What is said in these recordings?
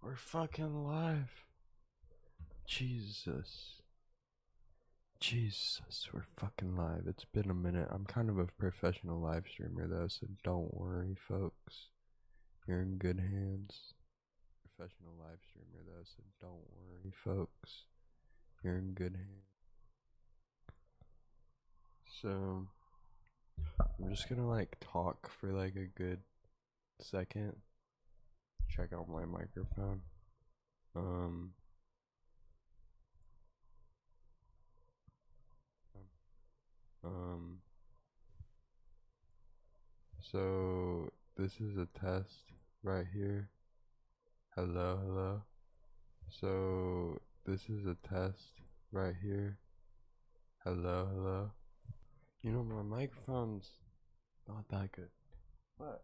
We're fucking live. Jesus. Jesus, we're fucking live. It's been a minute. I'm kind of a professional live streamer though, so don't worry, folks. You're in good hands. Professional live streamer though, so don't worry, folks. You're in good hands. So, I'm just gonna like talk for like a good second. Check out my microphone. So this is a test right here. Hello, hello. So this is a test right here. Hello, hello. You know, my microphone's not that good, but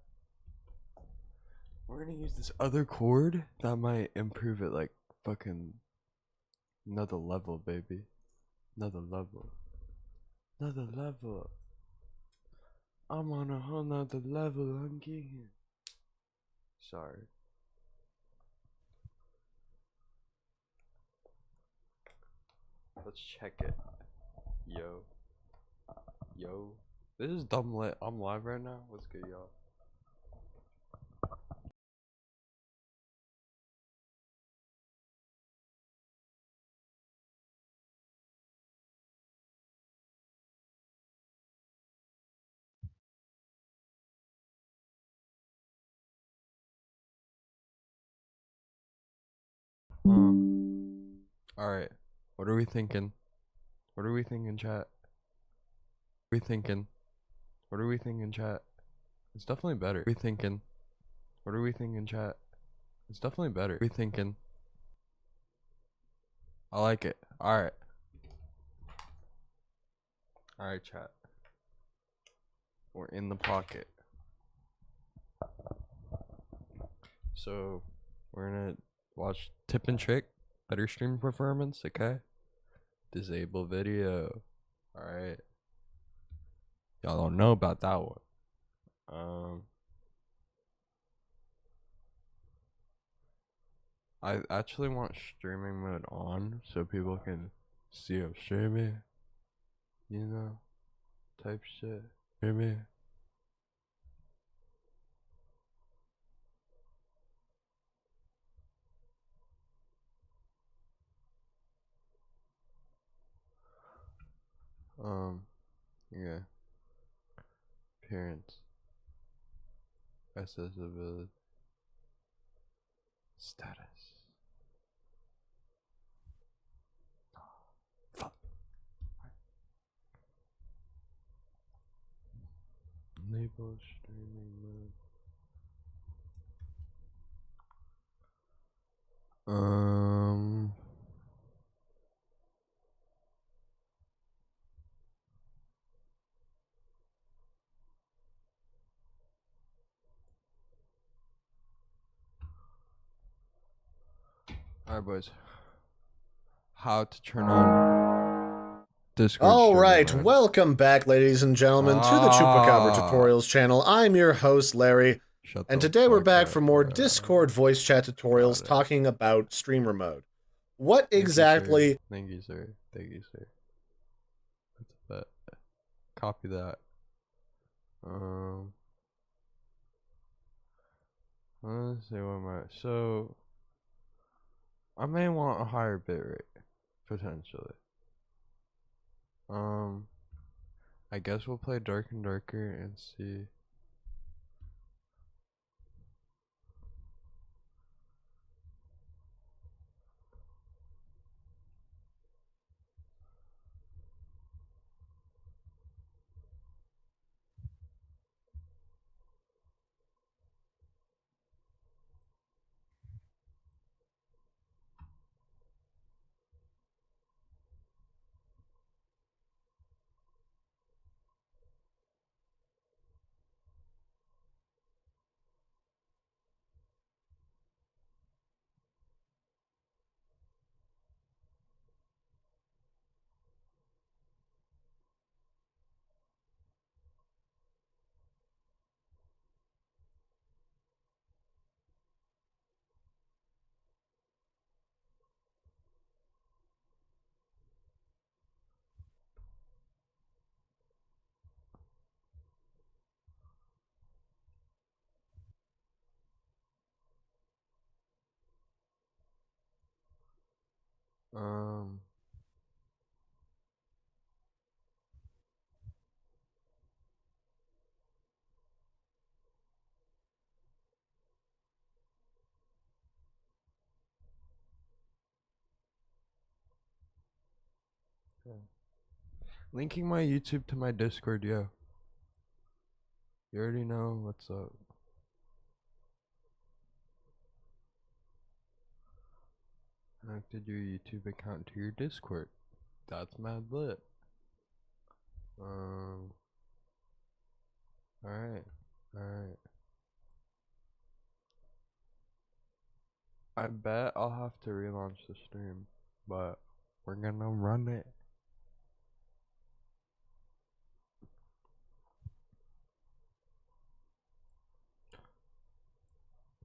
we're gonna use this other cord that might improve it like fucking another level, baby. Another level. Another level. I'm on a whole nother level, hunky. Sorry. Let's check it. Yo. Yo. This is dumb lit. I'm live right now. What's good, y'all? Alright. What are we thinking? What are we thinking, chat? What are we thinking? What are we thinking, chat? It's definitely better. What are we thinking? What are we thinking, chat? It's definitely better. What are we thinking? I like it. Alright. Alright, chat. We're in the pocket. So, we're gonna watch Tip and Trick. Better stream performance, okay? Disable video. Alright. Y'all don't know about that one. I actually want streaming mode on so people can see I'm streaming. You know? Type shit. Streaming. Yeah. Appearance. Accessibility. Status. Fuck. Enable streaming mode. Alright, boys. How to turn on Discord All streaming right, mode. welcome back, ladies and gentlemen, to the Chupacabra Tutorials channel. I'm your host, Larry, and today we're back for more Discord voice chat tutorials talking about streamer mode. What exactly... Thank you, sir. Thank you, sir. That's a bet. Copy that. Let's see what my... So, I may want a higher bitrate, potentially. I guess we'll play Dark and Darker and see. Um. Yeah. Linking my YouTube to my Discord, yo. You already know what's up. Connected your YouTube account to your Discord. That's mad lit. Alright. Alright. I bet I'll have to relaunch the stream, but we're gonna run it.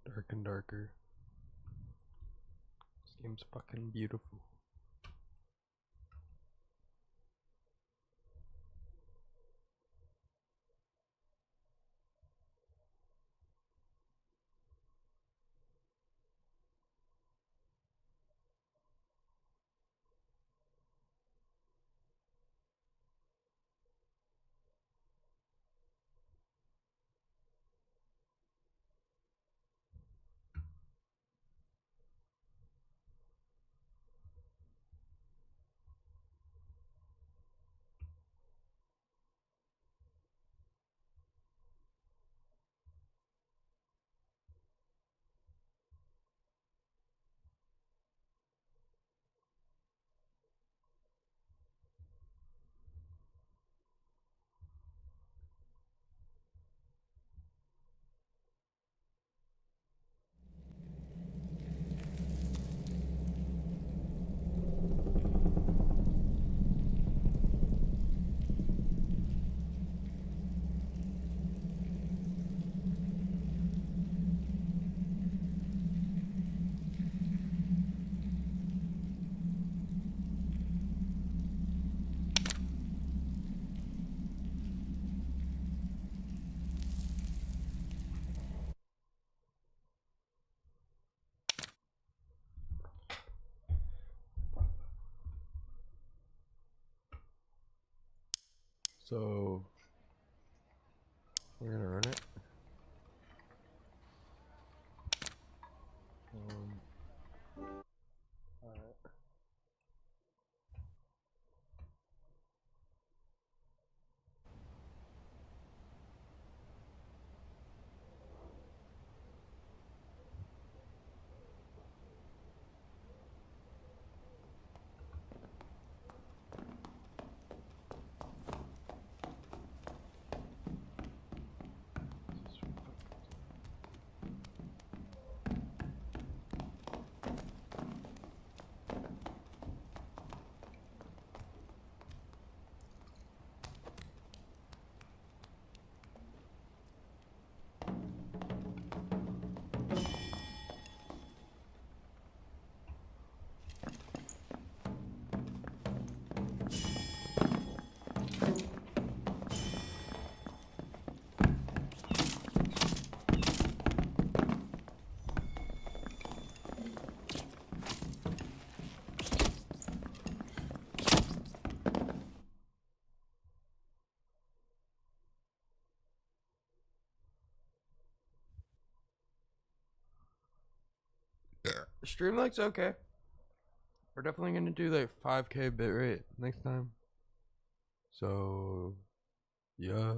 Dark and darker. This game's fucking beautiful. So we're gonna run it. Alright. Streamlike's okay. We're definitely gonna do like 5K bitrate next time. So yeah.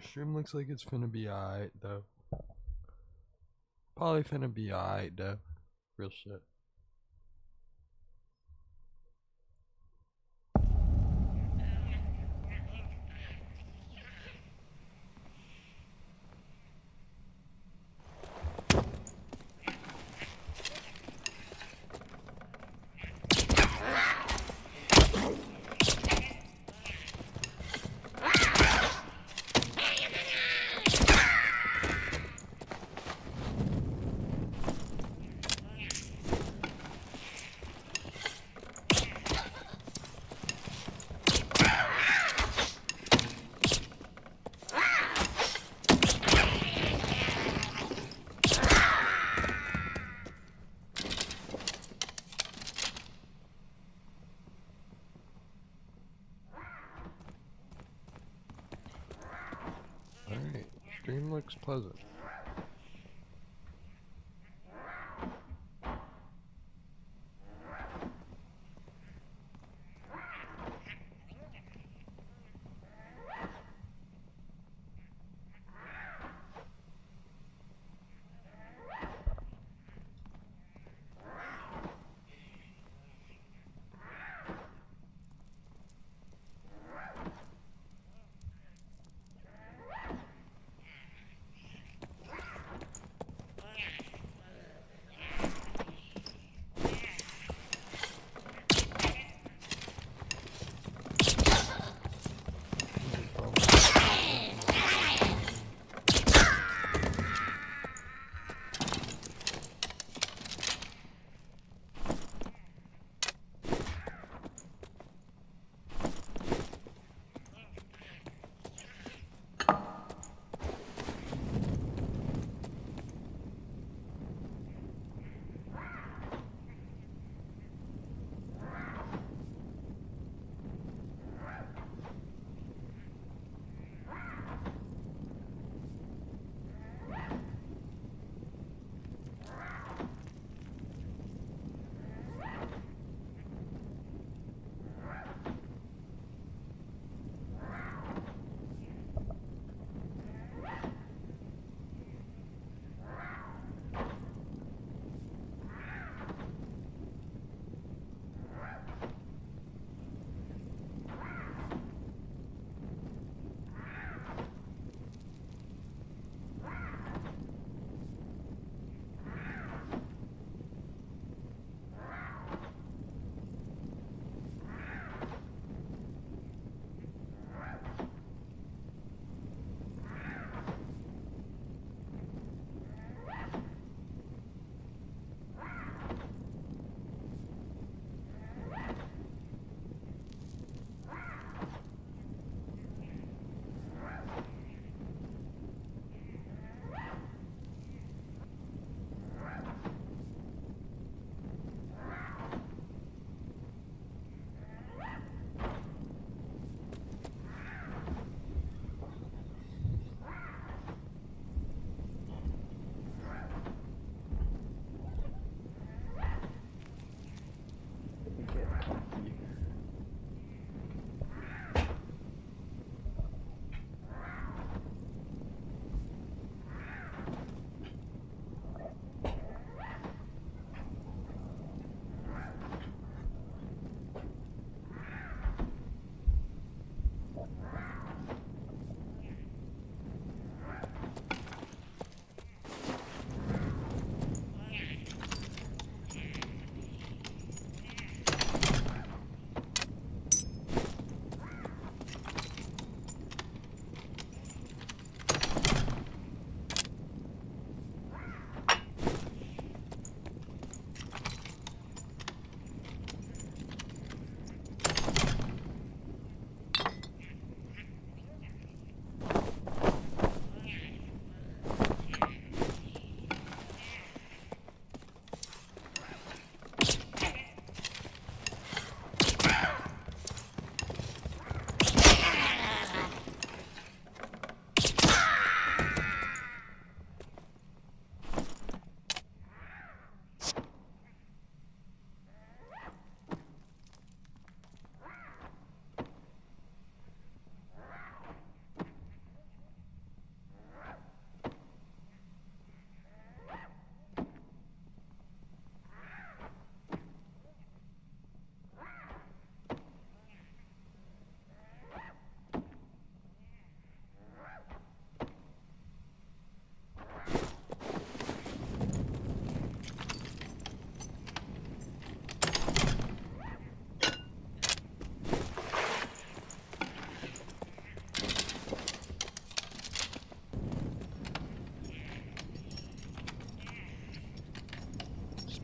Stream looks like it's finna be alright though. Probably finna be alright though. Real shit. pleasant.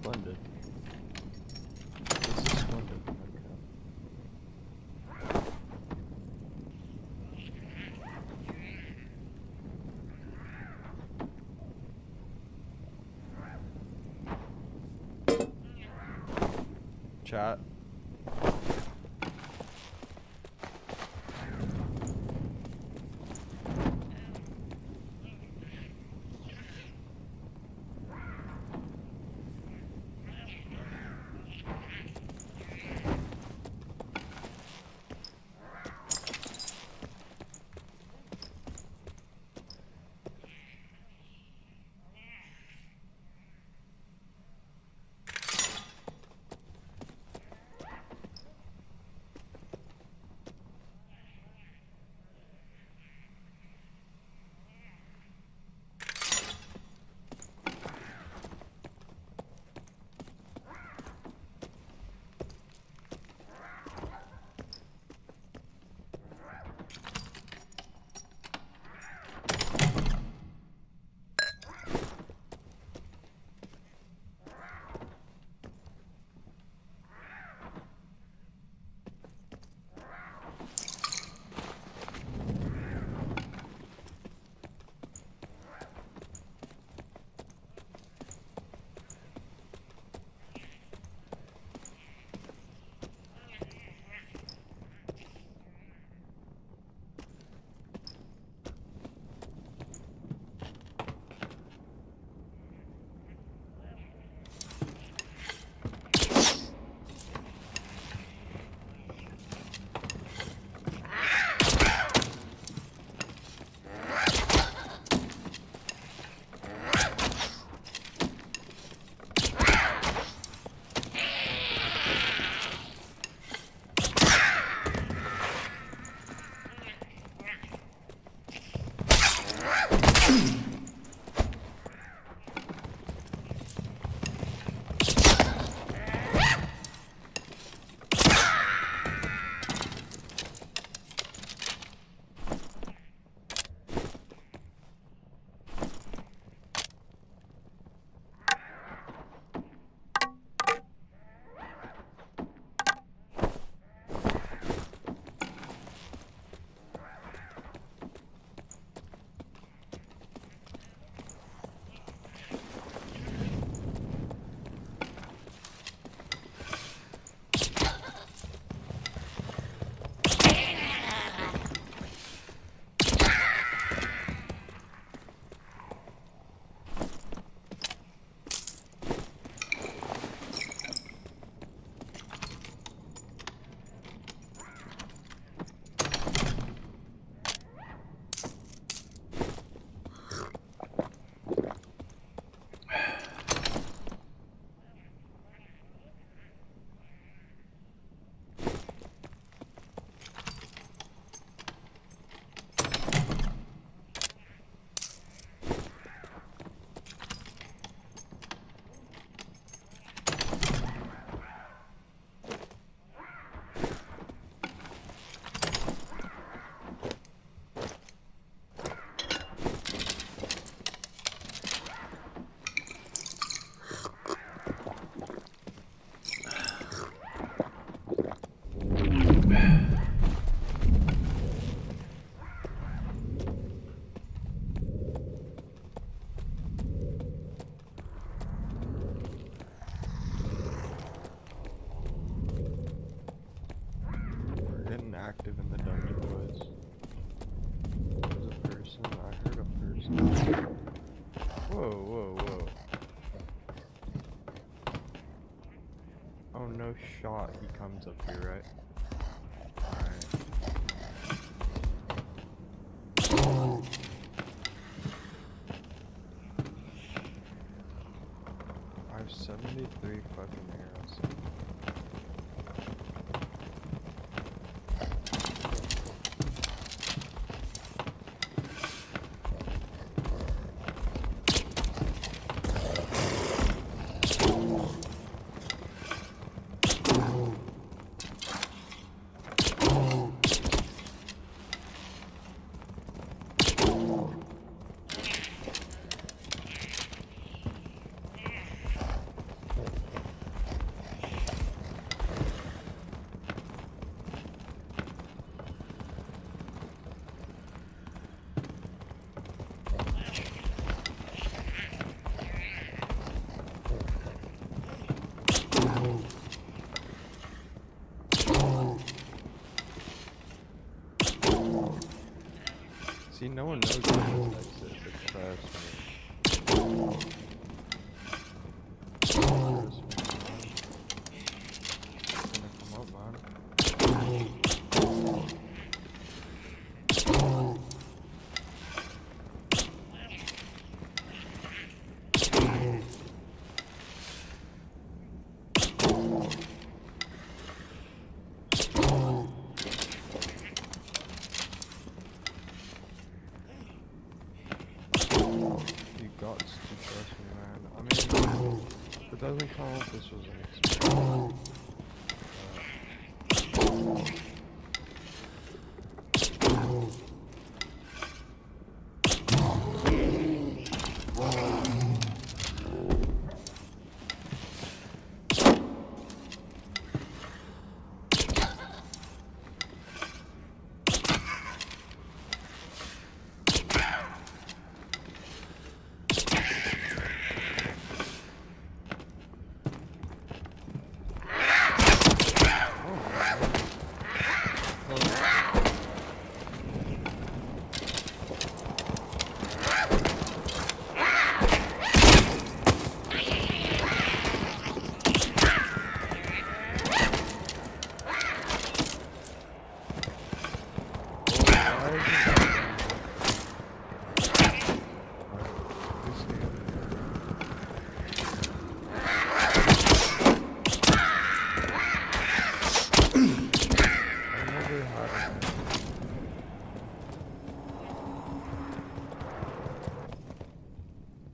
Splendid. This is splendid. Chat. whoa. Oh, no shot. He comes up here, right? Alright. I have 73 fucking arrows. See, no one knows where this exit. It's trash me. It's gonna come up, man. You got to trust me, man. I mean, it doesn't count if this was an experiment.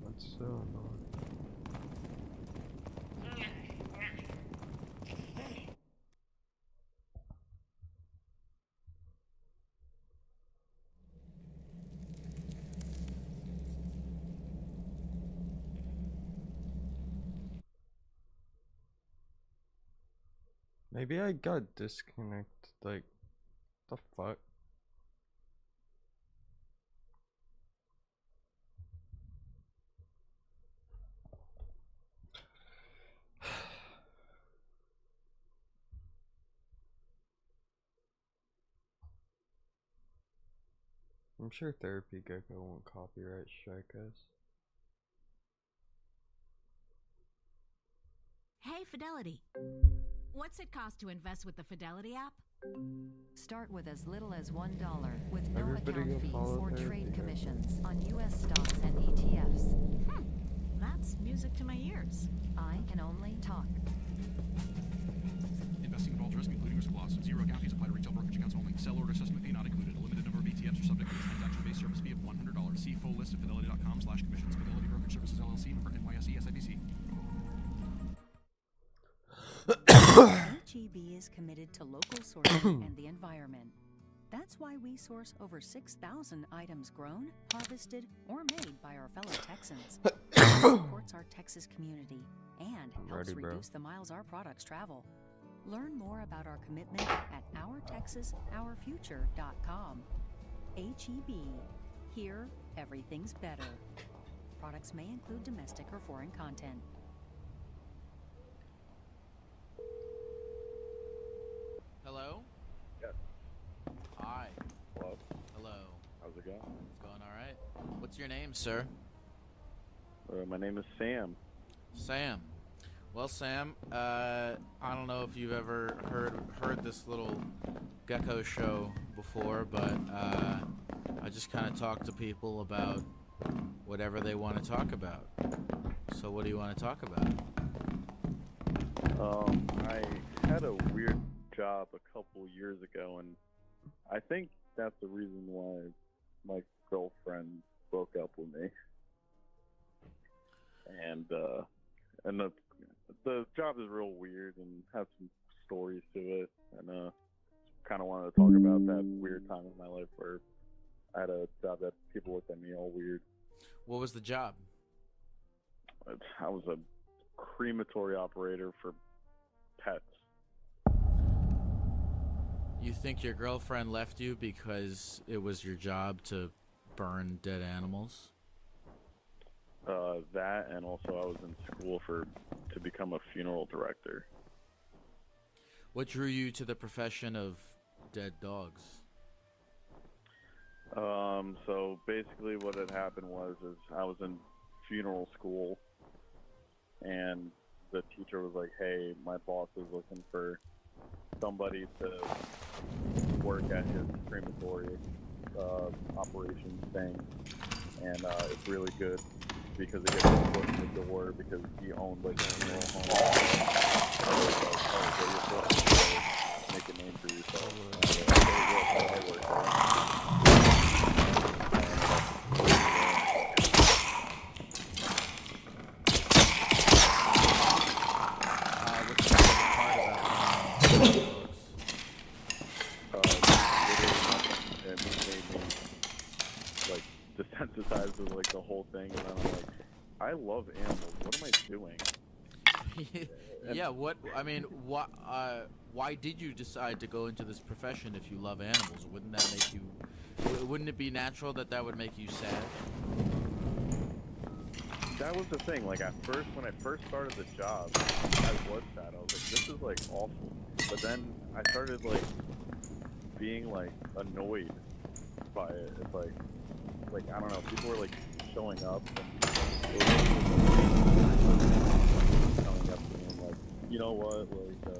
That's so annoying. Maybe I got disconnected, like, the fuck? I'm sure Therapy Gecko won't copyright strike us. Hey, Fidelity. What's it cost to invest with the Fidelity app? Start with as little as $1 with no Everybody account go fees follow or Therapy trade Gecko. commissions on U.S. stocks and ETFs. That's music to my ears. I can only talk. Investing involves risk, including risk of loss. Zero account fees apply to retail brokerage accounts only. Sell order assessment fee not included. A limited number of ETFs are subject to a transaction-based service fee of $100. See full list at fidelity.com/commissions. Fidelity Brokerage Services LLC, member NYSE SIPC. HEB is committed to local sourcing and the environment. That's why we source over 6,000 items grown, harvested, or made by our fellow Texans. It supports our Texas community and helps reduce the miles our products travel. Learn more about our commitment at OurTexasOurFuture.com. HEB. Here, everything's better. Products may include domestic or foreign content. Hello? Yes. Hi. Hello. Hello. How's it going? It's going all right. What's your name, sir? My name is Sam. Sam. Well, Sam, I don't know if you've ever heard this little gecko show before, but I just kind of talk to people about whatever they want to talk about. So what do you want to talk about? I had a weird job a couple years ago, and I think that's the reason why my girlfriend broke up with me. And the job is real weird and has some stories to it, and kind of wanted to talk about that weird time in my life where I had a job that people looked at me all weird. What was the job? I was a crematory operator for pets. You think your girlfriend left you because it was your job to burn dead animals? That, and also I was in school to become a funeral director. What drew you to the profession of dead dogs? So basically what had happened was I was in funeral school, and the teacher was like, hey, my boss is looking for somebody to work at his crematory operations thing, and it's really good because it gets his foot in the door because he owned like a funeral home. So I was like, oh, so you're supposed to make a name for yourself. And I work desensitized to like the whole thing, and then I'm like, I love animals. What am I doing? Yeah, why did you decide to go into this profession if you love animals? Wouldn't that make you? Wouldn't it be natural that would make you sad? That was the thing. Like at first, when I first started the job, I was sad. I was like, this is like awful. But then I started like being like annoyed by it. It's like I don't know, people were like showing up and coming up to me and like, you know what, like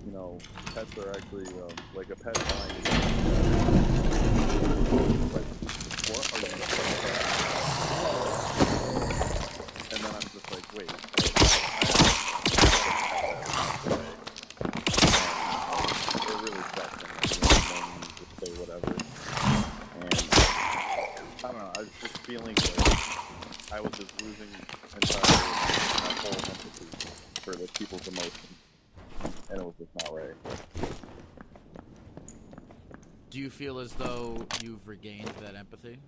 you know, pets are actually like a pet dying is like, what are you talking about? And then I'm just like, wait, it really sucks, and like, just say whatever. I don't know, I was just feeling like I was just losing entirely my whole empathy for the people's emotions, and it was just not right. Do you feel as though you've regained that empathy?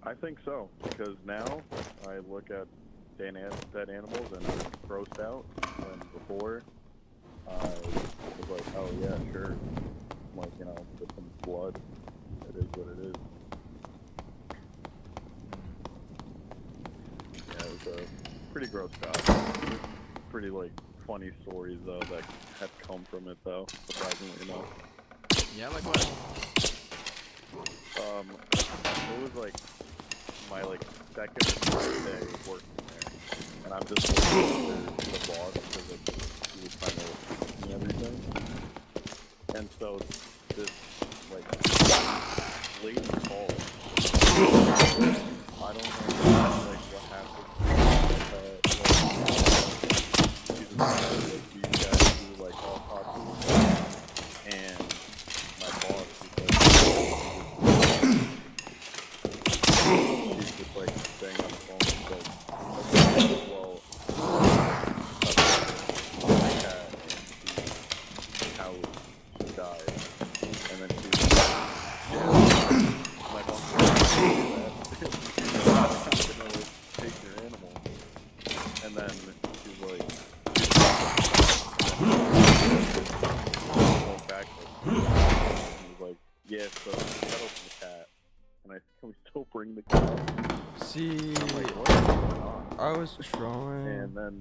I think so, because now I look at dead animals and I'm grossed out, when before I was like, oh yeah, sure, like, you know, with some blood. It is what it is. Yeah, it was a pretty gross job. Pretty like funny stories though that have come from it though, surprisingly enough. Yeah, like what? It was like my like second day working there, and I'm just looking at the boss because he was trying to teach me everything, and so this like lady called. I don't know like what happened. She's like, do you guys do like autopsies? And my boss, she's just like staying on the phone. She's like, okay, well, my cat and how she died, and then she was like, yeah, my mom said that. Take your animal. And then she's like, going back and he was like, yeah, so settle for the cat. And I said, can we still bring the cat? See, I'm like, what's going on? I was trying. And then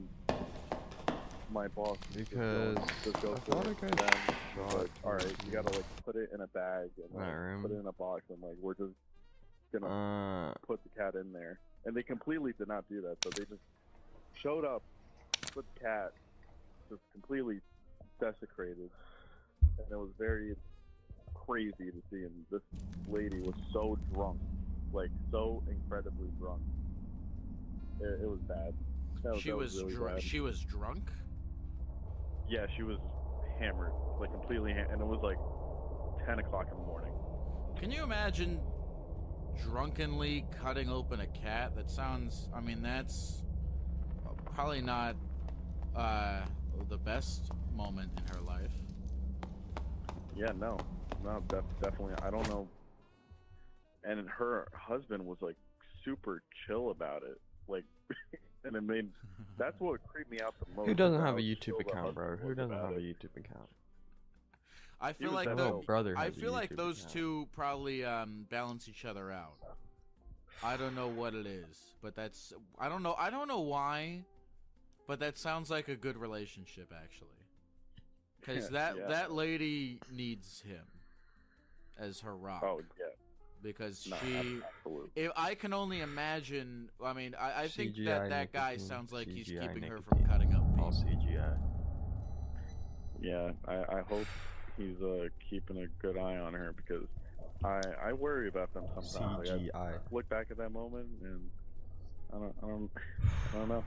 my boss because just go I for thought it. I got Then shot. like, all right, you gotta like put it in a bag and like, That room. put it in a box, and like we're just gonna put the cat in there, and they completely did not do that. So they just showed up, put the cat, just completely desecrated, and it was very crazy to see. And this lady was so drunk, like so incredibly drunk. It was bad. She was really bad. She was drunk. Yeah, she was hammered, like completely, and it was like 10 o'clock in the morning. Can you imagine drunkenly cutting open a cat? That sounds. I mean, that's probably not the best moment in her life. Yeah, no, definitely. I don't know. And her husband was like super chill about it, like, and it made that's what creeped me out the most. Who doesn't have a YouTube account, bro? Who doesn't have a YouTube account? I feel like those two probably balance each other out. I don't know what it is, but that's I don't know why, but that sounds like a good relationship actually. Because that lady needs him as her rock. Oh yeah. Because absolutely. If I can only imagine. I mean, I think that guy sounds like he's CGI keeping her naked from cutting up people. All CGI. Yeah, I hope he's keeping a good eye on her, because I worry about them sometimes. CGI. Like, I look back at that moment and I don't know.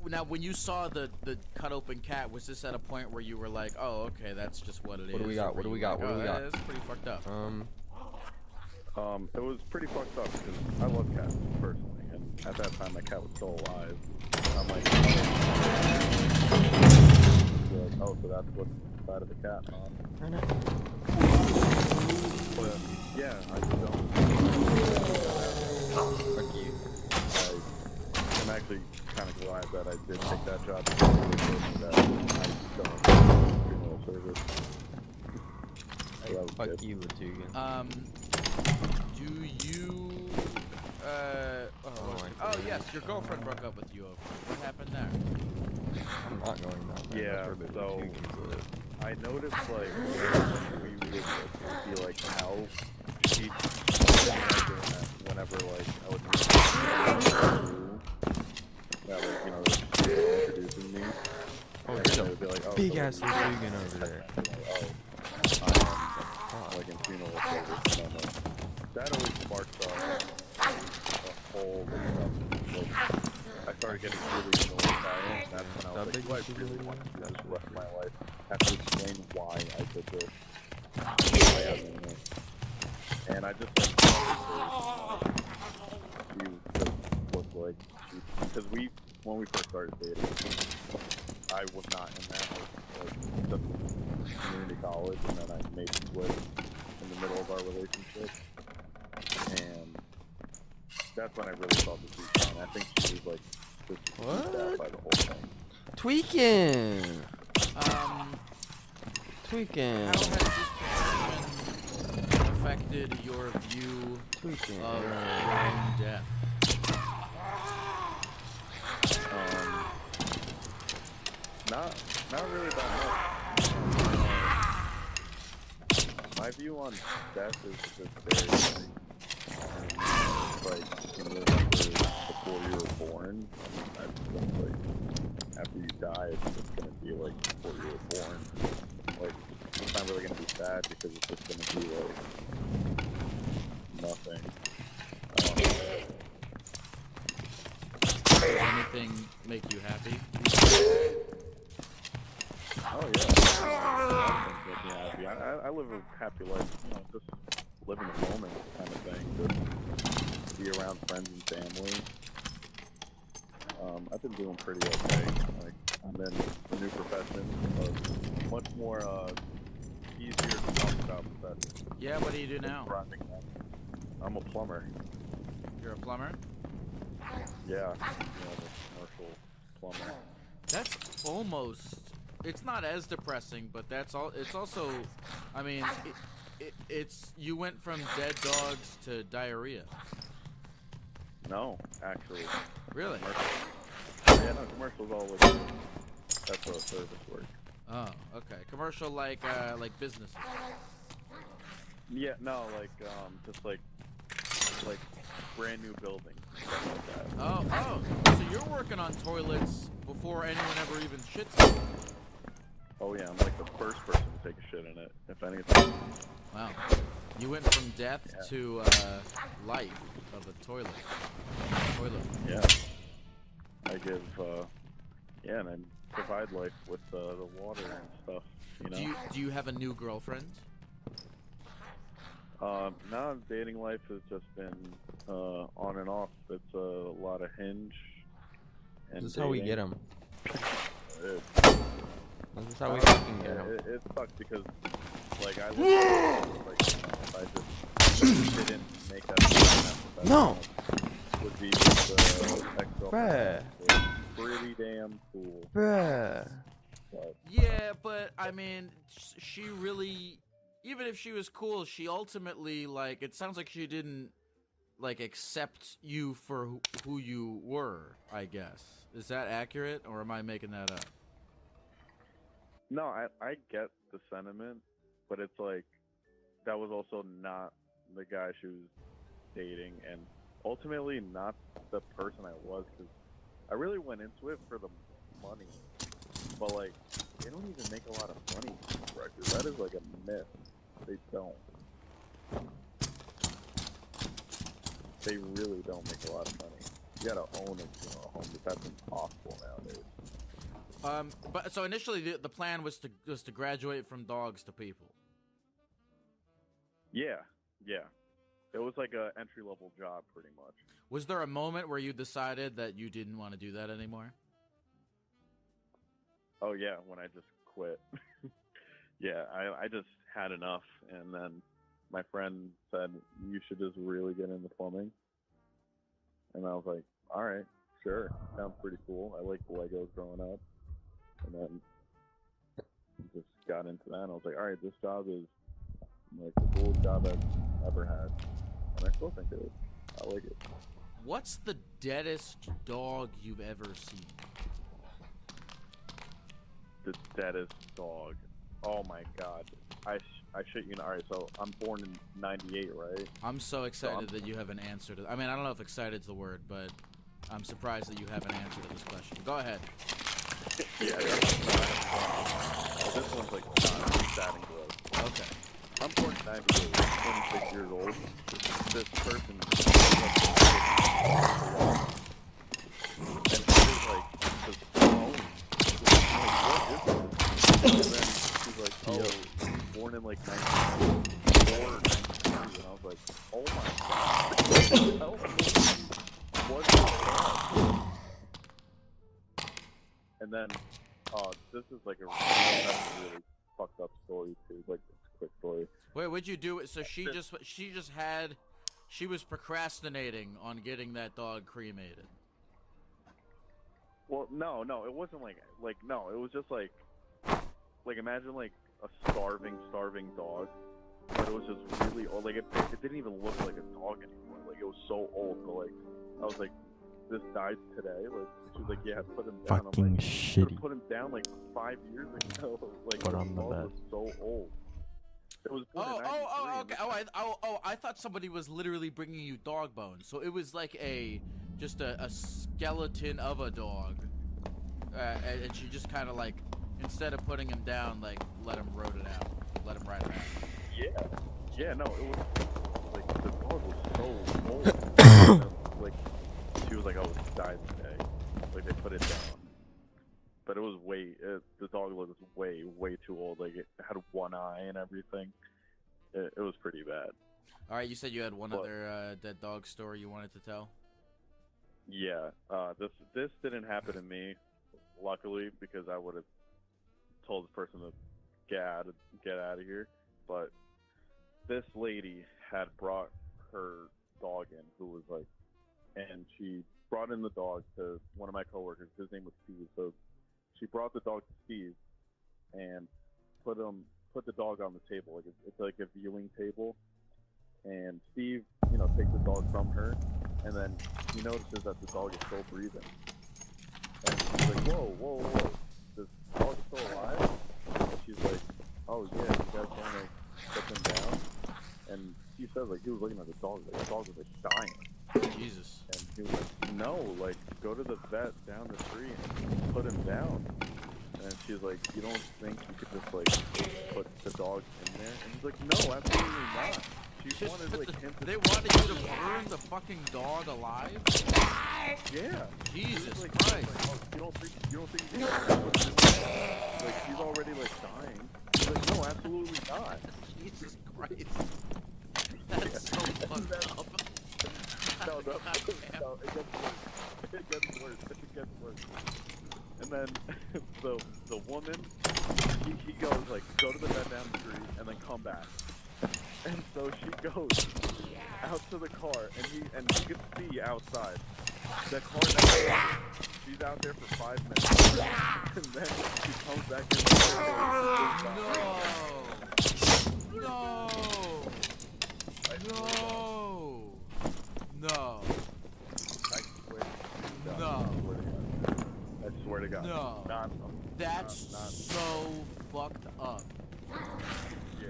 Now, when you saw the cut open cat, was this at a point where you were like, "Oh, okay, that's just what it is"? What do we got? What do we got? That's pretty fucked up. It was pretty fucked up because I love cats personally, and at that time my cat was still alive. I'm like, oh, so that's what's inside of the cat, huh? But yeah, I just don't. Fuck you. I'm actually kind of glad that I did take that job, because it told me that I don't have funeral service. Hey, fuck you, Latugan. Do you? Oh yes, your girlfriend broke up with you over. What happened there? I'm not going down there. Yeah, That's where the so Latugans live. I noticed like we would be like how she whenever like I would that like, you know, she was introducing me. Oh, and there's they a would be like, oh, big so ass Latugan over there. like in funeral service, and then like, that always sparked a whole like, I started getting really annoyed by it, and that's when I was like, do I really want to do this the rest of my life? I have to explain why I did this. Why I did it. And I just like, she just looked like because when we first started dating, I was not in that. I was like just community college, and then I made the switch in the middle of our relationship, and that's when I really felt the deep down. I think she was like just freaked out by the whole thing. Tweaking. Tweaking. How has this decision affected your view Tweaking. of your own death? Not really that much. My view on death is just very like you know, before you were born. That's just like after you die, it's just gonna be like before you were born. Like it's not really gonna be sad because it's just gonna be like nothing. Does anything make you happy? Oh yeah. I live a happy life, you know, just live in the moment kind of thing. Just be around friends and family. I've been doing pretty okay. Like I'm in a new profession, a much more easier to talk about profession. Yeah, what do you do now? I'm a plumber. You're a plumber? Yeah, the commercial plumber. That's almost. It's not as depressing, but that's all. It's also, I mean, it's you went from dead dogs to diarrhea. No, actually. Really? Yeah, no, commercials always. That's how a service works. Oh, okay. Commercial like businesses. Yeah, no, like just like brand new buildings, stuff like that. Oh, so you're working on toilets before anyone ever even shits in it. Oh yeah, I'm like the first person to take a shit in it, if anything. Wow. You went from death to life of a toilet. Yeah. I give, yeah, and I provide life with the water and stuff, you know? Do you have a new girlfriend? Now dating life has just been on and off. It's a lot of Hinge. And This is how we get them. This This is how we fucking get them. It sucks because, like, I like, if I just didn't make that No! would be just ex-girlfriend. Bruh. It's pretty damn cool. Bruh. But, Yeah, but I mean, she really, even if she was cool, she ultimately, like, it sounds like she didn't, like, accept you for who you were, I guess. Is that accurate, or am I making that up? no, I get the sentiment, but it's like, that was also not the guy she was dating, and ultimately not the person I was, because I really went into it for the money, but like, they don't even make a lot of money from these records. That is like a myth. They don't. They really don't make a lot of money. You gotta own a home, but that's impossible nowadays. But so initially the plan was to graduate from dogs to people. Yeah. It was like a entry-level job, pretty much. Was there a moment where you decided that you didn't want to do that anymore? Oh yeah, when I just quit. Yeah, I just had enough, and then my friend said, you should just really get into plumbing. And I was like, alright, sure, sounds pretty cool. I liked Legos growing up. And then just got into that, and I was like, alright, this job is like the coolest job I've ever had. And I still think it is. I like it. What's the deadest dog you've ever seen? The deadest dog. Oh my god. I shit you not. Alright, so I'm born in 98, right? I'm so excited that you have an answer to. I mean, I don't know if excited's the word, but I'm surprised that you have an answer to this question. Go ahead. Yeah, well, this one's like not sad and gross. Okay. I'm born in 98, 26 years old. This person and she was like, just alone. Like, what is this? And then she's like, oh, born in like 1994 or 92, and I was like, oh my god. What the hell? And then, this is like a really fucked up story too, like a quick story. Wait, what'd you do? So she was procrastinating on getting that dog cremated. Well, no, it wasn't no, it was just like imagine like a starving dog, but it was just really old. Like it didn't even look like a dog anymore. Like it was so old. But like I was like, this died today. Like she was like, yeah, put him down. Fucking I'm like, shitty. put him down like 5 years ago. Like Put the on the dog bed. was so old. It was born in Oh, 93, okay. I thought somebody was literally bringing you dog bones. So it was like just a skeleton of a dog, and she just kind of like, instead of putting him down, like let him ride it out. Yeah, no, it was like the dog was so old. Like she was like, oh, it died today. Like they put it down. But it was the dog was way too old. Like it had one eye and everything. It was pretty bad. All right, you said you had one other dead dog story you wanted to tell. Yeah, this didn't happen to me, luckily, because I would have told the person to get out of here. But this lady had brought her dog in, who was like, and she brought in the dog to one of my coworkers. His name was Steve. So she brought the dog to Steve and put the dog on the table. Like it's like a viewing table. And Steve, takes the dog from her, and then he notices that the dog is still breathing. And he's like, whoa, this dog is still alive? And she's like, oh yeah, you guys want to put him down? And he said, like, he was looking at the dog, like, the dog was, like, dying. Jesus. And he was like, no, like, go to the vet down the street and put him down. And she's like, you don't think you could just, like, put the dog in there? And he's like, no, absolutely not. She wanted, like, him to... They wanted you to burn the fucking dog alive? Yeah. Jesus like, Christ. Like, oh, you don't think you can put this in? Like, she's already, like, dying. He's like, no, absolutely not. Jesus Christ. That's so fucked up. No, it gets worse. It gets worse. And then the woman, he goes like, go to the vet down the street and then come back. And so she goes out to the car, and you can see outside. The car next she's out there for 5 minutes, and then she comes back in the No. I swear to God. No. That's so fucked up. Yeah.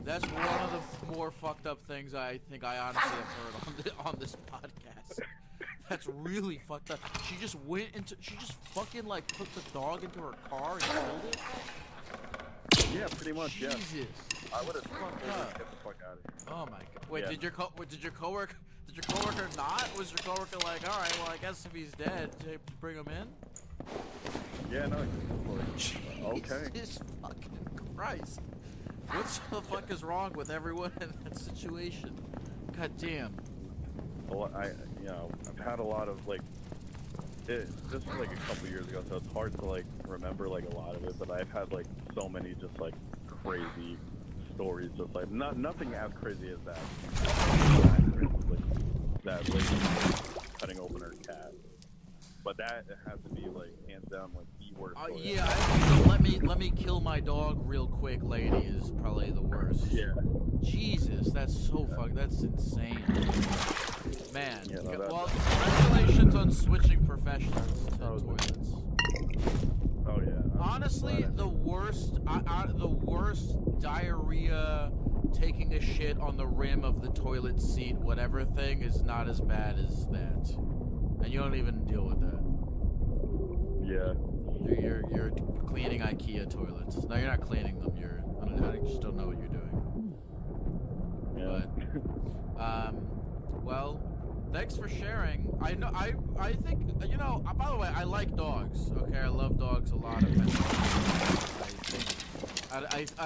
That's one of the more fucked up things I think I honestly have heard on this podcast. That's really fucked up. She just fucking like put the dog into her car and killed it? Yeah, pretty much, Jesus. yeah. I would have get the fuck out of here. Oh my god. Wait, Yeah. did your coworker not? Was your coworker like, all right, well, I guess if he's dead, bring him in? Yeah, no. Okay. Jesus fucking Christ. What the fuck is wrong with everyone in that situation? God damn. Well, I've had a lot of like, this was like a couple years ago, so it's hard to like remember like a lot of it. But I've had like so many just like crazy stories, just like nothing as crazy as that. That lady cutting open her cat. But that has to be like hands down like the worst. Yeah, let me kill my dog real quick, lady is probably the worst. Yeah. Jesus, that's so that's insane. Man. Yeah, no, well, congratulations on switching professions to toilets. Oh yeah. Honestly, the worst diarrhea, taking a shit on the rim of the toilet seat, whatever thing, is not as bad as that. And you don't even deal with that. Yeah. You're cleaning IKEA toilets. No, you're not cleaning them. I just don't know what you're doing. Yeah. But, well, thanks for sharing. I think, by the way, I like dogs. Okay, I love dogs a lot. I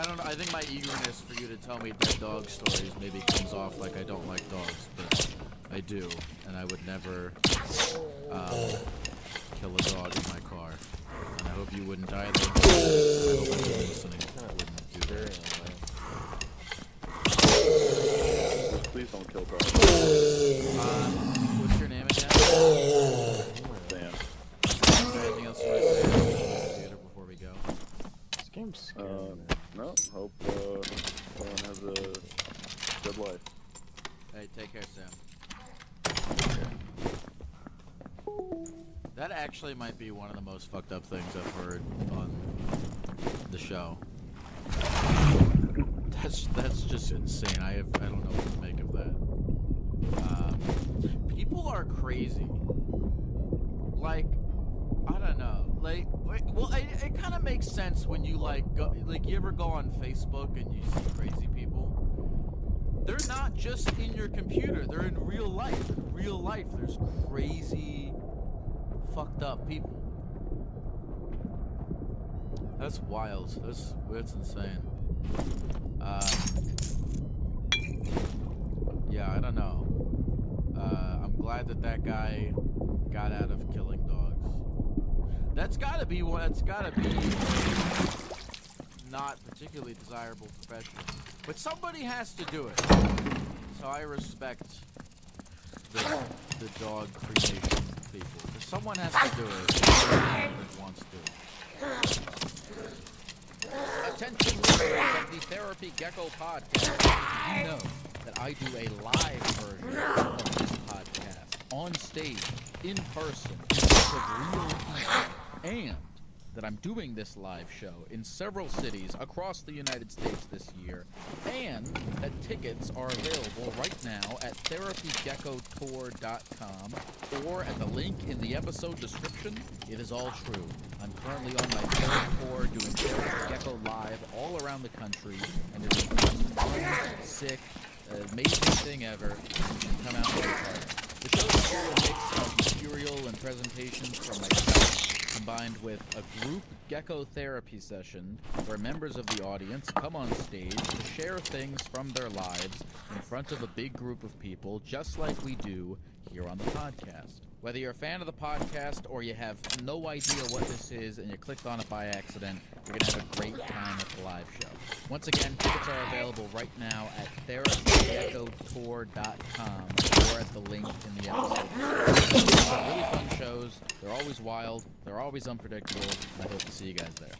don't know. I think my eagerness for you to tell me dead dog stories maybe comes off like I don't like dogs, but I do, and I would never kill a dog in my car. And I hope you wouldn't either. I hope you're listening. I wouldn't do that. Please don't kill dogs. What's your name again? Sam. Is there anything else you want to say about the computer before we go? This game's scary. No. Hope everyone has a good life. Hey, take care, Sam. That actually might be one of the most fucked up things I've heard on the show. That's just insane. I don't know what to make of that. People are crazy. Like, I don't know. Like, well, it kind of makes sense when you you ever go on Facebook and you see crazy people. They're not just in your computer. They're in real life. In real life, there's crazy, fucked up people. That's wild. That's insane. Yeah, I don't know. I'm glad that guy got out of killing dogs. That's gotta be not particularly desirable profession. But somebody has to do it. So I respect the dog cremation people. If someone has to do it, that wants to. Attention listeners of the Therapy Gecko podcast. You know that I do a live version of this podcast on stage, in person, in front of real people, and that I'm doing this live show in several cities across the United States this year, and that tickets are available right now at therapygeckotour.com or at the link in the episode description. It is all true. I'm currently on my third tour doing Therapy Gecko live all around the country, and it is the most fun, sick, amazing thing ever. You should come out and take part. The show is a mix of material and presentations from myself, combined with a group gecko therapy session where members of the audience come on stage to share things from their lives in front of a big group of people, just like we do here on the podcast. Whether you're a fan of the podcast or you have no idea what this is and you clicked on it by accident, you're going to have a great time at the live show. Once again, tickets are available right now at therapygeckotour.com or at the link in the episode. These are really fun shows. They're always wild. They're always unpredictable. And I hope to see you guys there.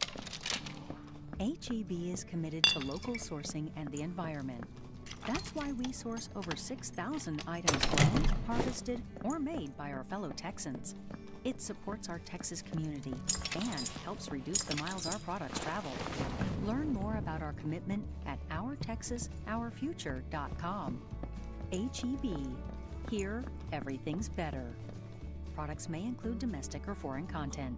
HEB is committed to local sourcing and the environment. That's why we source over 6,000 items grown, harvested, or made by our fellow Texans. It supports our Texas community and helps reduce the miles our products travel. Learn more about our commitment at OurTexasOurFuture.com. HEB. Here, everything's better. Products may include domestic or foreign content.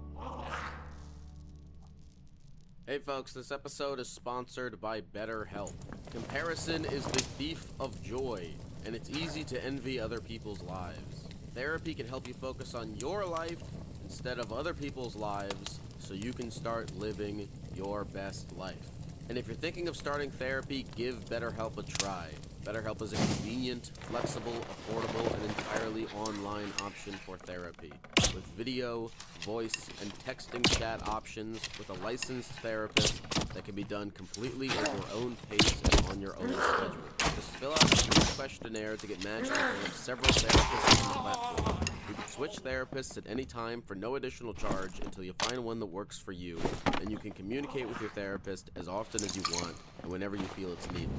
Hey folks, this episode is sponsored by BetterHelp. Comparison is the thief of joy, and it's easy to envy other people's lives. Therapy can help you focus on your life instead of other people's lives so you can start living your best life. And if you're thinking of starting therapy, give BetterHelp a try. BetterHelp is a convenient, flexible, affordable, and entirely online option for therapy. With video, voice, and texting chat options with a licensed therapist that can be done completely at your own pace and on your own schedule. Just fill out a brief questionnaire to get matched with one of several therapists on the platform. You can switch therapists at any time for no additional charge until you find one that works for you, and you can communicate with your therapist as often as you want and whenever you feel it's needed.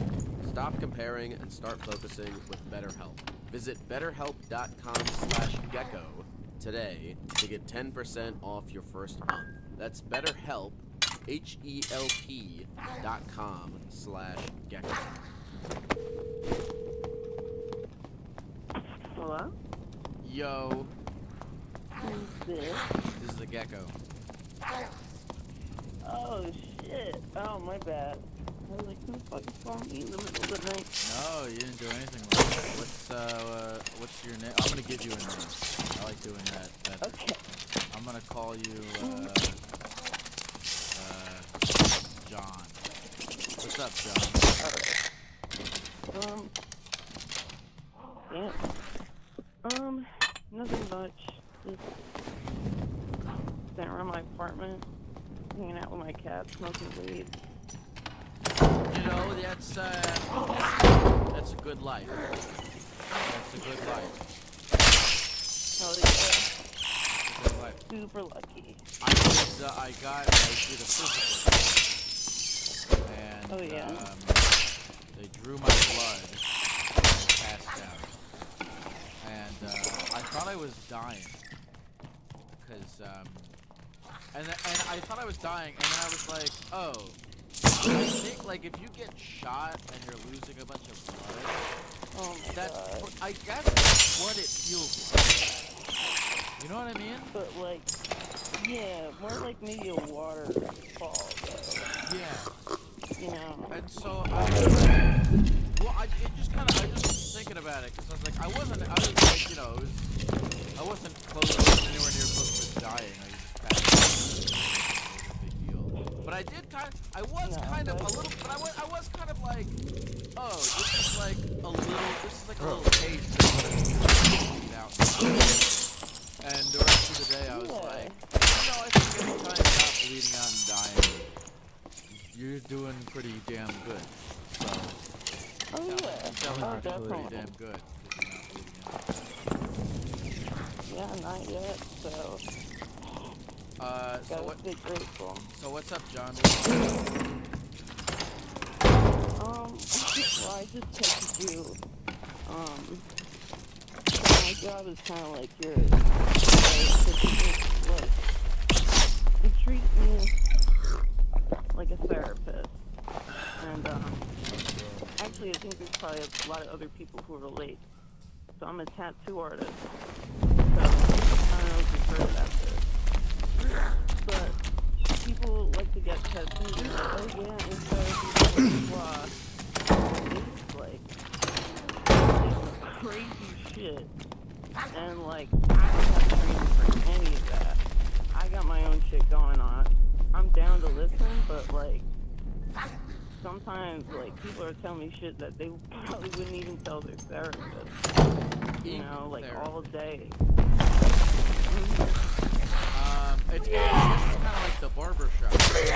Stop comparing and start focusing with BetterHelp. Visit betterhelp.com/gecko today to get 10% off your first month. That's BetterHelp, HELP.com/gecko. Hello? Yo. Who's this? This is the Gecko. Oh, shit. Oh, my bad. I was like, who the fuck is calling me in the middle of the night? No, you didn't do anything like that. What's your name? I'm gonna give you a name. I like doing that. Okay. I'm gonna call you, John. What's up, John? Alright. Nothing much. Just sitting around my apartment, hanging out with my cat, smoking weed. You know, that's a good life. That's a good life. Hell yeah. Good life. Super lucky. I did a physical, and Oh, yeah. they drew my blood, and I passed out, and I thought I was dying, because and I thought I was dying, and then I was like, oh. I think, like, if you get shot and you're losing a bunch of blood, I guess that's what it feels like. You know what I mean? But, like, yeah, more like maybe a waterfall, though. Yeah. You know? And so, I was thinking about it, because I was like, I was like, you know, I wasn't anywhere near close to dying. I just passed out. But I did was kind of like, oh, this is like a little taste of what it's like out. And the rest of the day I was like, you know, I think every time you're not bleeding out and dying, you're doing pretty damn good. So, Definitely. Pretty damn good. Yeah, not yet, so... Gotta stay grateful. So what's up, John? Well, I just texted you. My job is kind of like yours. Like, you treat me probably a lot of other people who relate. So I'm a tattoo artist. So I don't know if you've heard about this. But people like to get tattoos and like, oh yeah, it's blah. It's like crazy shit. And like, I don't have training for any of that. I got my own shit going on. I'm down to listen, but like, sometimes like people are telling me shit that they probably wouldn't even tell their therapist. You know, like all day. It's kind of like the barber shop. Like,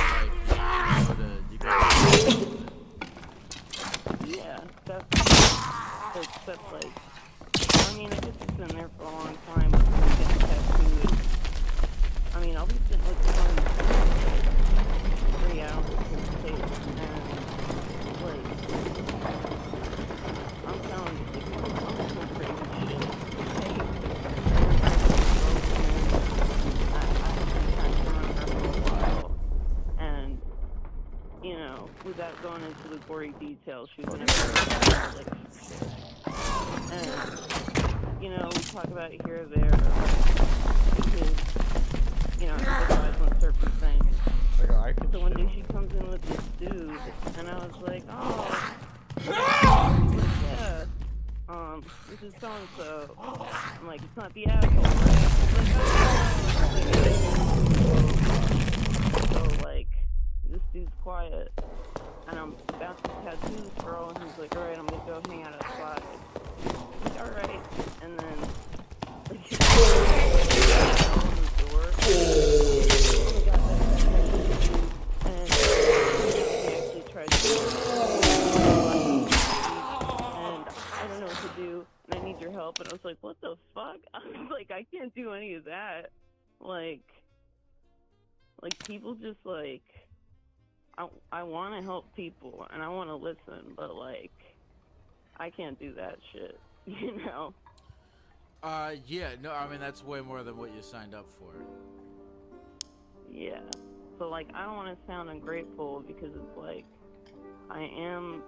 yeah, that's like, I mean, I guess it's been there for a long time, but when you get tattooed, I mean, I'll be sitting with someone for 3 hours in the face, and, like, I'm telling you, like, I'm doing crazy shit. And, you know, without going into the gory details, she was in a very relationship. And, you know, we talk about it here or there, because, you know, empathize on certain things. So one day she comes in with this dude, and I was like, oh, yeah, this is so-and-so. I'm like, it's not the asshole, right? So, like, this dude's quiet, and I'm about to tattoo this girl, and he's like, alright, I'm gonna go hang out outside. I'm like, alright, and then, like, he's on the door, and he actually tried to do it, and I don't know what to do, and I need your help, and I was like, what the fuck? I was like, I can't do any of that. Like people just, like, I want to help people, and I want to listen, but, like, I can't do that shit, you know? Yeah, no, I mean, that's way more than what you signed up for. Yeah. So, like, I don't want to sound ungrateful, because it's, like, I am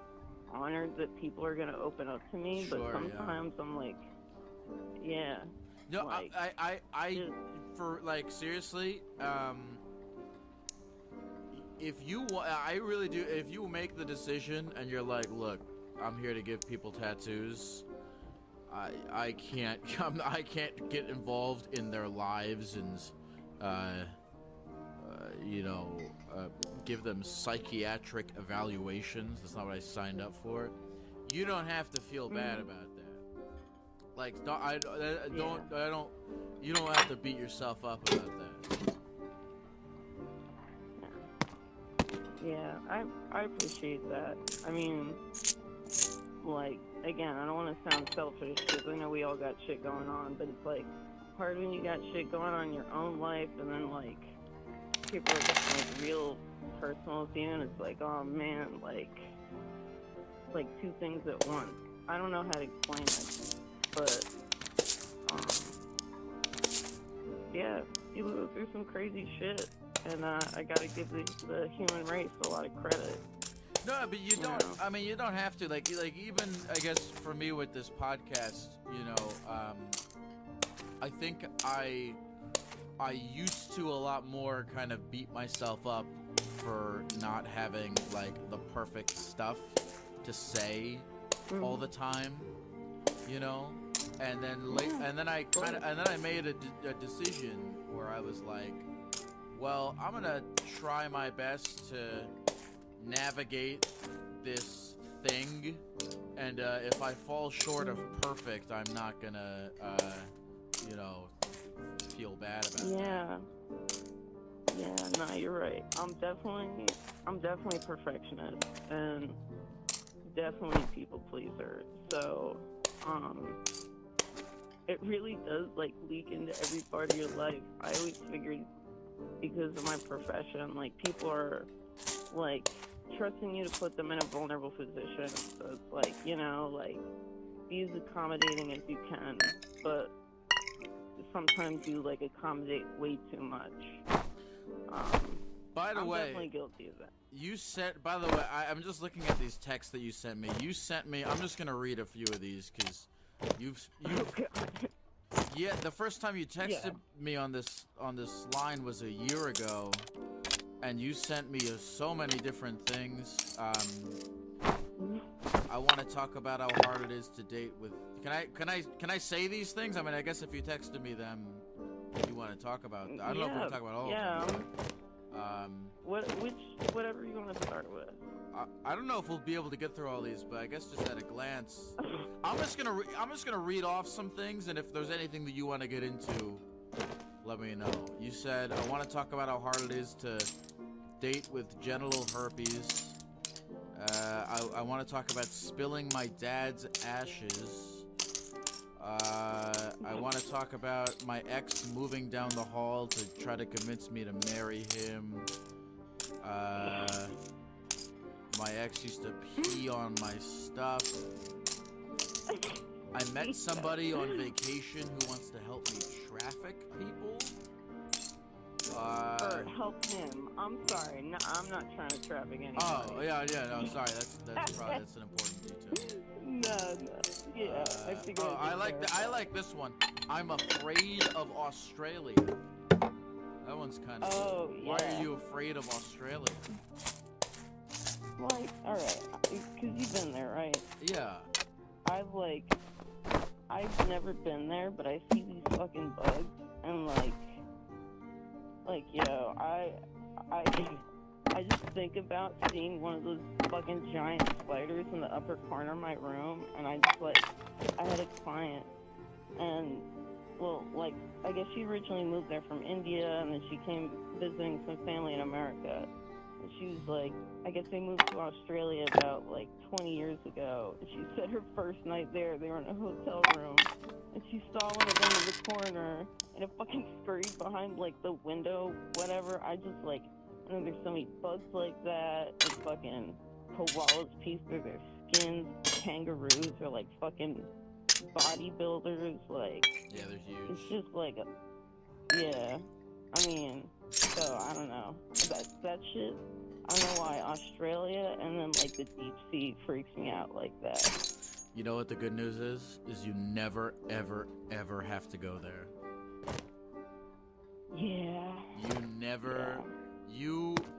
honored that people are going to open up to me, Sure, but sometimes I'm like, yeah. No, like, I for, like, seriously, if you I really do, if you make the decision and you're like, look, I'm here to give people tattoos, I can't I can't get involved in their lives and you know, give them psychiatric evaluations. That's not what I signed up for. You don't have to feel bad about that. Like, you don't have to beat yourself up about that. Yeah, I appreciate that. I mean, like, again, I don't want to sound selfish, because I know we all got shit going on, but it's, like, hard when you got shit going on in your own life, and then, like, people are just, like, real personal with you, and it's like, oh, man, like, two things at once. I don't know how to explain it, but, yeah, people go through some crazy shit. And I gotta give the human race a lot of credit. No, but you don't. I mean, you don't have to. Like even I guess for me with this podcast, you know, I think I used to a lot more kind of beat myself up for not having like the perfect stuff to say all the time, you know. And then I made a decision where I was like, well, I'm gonna try my best to navigate this thing, and if I fall short of perfect, I'm not gonna, you know, feel bad about that. Yeah, no, you're right. I'm definitely perfectionist, and definitely people pleaser. So, it really does, like, leak into every part of your life. I always figured, because of my profession, like, people are, like, trusting you to put them in a vulnerable position. So it's like, you know, like, be as accommodating as you can, but sometimes you, like, accommodate way too much. By the I'm way, definitely guilty of that. you sent. By the way, I'm just looking at these texts that you sent me. You sent me. I'm just gonna read a few of these because you've. Yeah, the first time you texted me on this line was a year ago, and you sent me so many different things. I want to talk about how hard it is to date with. Can I say these things? I mean, I guess if you texted me them, you want to talk about. I don't know if we can talk about all of them. Whatever you want to start with. I don't know if we'll be able to get through all these, but I guess just at a glance, I'm just gonna read off some things, and if there's anything that you want to get into, let me know. You said I want to talk about how hard it is to date with genital herpes. I want to talk about spilling my dad's ashes. I want to talk about my ex moving down the hall to try to convince me to marry him. My ex used to pee on my stuff. I met somebody on vacation who wants to help me traffic people. Or help him. I'm sorry. No, I'm not trying to traffic anybody. Oh, yeah, no, sorry. That's an important detail. No. Yeah, I figured. Oh, I like this one. I'm afraid of Australia. That one's kind of. Oh, yeah. Why are you afraid of Australia? Like, alright, because you've been there, right? Yeah. I've never been there, but I see these fucking bugs, and yo, I just think about seeing one of those fucking giant spiders in the upper corner of my room, and I had a client, and, well, I guess she originally moved there from India, and then she came visiting some family in America. And she was like, I guess they moved to Australia about 20 years ago. And she said her first night there, they were in a hotel room, and she saw one of them in the corner, and it fucking scurried behind the window, whatever. I just and there's so many bugs like that, and fucking koalas piece through their skins, kangaroos are fucking bodybuilders, yeah, they're huge. It's just yeah. I mean, so I don't know. That shit, I don't know why Australia and then the deep sea freaks me out like that. You know what the good news is? Is you never, ever, ever have to go there. Yeah. You never,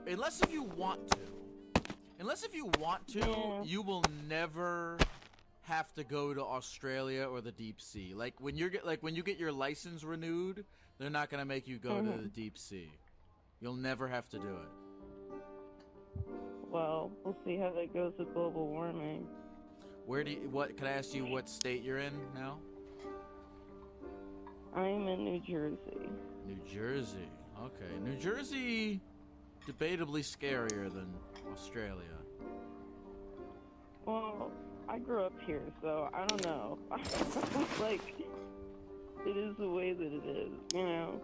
unless if you want to, you will never have to go to Australia or the deep sea. When you get your license renewed, they're not gonna make you go to the deep sea. You'll never have to do it. Well, we'll see how that goes with global warming. Can I ask you what state you're in now? I'm in New Jersey. New Jersey. Okay. New Jersey, debatably scarier than Australia. Well, I grew up here, so I don't know. It is the way that it is, you know?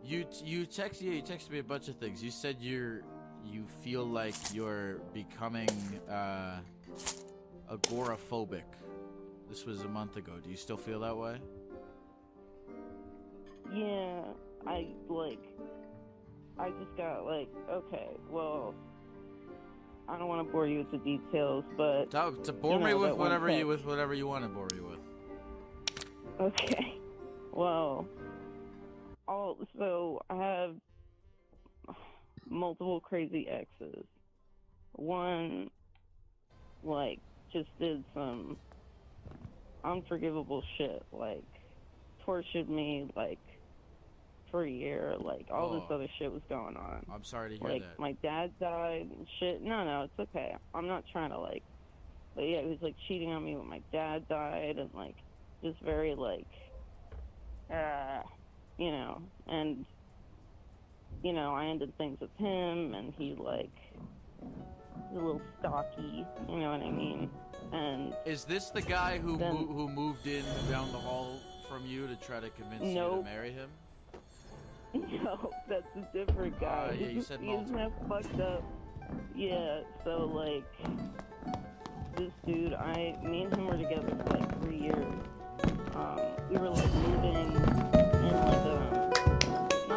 You texted me a bunch of things. You said you feel like you're becoming agoraphobic. This was a month ago. Do you still feel that way? Yeah, I just got okay, well, I don't want to bore you with the details, but to bore me with whatever you want to bore you with. Okay. Well, so I have multiple crazy exes. One, just did some unforgivable shit, tortured me, for a year, all this other shit was going on. I'm sorry to hear that. My dad died and shit. No, it's okay. I'm not trying to, but yeah, he was, cheating on me when my dad died, and, just very, you know, and, you know, I ended things with him, and he, he's a little stocky, you know what I mean? And is this the guy who moved in down the hall from you to try to convince you to marry him? No, that's a different guy. Yeah, you said multiple. He's not fucked up. Yeah, so this dude, me and him were together for 3 years. We were moving in not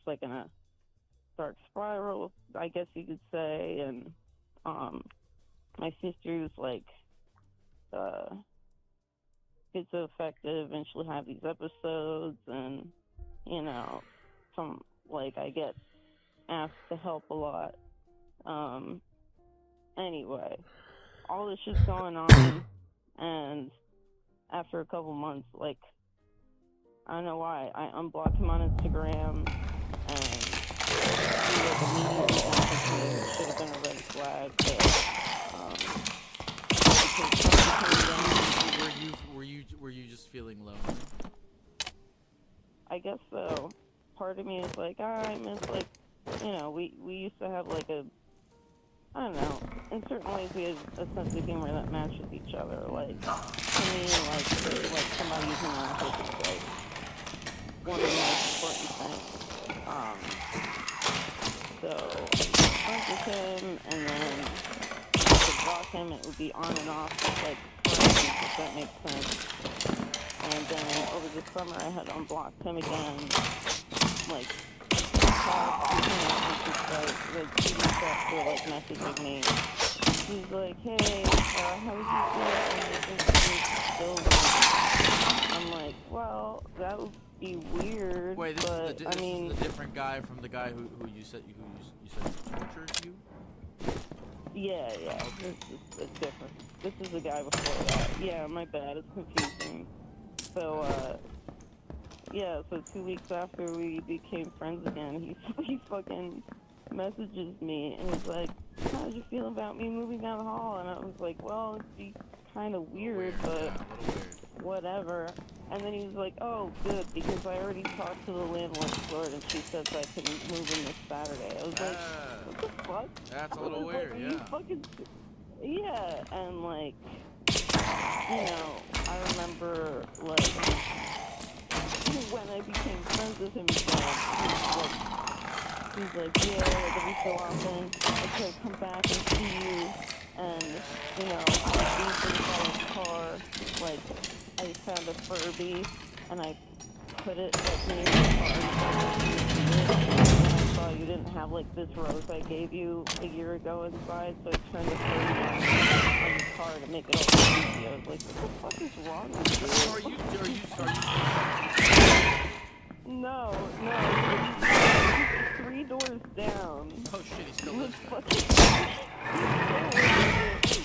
like in a dark spiral, I guess you could say, and my sister's like schizoaffective, and she'll have these episodes, and you know, I get asked to help a lot. Anyway, all this shit's going on, and after a couple months, like, I don't know why, I unblocked him on Instagram, and he should have been a red flag, but were you just feeling lonely? I guess so. Part of me is like, I miss, like, you know, we used to have like I don't know, in certain ways we had a sense of humor that matched with each other. Like, to me, like somebody using my hook is like one of the most important things. So I was with him, and then I could block him. It would be on and off, just like friends, if that makes sense. And then over the summer, I had unblocked him again, like. Like 2 weeks after, like, messaging me, he's like, hey, how was you feeling? I'm like, well, that would be weird. Wait, this but, is the different guy from the guy who you said tortures you? Yeah. Okay. It's different. This is the guy before that. Yeah, my bad. It's confusing. So, yeah, so 2 weeks after we became friends again, he fucking messages me, and he's like, how did you feel about me moving down the hall? And I was like, well, it'd be kind of weird, but whatever. And then he was like, oh, good, because I already talked to the landlord's lord, and she says I can move in this Saturday. I was like, what the fuck? That's a little weird, like, yeah. Yeah, and like, you know, I remember, like, when I became friends with him, he's like, yeah, like every so often, I try to come back and see you, and, you know, I was being inside his car, like, I found a Furby, and I put it, like, near the car, and I saw you didn't have, like, this rose I gave you a year ago inside, so I turned the Furby on the car to make it all easy. I was like, what the fuck is wrong with you? Are you No, he's 3 doors down. Oh shit, he still lives there.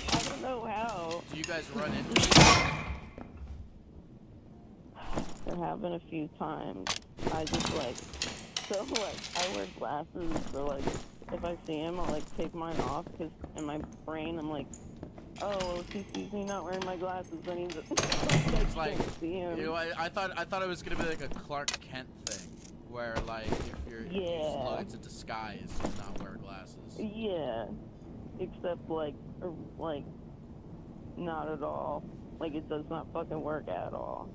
I don't know how. Do you guys run into each other? There have been a few times. I just like, so like, I wear glasses, so like, if I see him, I'll like take mine off, because in my brain, I'm like, oh, well, if he sees me not wearing my glasses, then he's it's like, see him. You know, I thought it was gonna be like a Clark Kent thing, where like if you're it's a disguise to not wear glasses. Yeah, except like not at all. Like it does not fucking work at all.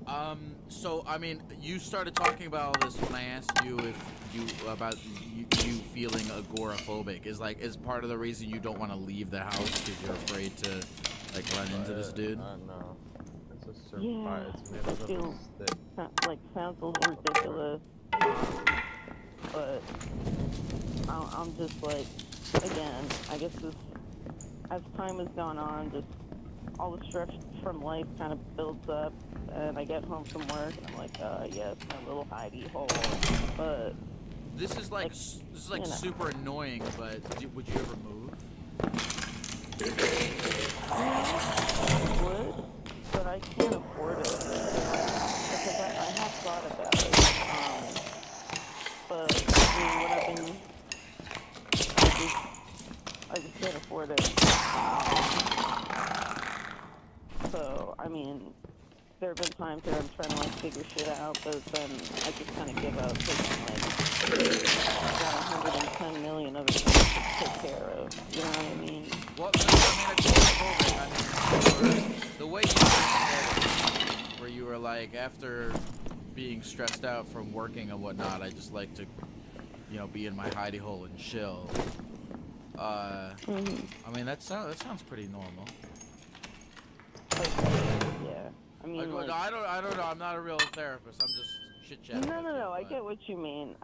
So I mean, you started talking about all this when I asked you if you feeling agoraphobic. Is part of the reason you don't want to leave the house because you're afraid to like run into this dude? No. It's a surprise. Yeah, It's made out of a stick. Like sounds a little ridiculous, but I'm just like, again, I guess this, as time has gone on, just all the stress from life kind of builds up, and I get home from work, and I'm like, yes, my little hidey hole, but... This is like you know, super annoying, but would you ever move? I would, but I can't afford it, because I have thought about it, but, I mean, what I've been... I just can't afford it. So, I mean, there have been times where I'm trying to, like, figure shit out, but then I just kind of give up, because I'm like, I've got 110 million other things to take care of, you know what I mean? Well, I mean, the way you said it, where you were like, after being stressed out from working and whatnot, I just like to, you know, be in my hidey hole and chill. I mean, that sounds pretty normal. Yeah, I mean, I don't know. I'm not a real therapist. I'm just chit chatting. No. I get what you mean.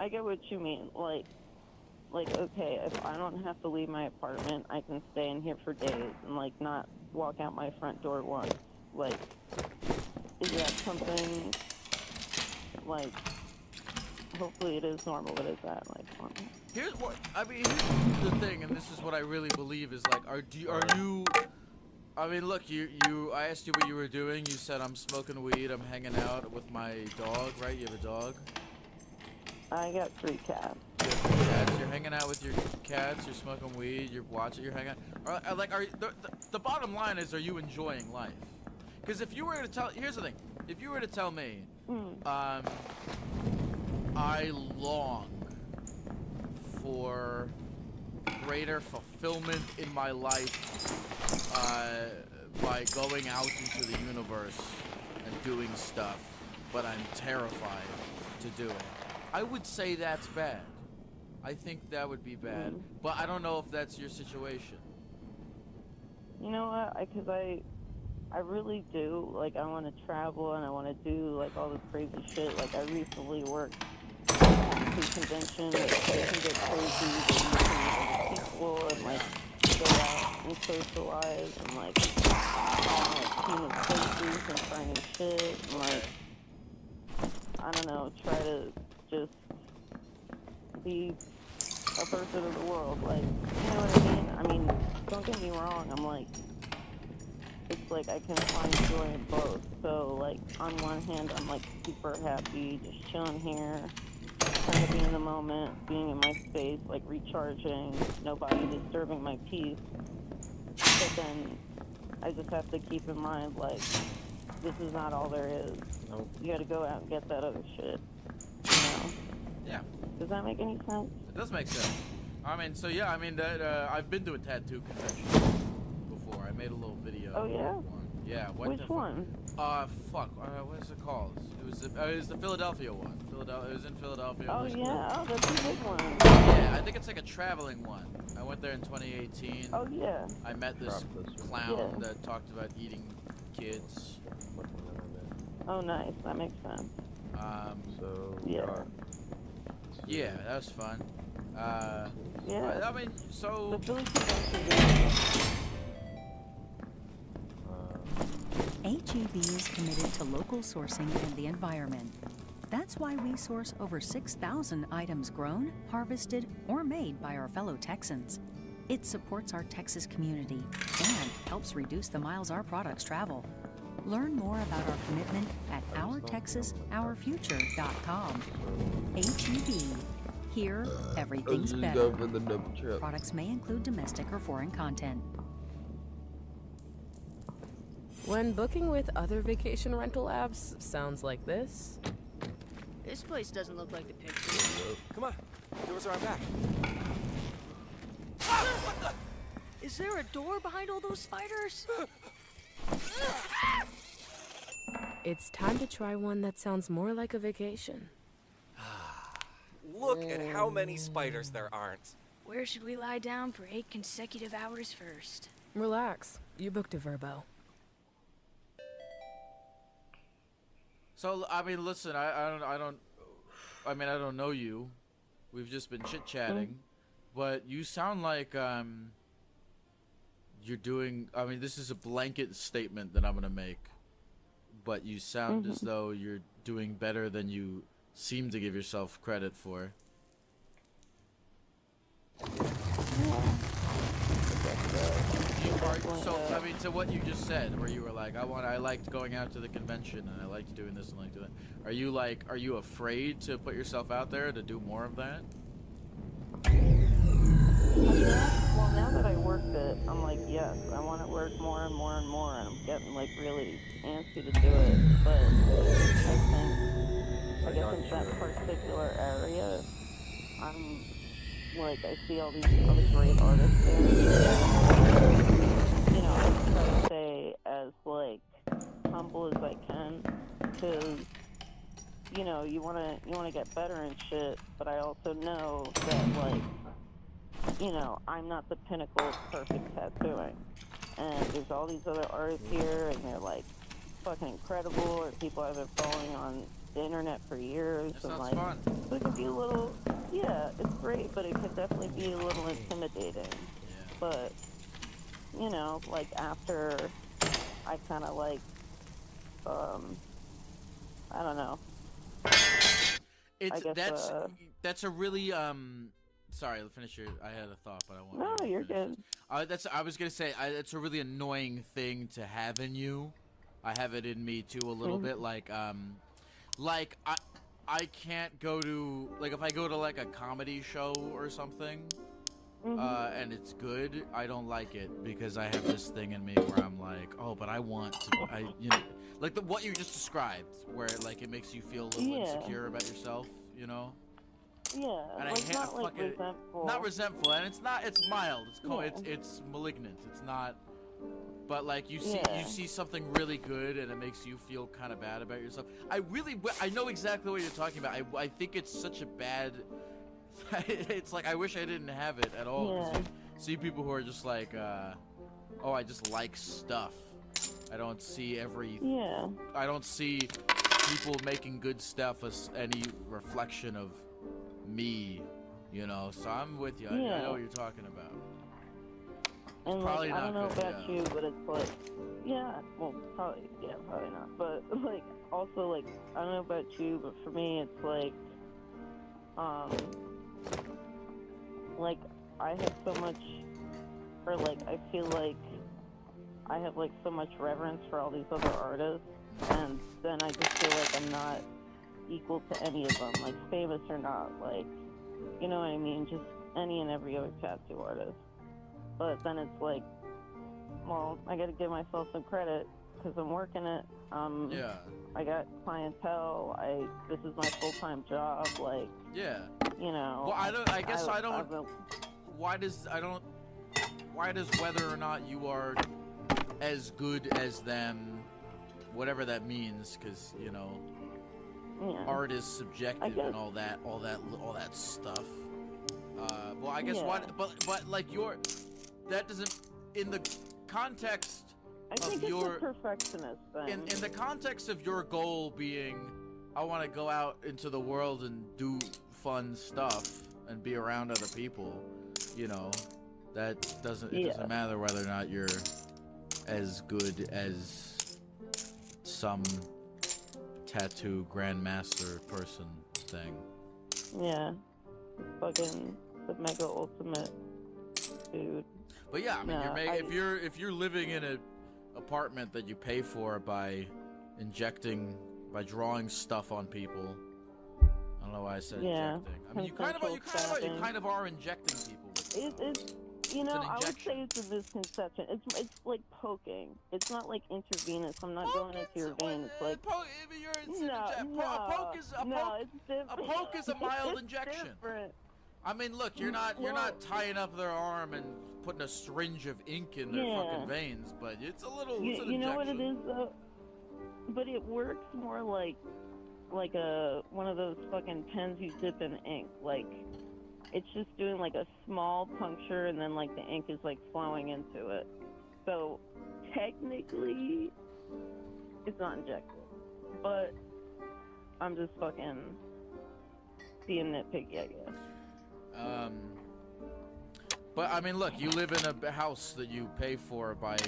Like, okay, if I don't have to leave my apartment, I can stay in here for days and, like, not walk out my front door once. Like, is that something, like, hopefully it is normal, but is that, like, normal? Here's the thing, and this is what I really believe is, like, are you, I mean, look, I asked you what you were doing. You said, I'm smoking weed, I'm hanging out with my dog, right? You have a dog? I got 3 cats. You have 3 cats. You're hanging out with your cats. You're smoking weed. You're watching. You're hanging out. The bottom line is, are you enjoying life? Because if you were to tell, here's the thing. If you were to tell me, I long for greater fulfillment in my life by going out into the universe and doing stuff, but I'm terrified to do it. I would say that's bad. I think that would be bad, but I don't know if that's your situation. You know what? Because I really do. Like, I want to travel and I want to do, like, all this crazy shit. Like, I recently worked at a convention where I can get crazy and meet people and, like, go out and socialize and, like, see new places and try new shit and, like, I don't know, try to just be a person of the world, like, you know what I mean? I mean, don't get me wrong, I'm like, it's like I can find joy in both. So, like, on one hand, I'm like super happy, just chilling here, trying to be in the moment, being in my space, like recharging, nobody disturbing my peace. But then I just have to keep in mind, like, this is not all there is. Nope. You gotta go out and get that other shit. You know? Yeah. Does that make any sense? It does make sense. I mean, so yeah, I mean, that I've been to a tattoo convention before. I made a little video. Oh, yeah? One. Yeah. Which one? Fuck. What is it called? It was the Philadelphia one. It was in Philadelphia. Oh, yeah. Oh, that's a big one. Yeah, I think it's like a traveling one. I went there in 2018. Oh, yeah. I met this clown that talked about eating kids. Oh, nice. That makes sense. So, yeah, that was fun. Yeah. I mean, so... The Philly convention. HEB is committed to local sourcing and the environment. That's why we source over 6,000 items grown, harvested, or made by our fellow Texans. It supports our Texas community and helps reduce the miles our products travel. Learn more about our commitment at OurTexasOurFuture.com. HEB. Here, everything's better. Products may include domestic or foreign content. When booking with other vacation rental apps, sounds like this. This place doesn't look like the picture. Come on, doors are on back. What the? Is there a door behind all those spiders? It's time to try one that sounds more like a vacation. Look at how many spiders there aren't. Where should we lie down for 8 consecutive hours first? Relax. You booked a Verbo. So, I mean, listen, I don't know you. We've just been chit-chatting. But you sound like, you're doing, I mean, this is a blanket statement that I'm gonna make. But you sound as though you're doing better than you seem to give yourself credit for. So, I mean, to what you just said, where you were like, I liked going out to the convention, and I liked doing this and like doing that. Are you afraid to put yourself out there to do more of that? Well, now that I worked it, I'm like, yes, I want to work more and more and more, and I'm getting, like, really antsy to do it. But I guess in that particular area, I'm, like, I see all these other great artists there. You know, I try to stay as, like, humble as I can, because, you know, you wanna get better and shit, but I also know that, like, you know, I'm not the pinnacle of perfect tattooing. And there's all these other artists here, and they're, like, fucking incredible, or people I've been following on the internet for years. That and sounds like, fun. so it can be a little, yeah, it's great, but it could definitely be a little intimidating. Yeah. But, you know, like after I kind of like, I don't know. It's I guess, that's a really Sorry, finish your. I had a thought, but I won't. No, you're good. I was gonna say it's a really annoying thing to have in you. I have it in me too a little bit. Like I can't go to like if I go to like a comedy show or something, and it's good. I don't like it because I have this thing in me where I'm like, oh, but I want to. Like what you just described, where like it makes you feel a little insecure about yourself. You know. Yeah, And like, I not like fucking, resentful. Not resentful, and it's not. It's mild. It's cold. It's malignant. It's not. But like you see something really good, and it makes you feel kind of bad about yourself. I know exactly what you're talking about. I think it's such a bad. It's like I wish I didn't have it at all. 'Cause you see people who are just like, oh, I just like stuff. I don't see I don't see people making good stuff as any reflection of me, you know. So I'm with you. I know what you're talking about. And probably like, I don't know not good, about you, but it's like, probably not. But like, also like, I don't know about you, but for me, it's like, like I have so much, or like I feel like I have like so much reverence for all these other artists, and then I just feel like I'm not equal to any of them, like famous or not, like, you know what I mean, just any and every other tattoo artist. But then it's like, well, I gotta give myself some credit because I'm working it. I got clientele. This is my full-time job. Like, you know. Well, Why does whether or not you are as good as them, whatever that means, because you know. Yeah. Art is subjective and all that stuff. Well, I guess but like that doesn't in the context of your it's a perfectionist thing. In the context of your goal being, I want to go out into the world and do fun stuff and be around other people. You know, that doesn't matter whether or not you're as good as some tattoo grandmaster person thing. Yeah, fucking the mega ultimate dude. But yeah, I mean, if you're living in an apartment that you pay for by drawing stuff on people. I don't know why I said injecting. I mean, you kind of are injecting people. It's you know, I would say it's a misconception. It's like poking. It's not like intravenous. I'm not going into your veins. Like a poke is a mild injection. Different. I mean, look, you're not tying up their arm and putting a syringe of ink in their fucking veins, but it's a little. You know what it is though? But it works more like one of those fucking pens you dip in ink, like. It's just doing like a small puncture and then like the ink is like flowing into it. So technically it's not injected. But I'm just fucking being nitpicky, I guess. But I mean, look, you live in a house that you pay for by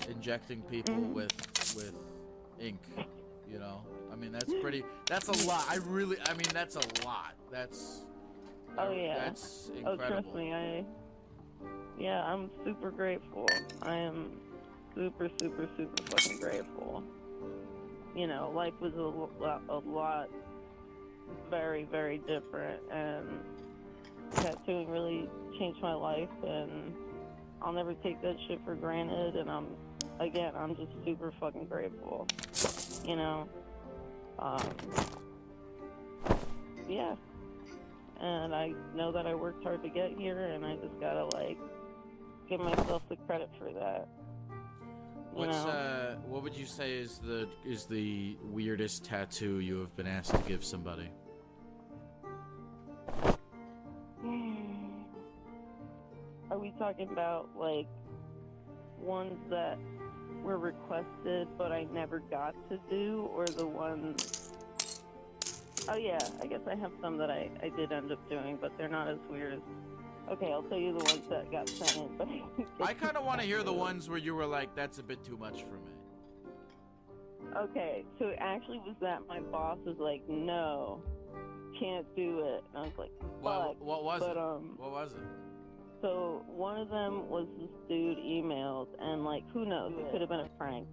injecting people with ink, you know? I mean, that's a lot. That's a lot. Oh yeah. That's incredible. Trust me, I'm super grateful. I am super, super, super fucking grateful. You know, life was a lot very, very different, and tattooing really changed my life, and I'll never take that shit for granted, and I'm just super fucking grateful. You know? Yeah. And I know that I worked hard to get here, and I just gotta like give myself the credit for that. What would you say is the weirdest tattoo you have been asked to give somebody? Are we talking about like ones that were requested but I never got to do, or the ones Oh yeah, I guess I have some that I did end up doing, but they're not as weird as... Okay, I'll tell you the ones that got sent in, but... I kind of want to hear the ones where you were like, that's a bit too much for me. Okay, so it actually was that my boss was like, no, can't do it. And I was like, fuck. What was but, it? What was it? So one of them was this dude emailed, and like, who knows? It could have been a prank.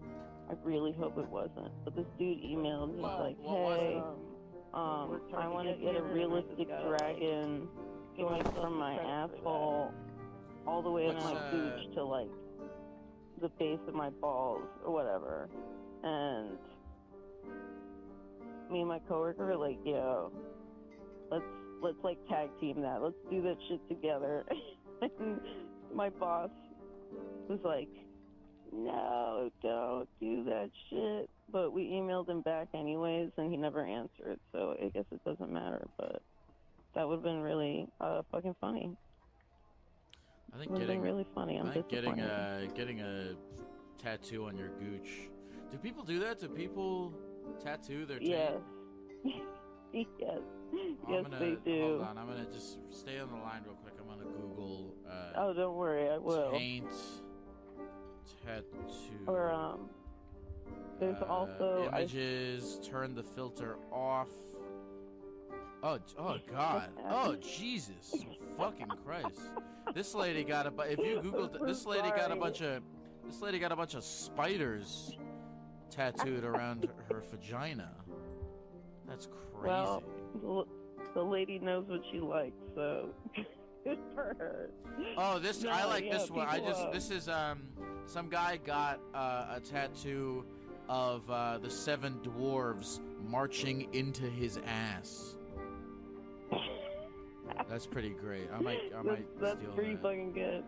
I really hope it wasn't. But this dude emailed and was like, hey, I want to get a realistic dragon going from my asshole all the way to my gooch to like the base of my balls or whatever. And me and my coworker were like, yo, let's like tag team that. Let's do that shit together. And my boss was like, no, don't do that shit. But we emailed him back anyways, and he never answered, so I guess it doesn't matter. But that would have been really fucking funny. I think getting really funny. I'm getting a tattoo on your gooch. Do people do that? Do people tattoo their taint? Yes. Yes. Yes, they do. Hold on, I'm gonna just stay on the line real quick. I'm gonna Google. Oh, don't worry, I will. Taint tattoo. Or there's also images. Turn the filter off. Oh God. Oh Jesus, fucking Christ! This lady got if you Googled this lady got a bunch of spiders tattooed around her vagina. That's crazy. Well, the lady knows what she likes, so good for her. Oh, I like yeah, this one. This is some guy got a tattoo of the 7 dwarves marching into his ass. That's pretty great. I might That's steal pretty that. fucking good.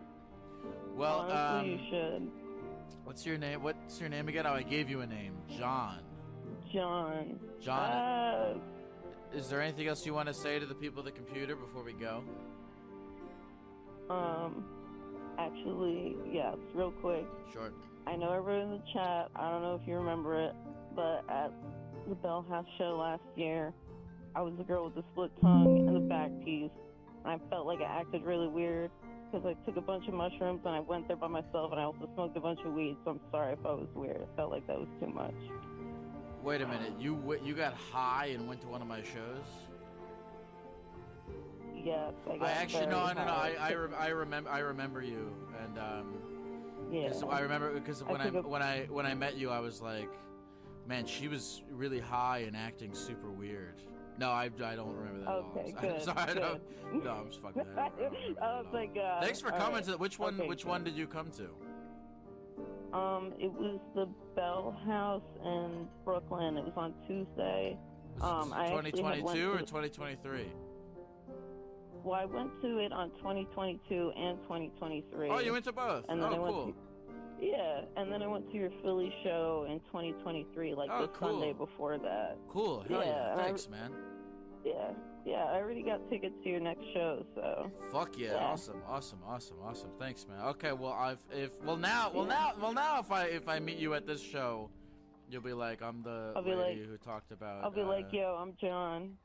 Well, honestly, you should. What's your name? What's your name again? Oh, I gave you a name. John. John. Is there anything else you want to say to the people at the computer before we go? Actually, yes, real quick. Sure. I know everyone in the chat, I don't know if you remember it, but at the Bell House show last year, I was the girl with the split tongue and the back piece, and I felt like I acted really weird because I took a bunch of mushrooms and I went there by myself, and I also smoked a bunch of weed, so I'm sorry if I was weird. I felt like that was too much. Wait a minute. You got high and went to one of my shows? Yes, I got actually very high. I remember you, and yeah. I remember because when I met you, I was like, man, she was really high and acting super weird. No, I don't remember that Okay, at all. I'm good, sorry. good. No, I'm just fucking. Oh my god. Thanks for All coming right. to which one? Okay, Which good. one did you come to? It was the Bell House in Brooklyn. It was on Tuesday. Was I actually had 2022 or went to- 2023? Well, I went to it on 2022 and 2023. Oh, you went to both. And then Oh, I went cool. Yeah, and then I went to your Philly show in 2023, like Oh, the cool. Sunday before that. Cool. Hell yeah. and Thanks, man. Yeah, I already got tickets to your next show, so. Fuck yeah. Yeah. Awesome. Thanks, man. Okay, well, now if I meet you at this show, you'll be like, I'm the I'll be lady like- who talked about. I'll be like, yo, I'm John.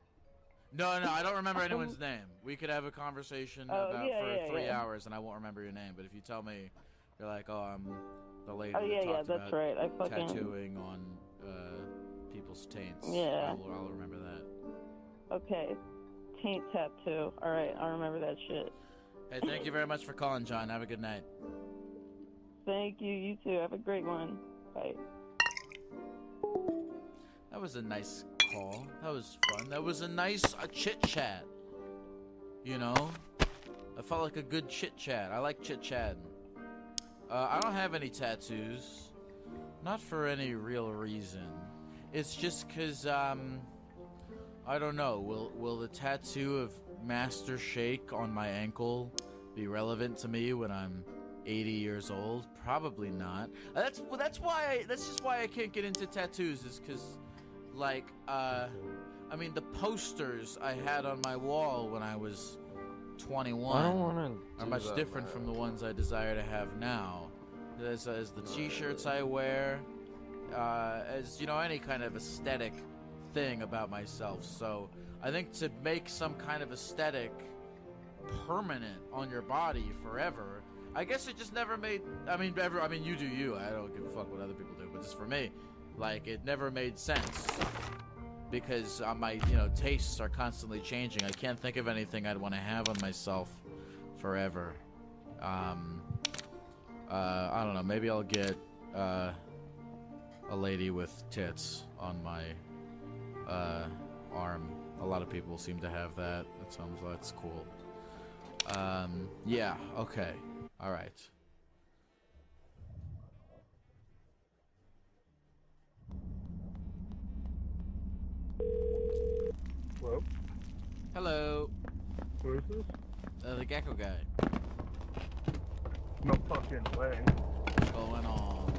No, I don't remember anyone's name. We could have a conversation Oh, about yeah, for yeah, 3 yeah. hours, and I won't remember your name. But if you tell me, you're like, oh, I'm the lady Oh, who yeah, yeah, talked that's about right. I fucking- tattooing on people's taints. Yeah. I'll remember that. Okay. Taint tattoo. Alright, I'll remember that shit. Hey, thank you very much for calling, John. Have a good night. Thank you, you too. Have a great one. Bye. That was a nice call. That was fun. That was a nice chit chat. You know, I felt like a good chit chat. I like chit chatting. I don't have any tattoos, not for any real reason. It's just cause I don't know. Will the tattoo of Master Shake on my ankle be relevant to me when I'm 80 years old? Probably not. That's just why I can't get into tattoos, is because, like, I mean, the posters I had on my wall when I was 21 I don't wanna are do much that, different from the ones I desire to have now. As the t-shirts I wear, as, you know, any kind of aesthetic thing about myself. So I think to make some kind of aesthetic permanent on your body forever, I guess it just never made. I mean, you do you. I don't give a fuck what other people do, but just for me, like, it never made sense because my tastes are constantly changing. I can't think of anything I'd want to have on myself forever. I don't know. Maybe I'll get a lady with tits on my arm. A lot of people seem to have that. That's cool. Yeah. Okay. All right. Hello? Hello. Who is this? The gecko guy. No fucking way. What's going on?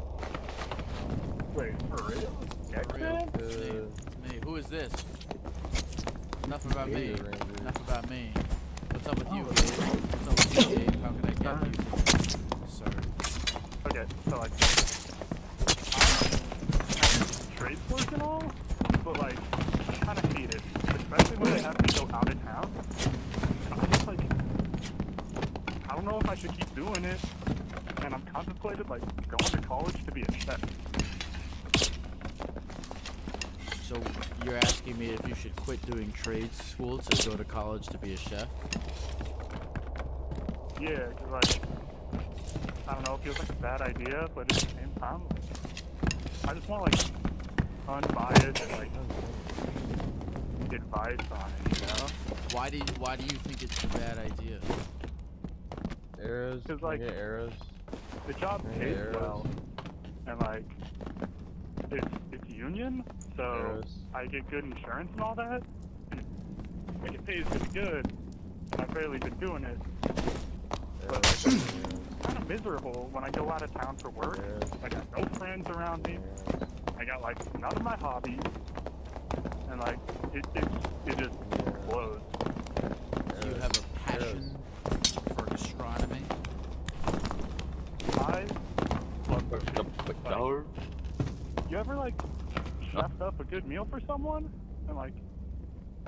Wait, for real? For real? It's me. Who is this? Enough about me. Enough about me. What's up with you, Gabe? What's up with you, Gabe? How can I get you? Sir. Okay, so like, I'm trades work and all, but like, I kind of hate it, especially when I have to go out of town. I just like, I don't know if I should keep doing it, and I'm contemplated like going to college to be a chef. So you're asking me if you should quit doing trade school to go to college to be a chef? Yeah, cause like, I don't know, it feels like a bad idea, but at the same time, I just want like unbiased like advice on it, you know? Why do you think it's a bad idea? Arrows? Cause like, arrows? The job pays well, and like, it's union, so I get good insurance and all that. And, like, it pays pretty good, and I've barely been doing it. But like, it's kind of miserable when I go out of town for work. I got no friends around me. I got like none of my hobbies, and like it just blows. Do you have a passion for gastronomy? I love cooking. Like, you ever like chefed up a good meal for someone, and like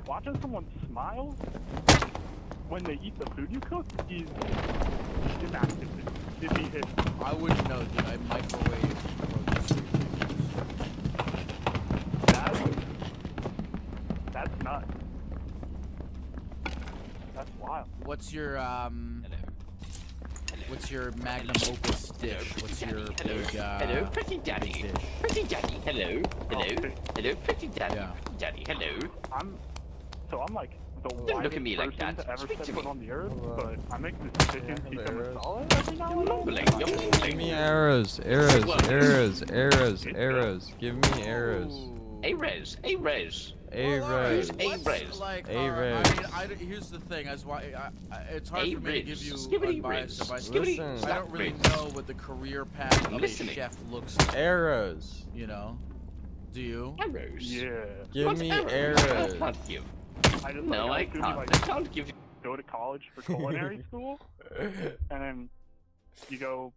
watching someone smile when they eat the food you cook is immaculate. I wouldn't know, dude. I microwave rotisserie chickens. That's nuts. That's wild. What's your What's your magnum opus dish? What's your big hello, pretty daddy. dish? Pretty daddy, hello. Hello. Hello, pretty daddy. Yeah. Pretty daddy, hello. I'm like the Don't look at me like person that. to ever Speak step to foot me. on the earth, but I make this chicken tikka masala every now and then. Give me arrows, arrows. Give me arrows. Arrows. Arrows. Like, Arrows. here's the thing. That's why it's hard for me to give you Skibbity unbiased ribs. advice. Skibbity I don't really know what the career path of a listening. chef looks like. Arrows. You know? Do you? Arrows. Yeah. Give me I arrows. can't give. I just No, I like, can't. like, I can't give you. go to college for culinary school, and then you go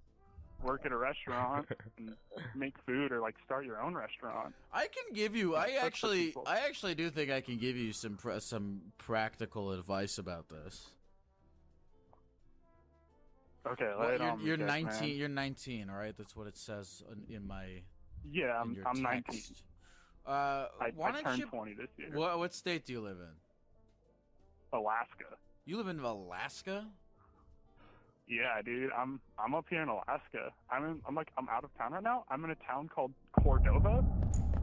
work at a restaurant and make food, or like start your own restaurant. I can give you. I actually do think I can give you some practical advice about this. Okay, Well, lay it on me, you're Jack, 19. man. You're 19, all right? That's what it says in my. Yeah, in your I'm 19. text. I Why don't turned you? 20 this year. What state do you live in? Alaska. You live in Alaska? Yeah, dude, I'm up here in Alaska. I'm out of town right now. I'm in a town called Cordova.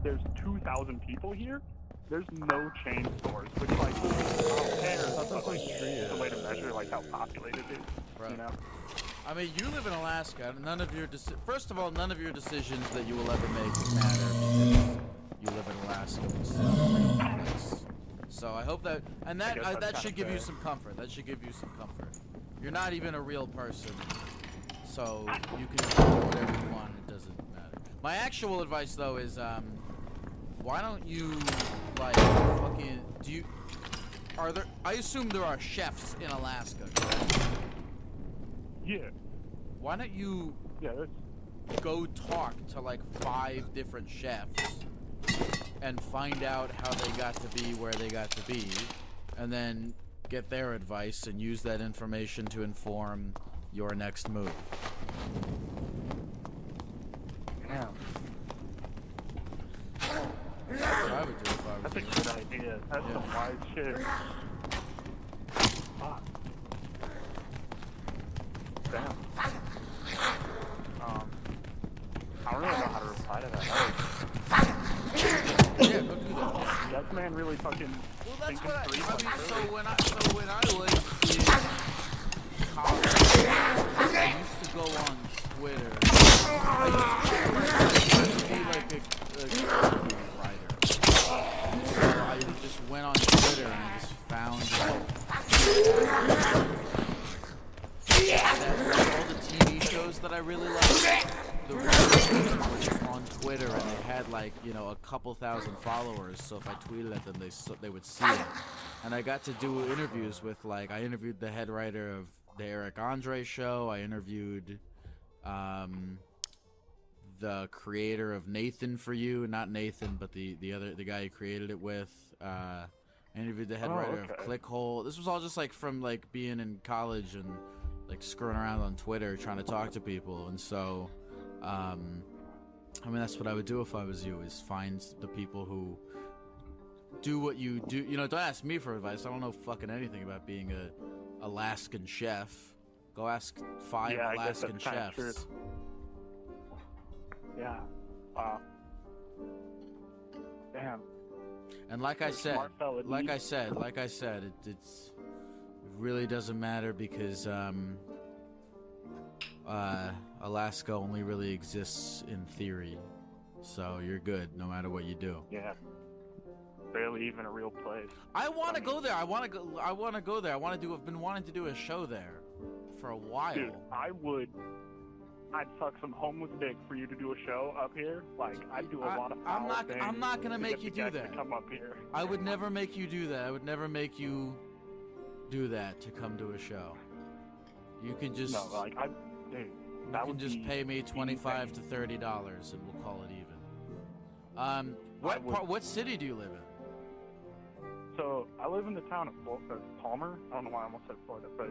There's 2,000 people here. There's no chain stores, which like I don't care. That's like the way to measure like how populated it is. Right. You know. I mean, you live in Alaska. None of your first of all, none of your decisions that you will ever make matter because you live in Alaska instead of a real place. So I hope that, and that that should give you some comfort. That should give you some comfort. You're not even a real person, so you can do whatever you want. It doesn't matter. My actual advice though is, why don't you like fucking I assume there are chefs in Alaska, correct? Yeah. Why don't you go talk to like 5 different chefs and find out how they got to be where they got to be, and then get their advice and use that information to inform your next move. Yeah. That's what I would do if I was That's a you. good idea. That's some wise shit. Fuck. Damn. I don't really know how to reply to that. Yeah, go do that. That man really fucking. Well, that's thinking what three I mean. points So early. when I was in college, I used to go on Twitter. I used to be like a writer. So I just went on Twitter and I just found all the TV shows that I really liked. The writers were just on Twitter and they had like, you know, a couple thousand followers, so if I tweeted at them they would see it. And I got to do interviews with, like, I interviewed the head writer of the Eric Andre show, I interviewed the creator of Nathan For You, not Nathan, but the guy who created it with, I interviewed the head writer of Clickhole. This was all just like from like being in college and like screwing around on Twitter trying to talk to people, and so I mean, that's what I would do if I was you, is find the people who do what you do. You know, don't ask me for advice. I don't know fucking anything about being a Alaskan chef. Go ask 5 Alaskan chefs. Yeah. Damn. And like I said, Smart fella, it really doesn't matter because Alaska only really exists in theory, so you're good no matter what you do. Yeah. Barely even a real place. I want to go there. I want to go there. I've been wanting to do a show there for a while. Dude, I'd suck some homeless dick for you to do a show up here. Like, I'd do a lot of foul things. I'm not gonna to make get you the do guests that. To come up here. I would never make you do that. I would never make you do that to come to a show. You can just dude, you can just pay me $25 to $30 and we'll call it even. What city do you live in? So I live in the town of Palmer. I don't know why I almost said Florida, but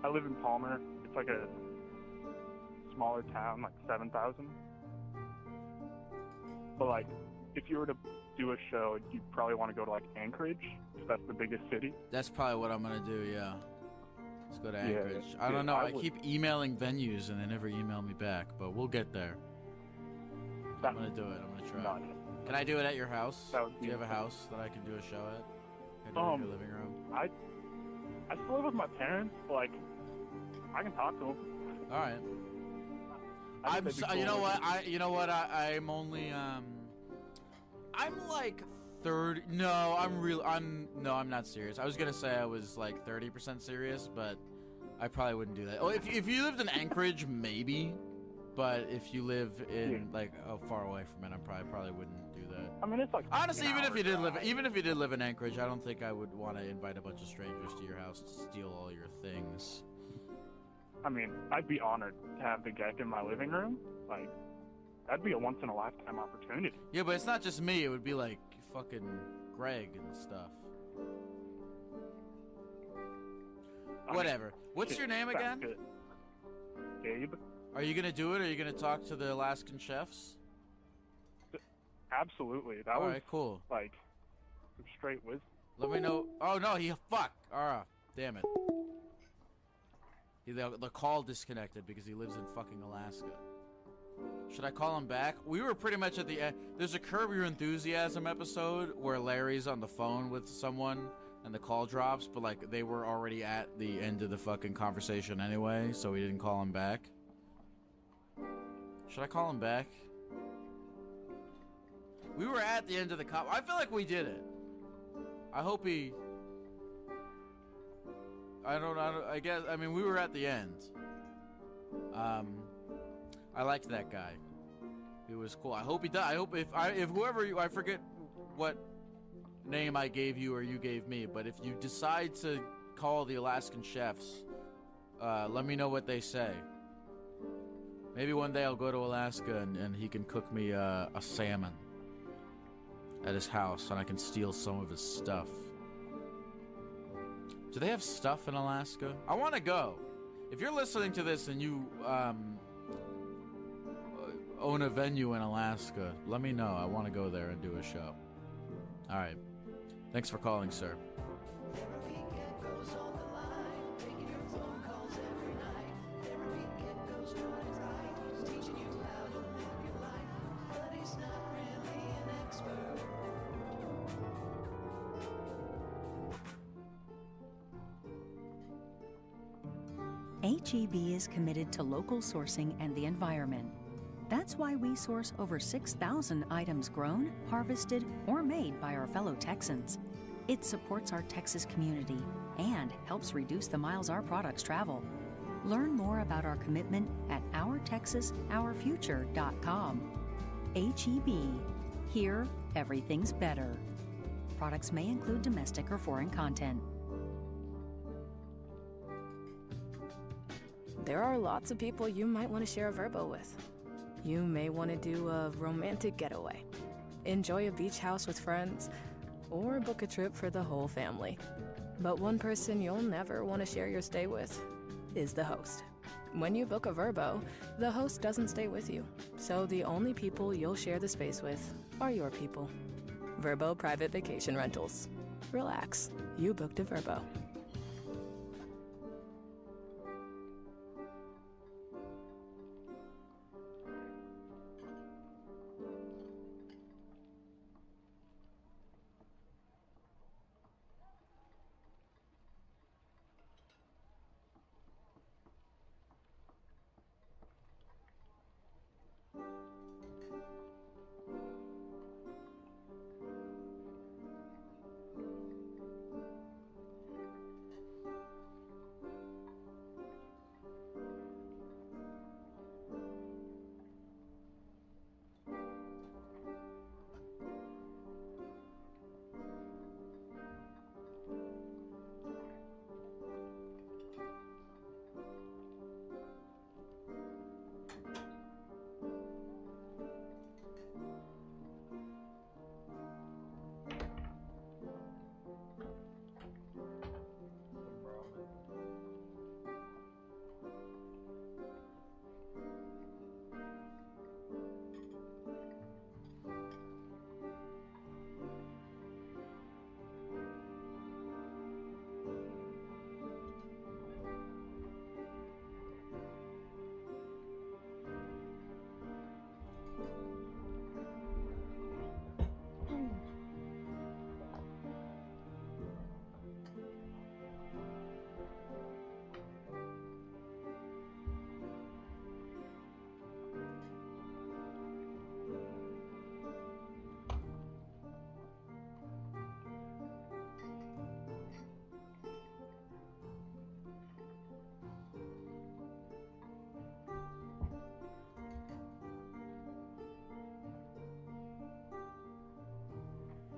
I live in Palmer. It's like a smaller town, like 7,000. But like, if you were to do a show, you'd probably want to go to like Anchorage, because that's the biggest city. That's probably what I'm gonna do. Yeah, let's go to Anchorage. Yeah, I don't know. I would. keep emailing venues and they never email me back, but we'll get there. I'm gonna do it. I'm gonna try. Can I do it at your house? Do you have a house that I can do a show at? Can I do it in your living room? I still live with my parents. But, like, I can talk to them. All right. You know what? I'm only I'm like 30. No, I'm not serious. I was gonna say I was like 30% serious, but I probably wouldn't do that. Oh, if you lived in Anchorage, maybe. But if you live in like far away from it, I probably wouldn't do that. I mean, it's like honestly, even if you did live in Anchorage, I don't think I would want to invite a bunch of strangers to your house to steal all your things. I mean, I'd be honored to have the Gek in my living room. Like, that'd be a once-in-a-lifetime opportunity. Yeah, but it's not just me. It would be like fucking Greg and stuff. Whatever. What's your name again? Good. Gabe. Are you gonna do it? Or are you gonna talk to the Alaskan chefs? Absolutely. That All was right, cool. Like some straight wisdom. Let me know. Oh no, fuck. Damn it. The call disconnected because he lives in fucking Alaska. Should I call him back? We were pretty much at the end. There's a Curb Your Enthusiasm episode where Larry's on the phone with someone and the call drops, but like they were already at the end of the fucking conversation anyway, so we didn't call him back. Should I call him back? We were at the end of the I feel like we did it. I hope he... I guess, I mean, we were at the end. I liked that guy. He was cool. I hope he does. I hope if whoever I forget what name I gave you or you gave me, but if you decide to call the Alaskan chefs, let me know what they say. Maybe one day I'll go to Alaska and he can cook me a salmon. at his house, and I can steal some of his stuff. Do they have stuff in Alaska? I want to go. If you're listening to this and you own a venue in Alaska, let me know. I want to go there and do a show. All right. Thanks for calling, sir. HEB is committed to local sourcing and the environment. That's why we source over 6,000 items grown, harvested, or made by our fellow Texans. It supports our Texas community and helps reduce the miles our products travel. Learn more about our commitment at OurTexasOurFuture.com. HEB. Here, everything's better. Products may include domestic or foreign content. There are lots of people you might want to share a Vrbo with. You may want to do a romantic getaway, enjoy a beach house with friends, or book a trip for the whole family. But one person you'll never want to share your stay with is the host. When you book a Vrbo, the host doesn't stay with you, so the only people you'll share the space with are your people. Vrbo Private Vacation Rentals. Relax, you booked a Vrbo.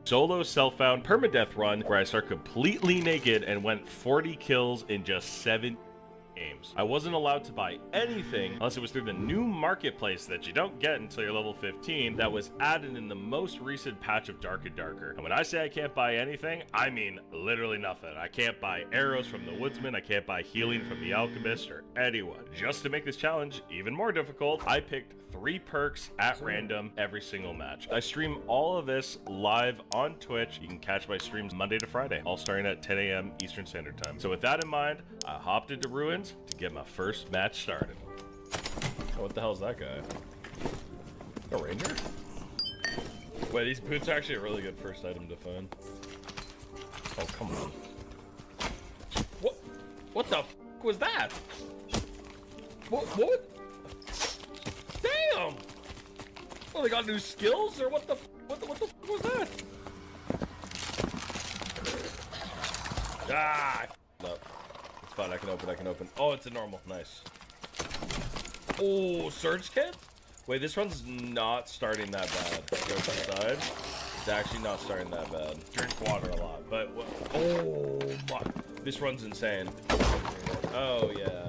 Solo self-found permadeath run where I start completely naked and went 40 kills in just 7 games. I wasn't allowed to buy anything unless it was through the new marketplace that you don't get until you're level 15 that was added in the most recent patch of Dark and Darker. And when I say I can't buy anything, I mean literally nothing. I can't buy arrows from the Woodsman, I can't buy healing from the Alchemist or anyone. Just to make this challenge even more difficult, I picked 3 perks at random every single match. I stream all of this live on Twitch. You can catch my streams Monday to Friday, all starting at 10 a.m. Eastern Standard Time. So with that in mind, I hopped into Ruins to get my first match started. Oh, what the hell is that guy? A ranger? Wait, these boots are actually a really good first item to find. Oh, come on. What the f was that? What? Damn! Oh, they got new skills, or what the was that? Ah! No. It's fine, I can open. Oh, it's a normal. Nice. Oh, surge kit? Wait, this one's not starting that bad. Go inside. It's actually not starting that bad. Drink water a lot, but oh my. This run's insane. Oh, yeah.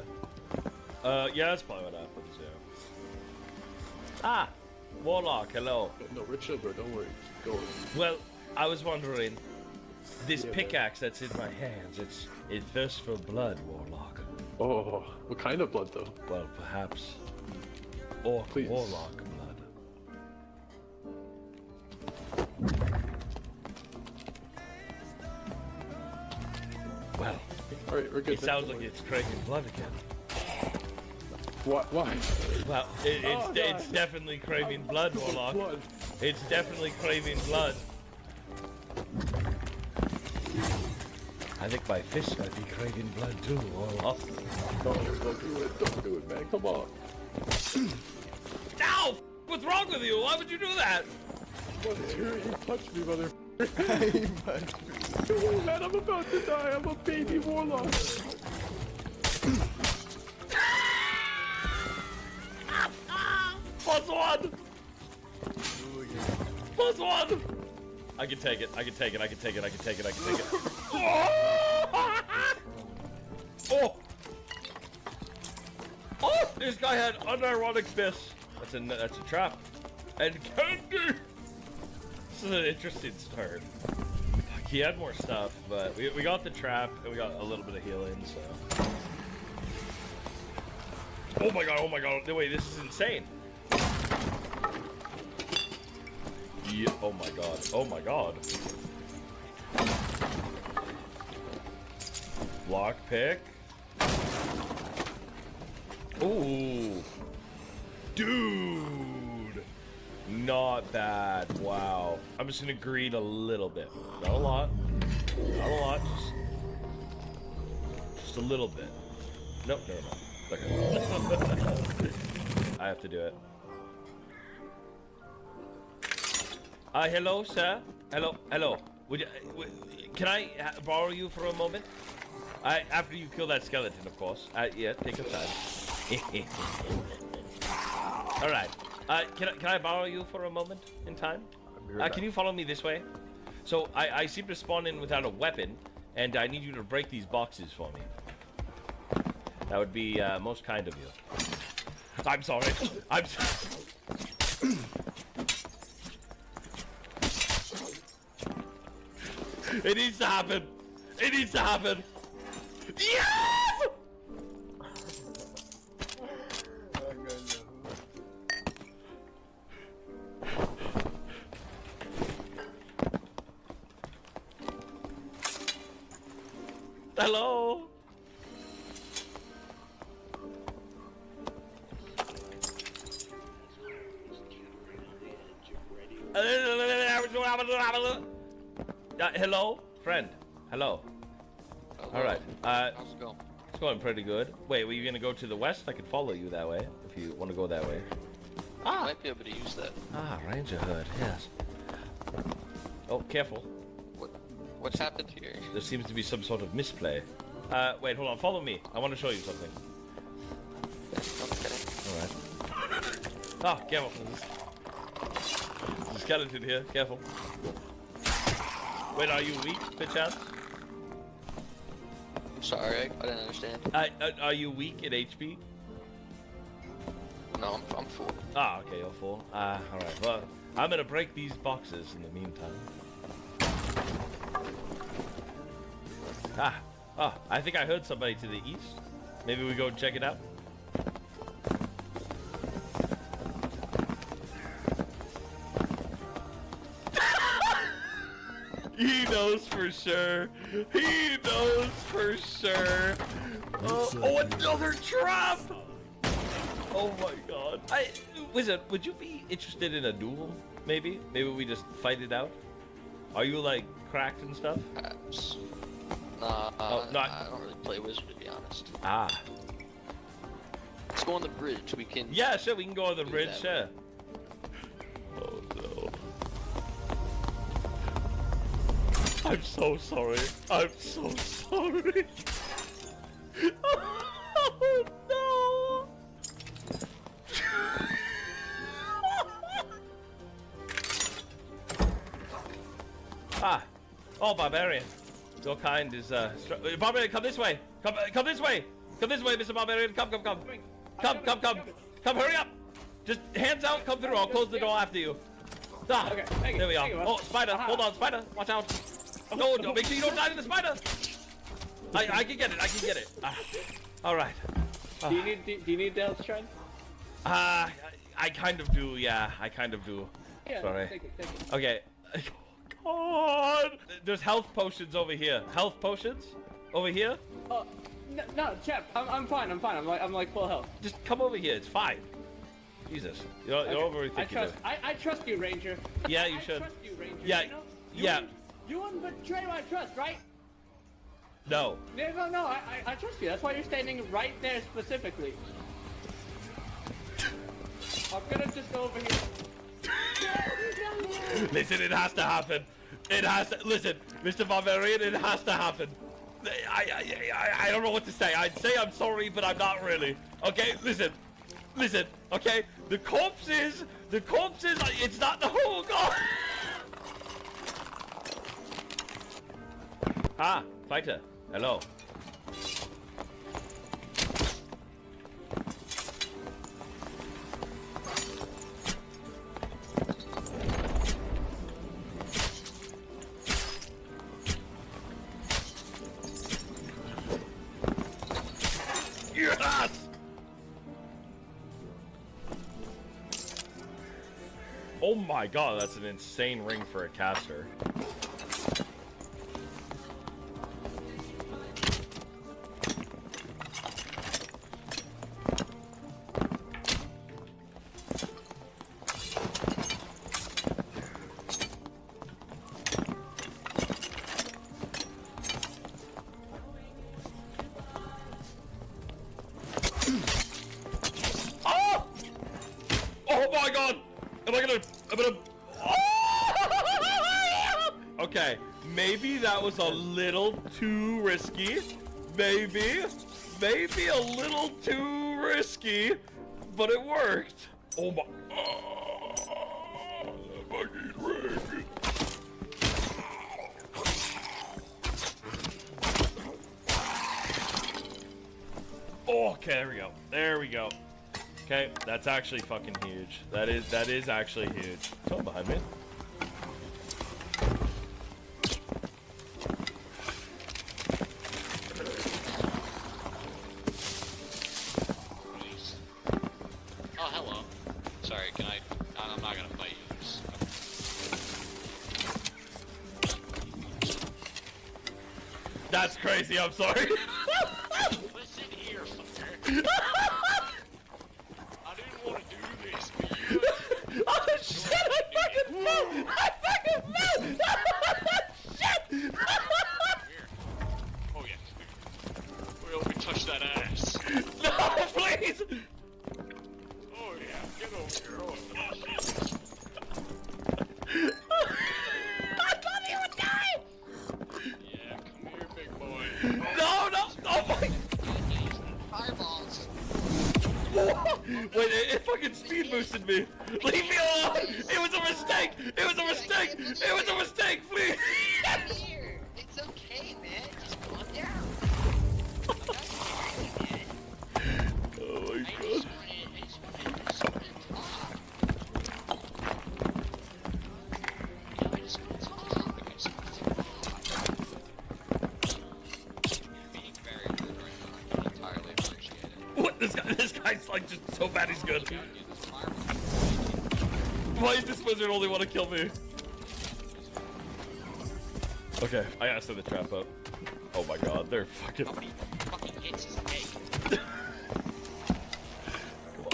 Yeah, that's probably what happens, yeah. Ah! Warlock, hello. No, Richard, bro, don't worry. going? Well, I was wondering, this pickaxe that's in my hands, it thirsts for blood, Warlock. Oh, what kind of blood though? Well, perhaps Orc Warlock blood. Well, all right, we're good. It sounds like it's craving blood again. What? Why? Well, it's definitely craving blood, Warlock. Blood. It's definitely craving blood. I think my fist might be craving blood too, Warlock. No, don't do it. Don't do it, man. Come on. Ow! What's wrong with you? Why would you do that? You touched me, mother. He punched me. Come on, man. I'm about to die. I'm a baby Warlock. +1! +1! I can take it. I can take it. I can take it. I can take it. I can take it. Oh! Oh! This guy had unironic fists. That's a trap. And candy! This is an interesting start. He had more stuff, but we got the trap and we got a little bit of healing, so. Oh my god, oh my god. No, wait, this is insane. Yeah, oh my god, oh my god. Lockpick. Ooh. Dude. Not bad. Wow. I'm just gonna greed a little bit. Not a lot. Not a lot. Just a little bit. Nope, never mind. Okay. I have to do it. Hello, sir. Hello, hello. Can I borrow you for a moment? After you kill that skeleton, of course. Yeah, take your time. All right. Can I borrow you for a moment in time? Can you follow me this way? So I seem to spawn in without a weapon, and I need you to break these boxes for me. That would be most kind of you. I'm sorry. I'm sorry. It needs to happen. It needs to happen. Yes! Hello. Hello, friend. Hello. All right. How's it going? It's going pretty good. Wait, were you gonna go to the west? I can follow you that way if you want to go that way. I might be able to use that. Ah, Ranger Hood. Yes. Oh, careful. What's happened here? There seems to be some sort of misplay. Wait, hold on. Follow me. I want to show you something. Okay. All right. Ah, careful. There's a skeleton here. Careful. Wait, are you weak, perchance? Sorry, I didn't understand. Are you weak in HP? No, I'm full. Ah, okay, you're full. Alright. Well, I'm gonna break these boxes in the meantime. I think I heard somebody to the east. Maybe we go check it out. He knows for sure. He knows for sure. Oh, another trap! Oh my god. Wizard, would you be interested in a duel? Maybe? Maybe we just fight it out? Are you like cracked and stuff? Perhaps. Nah, I don't really play Wizard to be honest. Ah. Let's go on the bridge. We can. Yeah, sure. We can go on the bridge. Sure. Oh no. I'm so sorry. I'm so sorry. Oh no. Oh, Barbarian. Your kind is, Barbarian, come this way. Come this way. Come this way, Mr. Barbarian. Come. Come, hurry up. Just hands out, come through. I'll close the door after you. Ah, Okay, thank you. there we Thank are. you, Oh, spider! Hold on, spider! Watch out! No, no, make sure you don't die to the spider! I can get it. I can get it. All right. Do you need the health shrine? I kind of do. Yeah, I kind of do. Yeah, Sorry. take it. Okay. God! There's health potions over here. Health potions? Over here? No, chap. I'm fine. I'm like full health. Just come over here. It's fine. Jesus. You're overthinking it. I trust you, Ranger. Yeah, you should. I trust you, Ranger. Yeah. You know? Yeah. You wouldn't betray my trust, right? No. No. I trust you. That's why you're standing right there specifically. I'm gonna just go over here. Listen, it has to happen. It has to. Listen, Mr. Barbarian, it has to happen. I don't know what to say. I'd say I'm sorry, but I'm not really. Okay, listen, okay? The corpses, it's not the whole god. Ah, fighter, hello. Yes! Oh my god, that's an insane ring for a caster. Okay, maybe that was a little too risky. Maybe a little too risky, but it worked. Oh my, fucking ring. Oh, okay, there we go. Okay, that's actually fucking huge. That is actually huge. Someone behind me. Oh, hello. Sorry, can I'm not gonna fight you. That's crazy, I'm sorry. Listen here, fucker. I didn't want to do this, but you... Oh shit, I fucking fell! Shit! Oh yeah. We touched that ass. No, please! Oh yeah, get over here. Oh, I thought he would die! yeah, come here, big boy. No! Oh my... Fireballs. Wait, it fucking speed boosted me. Leave me alone! It was a mistake! It was a mistake, please! Here. It's okay, man. Just calm down. Oh my god. I just wanted to talk. I just want to talk. You're being very rude right now. I entirely appreciate it. What? This guy's like just so bad he's good. Why does this wizard only want to kill me? Okay, I gotta set the trap up. Oh my god, they're fucking... How many fucking hits does it take? Come on,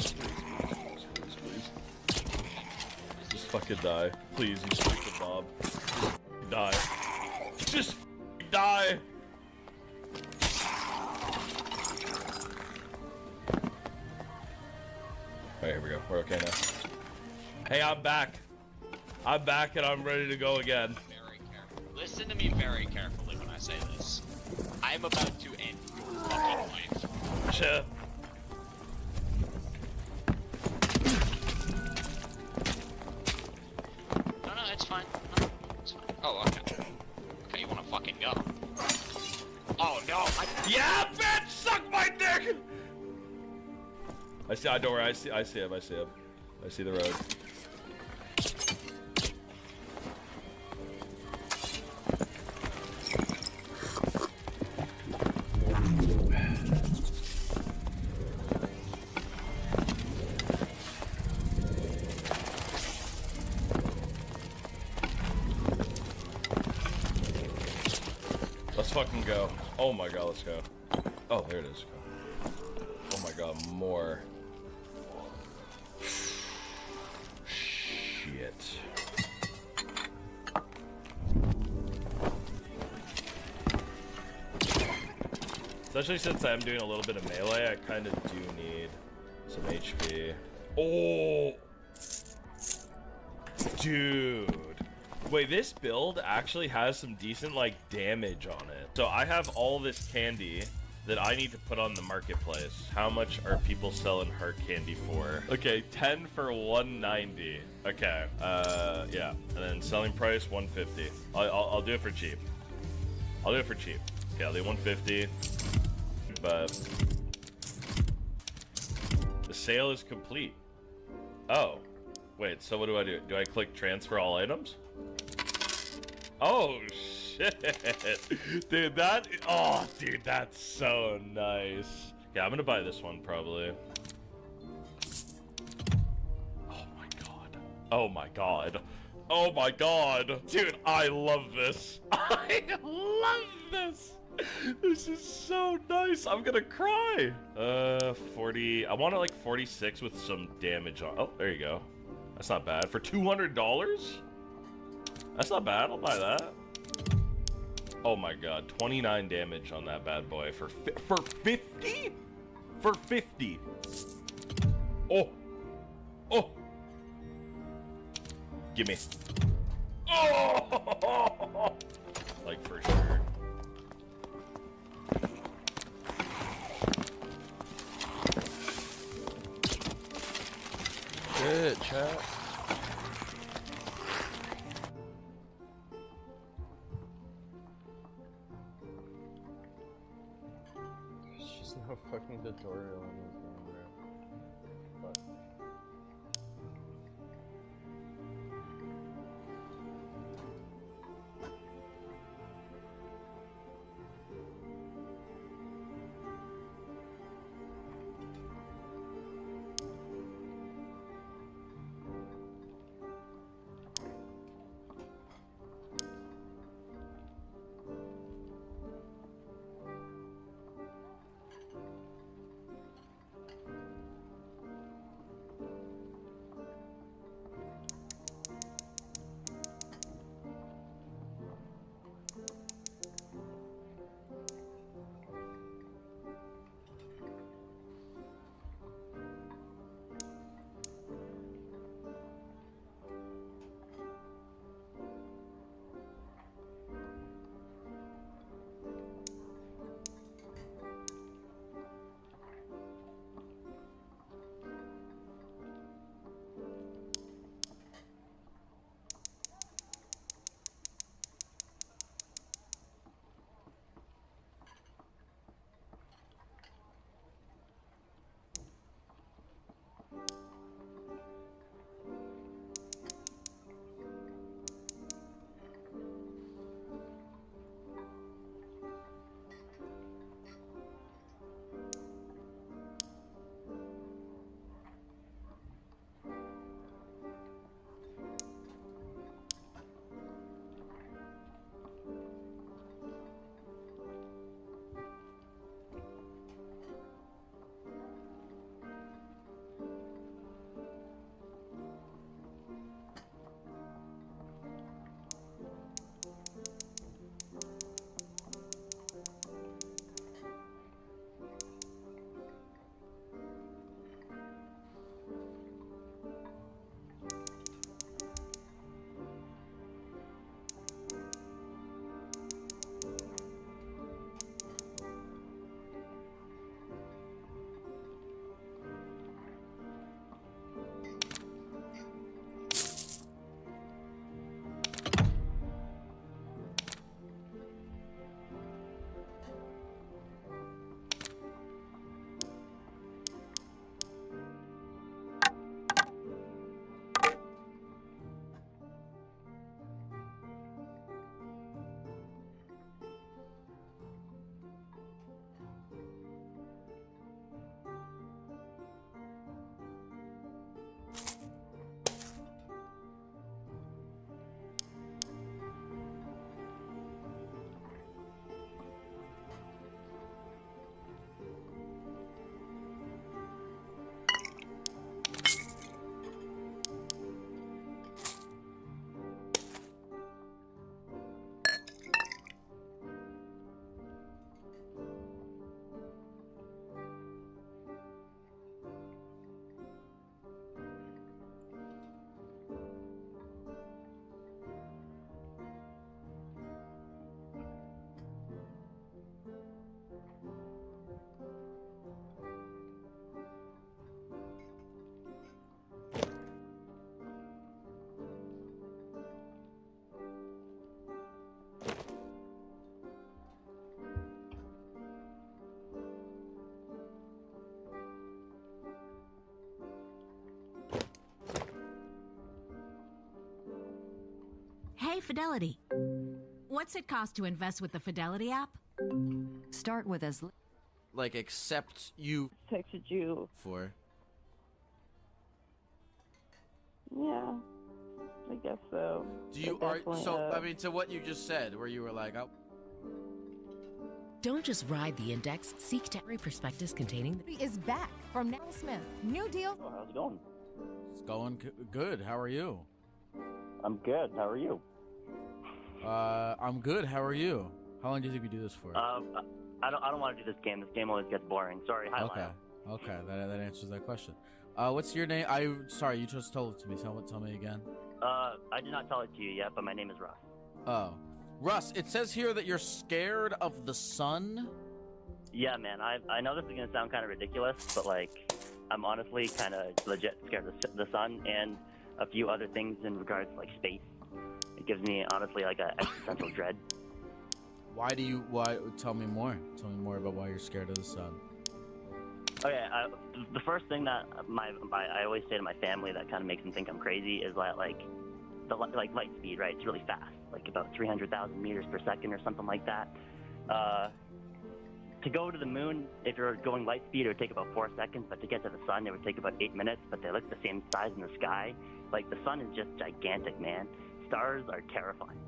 please. Just fucking die. Please, you stupid mob. Die. Just die! Alright, here we go. We're okay now. Hey, I'm back. I'm back and I'm ready to go again. Very careful. Listen to me very carefully when I say this. I'm about to end your fucking life. Sure. No, it's fine. No, it's fine. Oh, okay. Okay, you wanna fucking go? Oh no! Yeah, bitch! Suck my dick! Don't worry, I see him. I see the road. fucking go. Oh my god, let's go. Oh, there it is. Oh my god, more. Shit. Especially since I'm doing a little bit of melee, I kind of do need some HP. Oh! Dude. Wait, this build actually has some decent, like, damage on it. So I have all this candy that I need to put on the marketplace. How much are people selling heart candy for? Okay, 10 for 190. Okay, yeah. And then selling price, 150. I'll do it for cheap. I'll do it for cheap. Okay, I'll do 150. But the sale is complete. Oh, wait, so what do I do? Do I click transfer all items? Oh, shit. Dude, dude, that's so nice. Yeah, I'm gonna buy this one, probably. Oh my god. Oh my god. Oh my god. Dude, I love this. I love this. This is so nice. I'm gonna cry. 40. I want it like 46 with some damage on. Oh, there you go. That's not bad. For $200? That's not bad. I'll buy that. Oh my god. 29 damage on that bad boy for 50? For 50. Oh. Oh. Gimme. Oh. Like for sure. Good, chat. There's just no fucking tutorial on this game, bro. Fuck. Hey, Fidelity. What's it cost to invest with the Fidelity app? Start with as Like, accept you Texted you. for. Yeah, I guess so. Do you But are definitely, so? I mean, to what you just said, where you were like, oh, Don't just ride the index. Seek to every prospectus containing is back from Nell Smith. New deal. Oh, how's it going? it's going good. How are you? I'm good. How are you? I'm good. How are you? How long do you think we do this for? I don't want to do this game. This game always gets boring. Sorry. Hi, Okay. Lyle. Okay. That answers that question. What's your name? Sorry, you just told it to me. Tell me again. I did not tell it to you yet, but my name is Russ. Oh, Russ. It says here that you're scared of the sun. Yeah, man. I know this is gonna sound kind of ridiculous, but like, I'm honestly kind of legit scared of the sun and a few other things in regards to like space. It gives me honestly like a existential dread. Why? Tell me more. Tell me more about why you're scared of the sun. Okay, the first thing that I always say to my family that kind of makes them think I'm crazy is that like light speed, right? It's really fast, like about 300,000 meters per second or something like that. To go to the moon, if you're going light speed, it would take about 4 seconds, but to get to the sun, it would take about 8 minutes. But they look the same size in the sky. Like the sun is just gigantic, man. Stars are terrifying.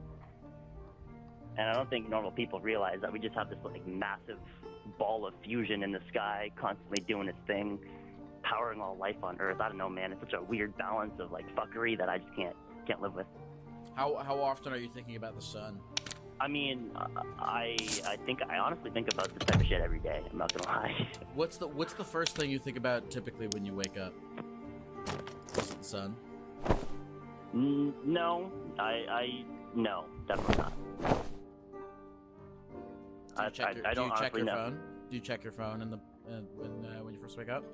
And I don't think normal people realize that we just have this like massive ball of fusion in the sky, constantly doing its thing, powering all life on Earth. I don't know, man. It's such a weird balance of like fuckery that I just can't live with. How often are you thinking about the sun? I mean, I honestly think about this type of shit every day. I'm not gonna lie. What's the first thing you think about typically when you wake up? Is it the sun? No, no, definitely not. Do you check I don't honestly know. phone? Do you check your phone when you first wake up?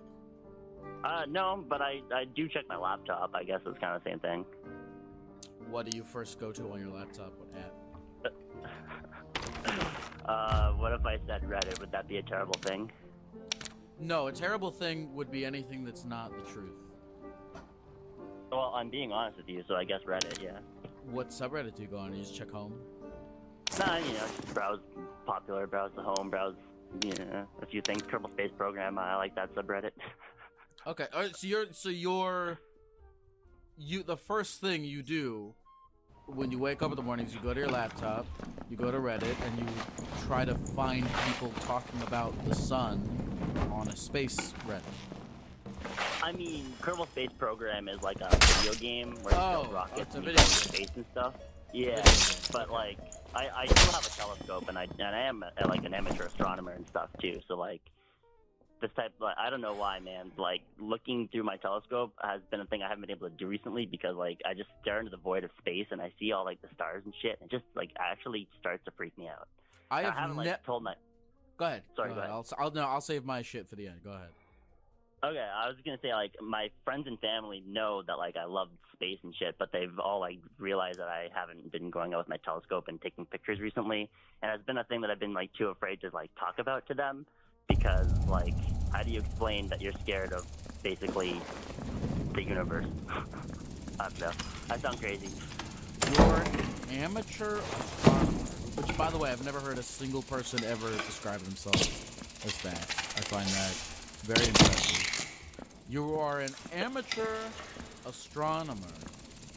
No, but I do check my laptop. I guess it's kind of the same thing. What do you first go to on your laptop? What app? What if I said Reddit? Would that be a terrible thing? No, a terrible thing would be anything that's not the truth. Well, I'm being honest with you, so I guess Reddit, yeah. What subreddit do you go on? You just check home? Nah, just browse popular, browse the home, browse, a few things. Kerbal Space Program, I like that subreddit. Okay, all right, so the first thing you do when you wake up in the mornings, you go to your laptop, you go to Reddit, and you try to find people talking about the sun on a space Reddit. I mean, Kerbal Space Program is like a video game where you build rockets and you go into space and stuff. Yeah, but like, I do have a telescope, and I am like an amateur astronomer and stuff too. So like, this type, like, I don't know why, man. Like, looking through my telescope has been a thing I haven't been able to do recently because like I just stare into the void of space and I see all like the stars and shit, and it just like actually starts to freak me out. I haven't told my. Go ahead. Sorry, go ahead. I'll save my shit for the end. Go ahead. Okay, I was gonna say like my friends and family know that like I love space and shit, but they've all like realized that I haven't been going out with my telescope and taking pictures recently, and it's been a thing that I've been like too afraid to like talk about to them because like how do you explain that you're scared of basically the universe? I don't know. I sound crazy. You're an amateur astronomer, which by the way I've never heard a single person ever describe themselves as that. I find that very impressive. You are an amateur astronomer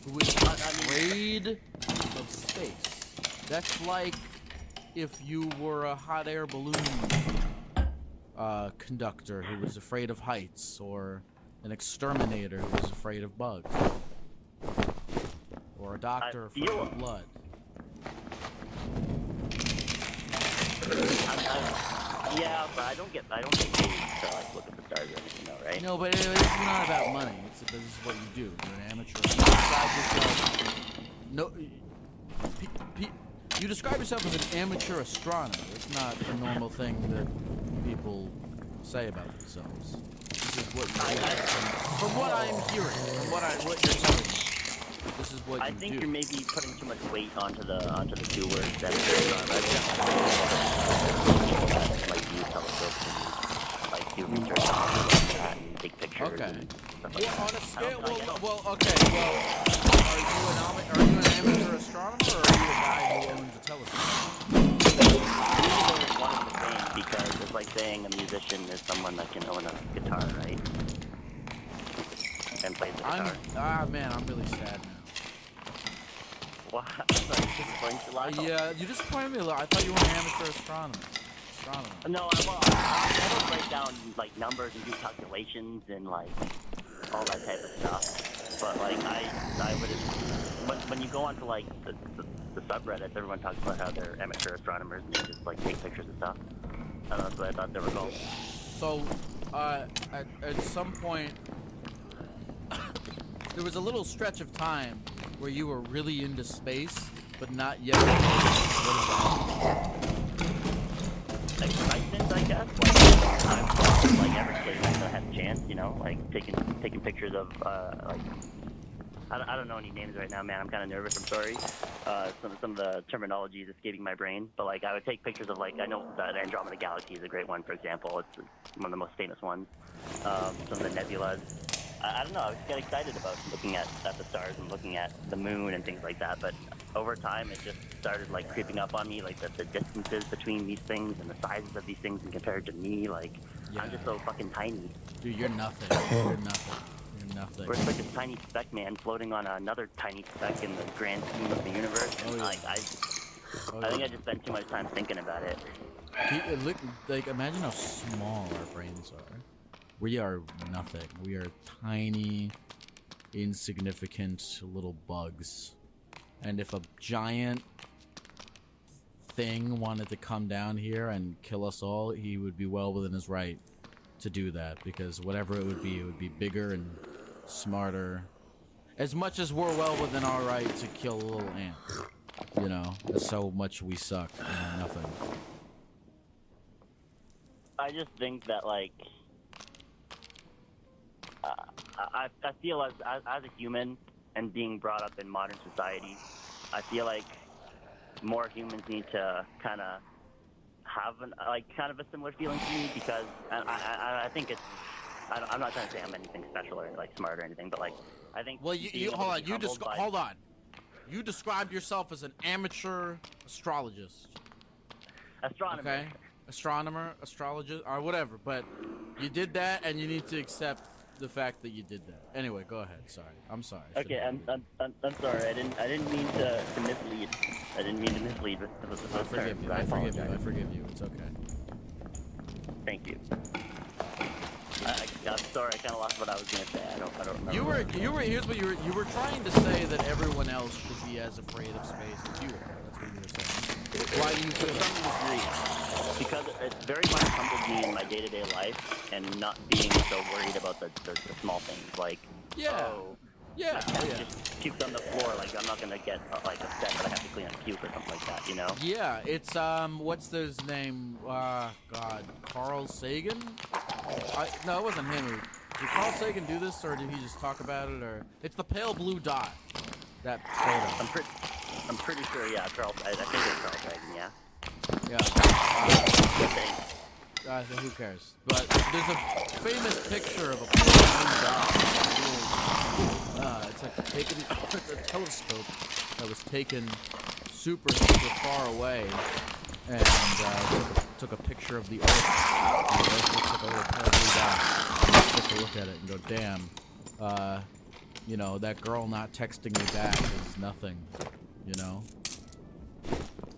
who is afraid of space. That's like if you were a hot air balloon conductor who was afraid of heights, or an exterminator who was afraid of bugs, or a doctor afraid of blood. Yeah, but I don't get paid to like look at the stars or anything, though, right? No, but it's not about money. This is what you do. You're an amateur. You describe yourself. No, you describe yourself as an amateur astronomer. It's not a normal thing that people say about themselves. This is what you do. From what I'm hearing, from what you're telling me, this is what I you think do. you're maybe putting too much weight onto the two words that like use telescopes and like do research on that and take pictures amateurs. Okay. And stuff like Well, that. on a scale, I don't- well, okay. Well, are you an amateur astronomer, or are you a guy who owns a telescope? Either one is the same, because it's like saying a musician is someone that can own a guitar, right? And plays the guitar. Man, I'm really sad now. Wow, sorry, you disappointed you a lot? Yeah, you disappointed me a lot. I thought you were an amateur astronomer. No, I don't break down like numbers and do calculations and like all that type of stuff. But like I would when you go onto like the subreddits, everyone talks about how they're amateur astronomers and they just like take pictures of stuff. I don't know, that's what I thought they were called. So, at some point, there was a little stretch of time where you were really into space, but not yet. What is that? Excitement, I guess. Like I'm like every kid that had a chance, you know, like taking pictures of like I don't know any names right now, man. I'm kind of nervous. I'm sorry. Some of the terminology is escaping my brain, but like I would take pictures of like I know that Andromeda Galaxy is a great one, for example. It's one of the most famous ones. Some of the nebulas. I don't know. I was get excited about looking at the stars and looking at the moon and things like that. But over time, it just started like creeping up on me, like the distances between these things and the sizes of these things, and compared to me, like I'm just so fucking tiny. Dude, you're nothing. You're nothing. You're nothing. We're like a tiny speck, man, floating on another tiny speck in the grand scheme of the universe. And like I think I just spent too much time thinking about it. Like imagine how small our brains are. We are nothing. We are tiny, insignificant little bugs. And if a giant thing wanted to come down here and kill us all, he would be well within his right to do that, because whatever it would be bigger and smarter. As much as we're well within our right to kill a little ant. You know, that's so much we suck. You know, nothing. I just think that like I feel as a human and being brought up in modern society, I feel like more humans need to kind of have kind of a similar feeling to me, because I think it's I'm not trying to say I'm anything special or like smart or anything, but like I think well you hold on hold on. You described yourself as an amateur astrologist. Astronomer. Okay. Astronomer, astrologist, or whatever, but you did that, and you need to accept the fact that you did that. Anyway, go ahead. Sorry, I'm sorry. Okay, I'm sorry. I didn't mean to mislead. I didn't mean to mislead with I forgive you. I forgive you. It's okay. Thank you. I'm sorry. I kind of lost what I was gonna say. I don't remember. You were. Here's what you were trying to say, that everyone else should be as afraid of space as you are. That's what you were saying. Why do you feel that? Because it's very much humbled me in my day-to-day life, and not being so worried about the small things, like yeah. Just puked on the floor, like I'm not gonna get like upset that I have to clean up puke or something like that, you know? Yeah, it's what's his name? God, Carl Sagan? No, it wasn't him. Did Carl Sagan do this, or did he just talk about it? Or it's the pale blue dot. That photo. I'm pretty sure, yeah. I think it's Carl Sagan, yeah. Yeah. Who cares? But there's a famous picture of a it's like a telescope that was taken super far away, and took a picture of the Earth. And the Earth looks like a little pale blue dot. You get to look at it and go, damn. You know, that girl not texting me back is nothing. You know.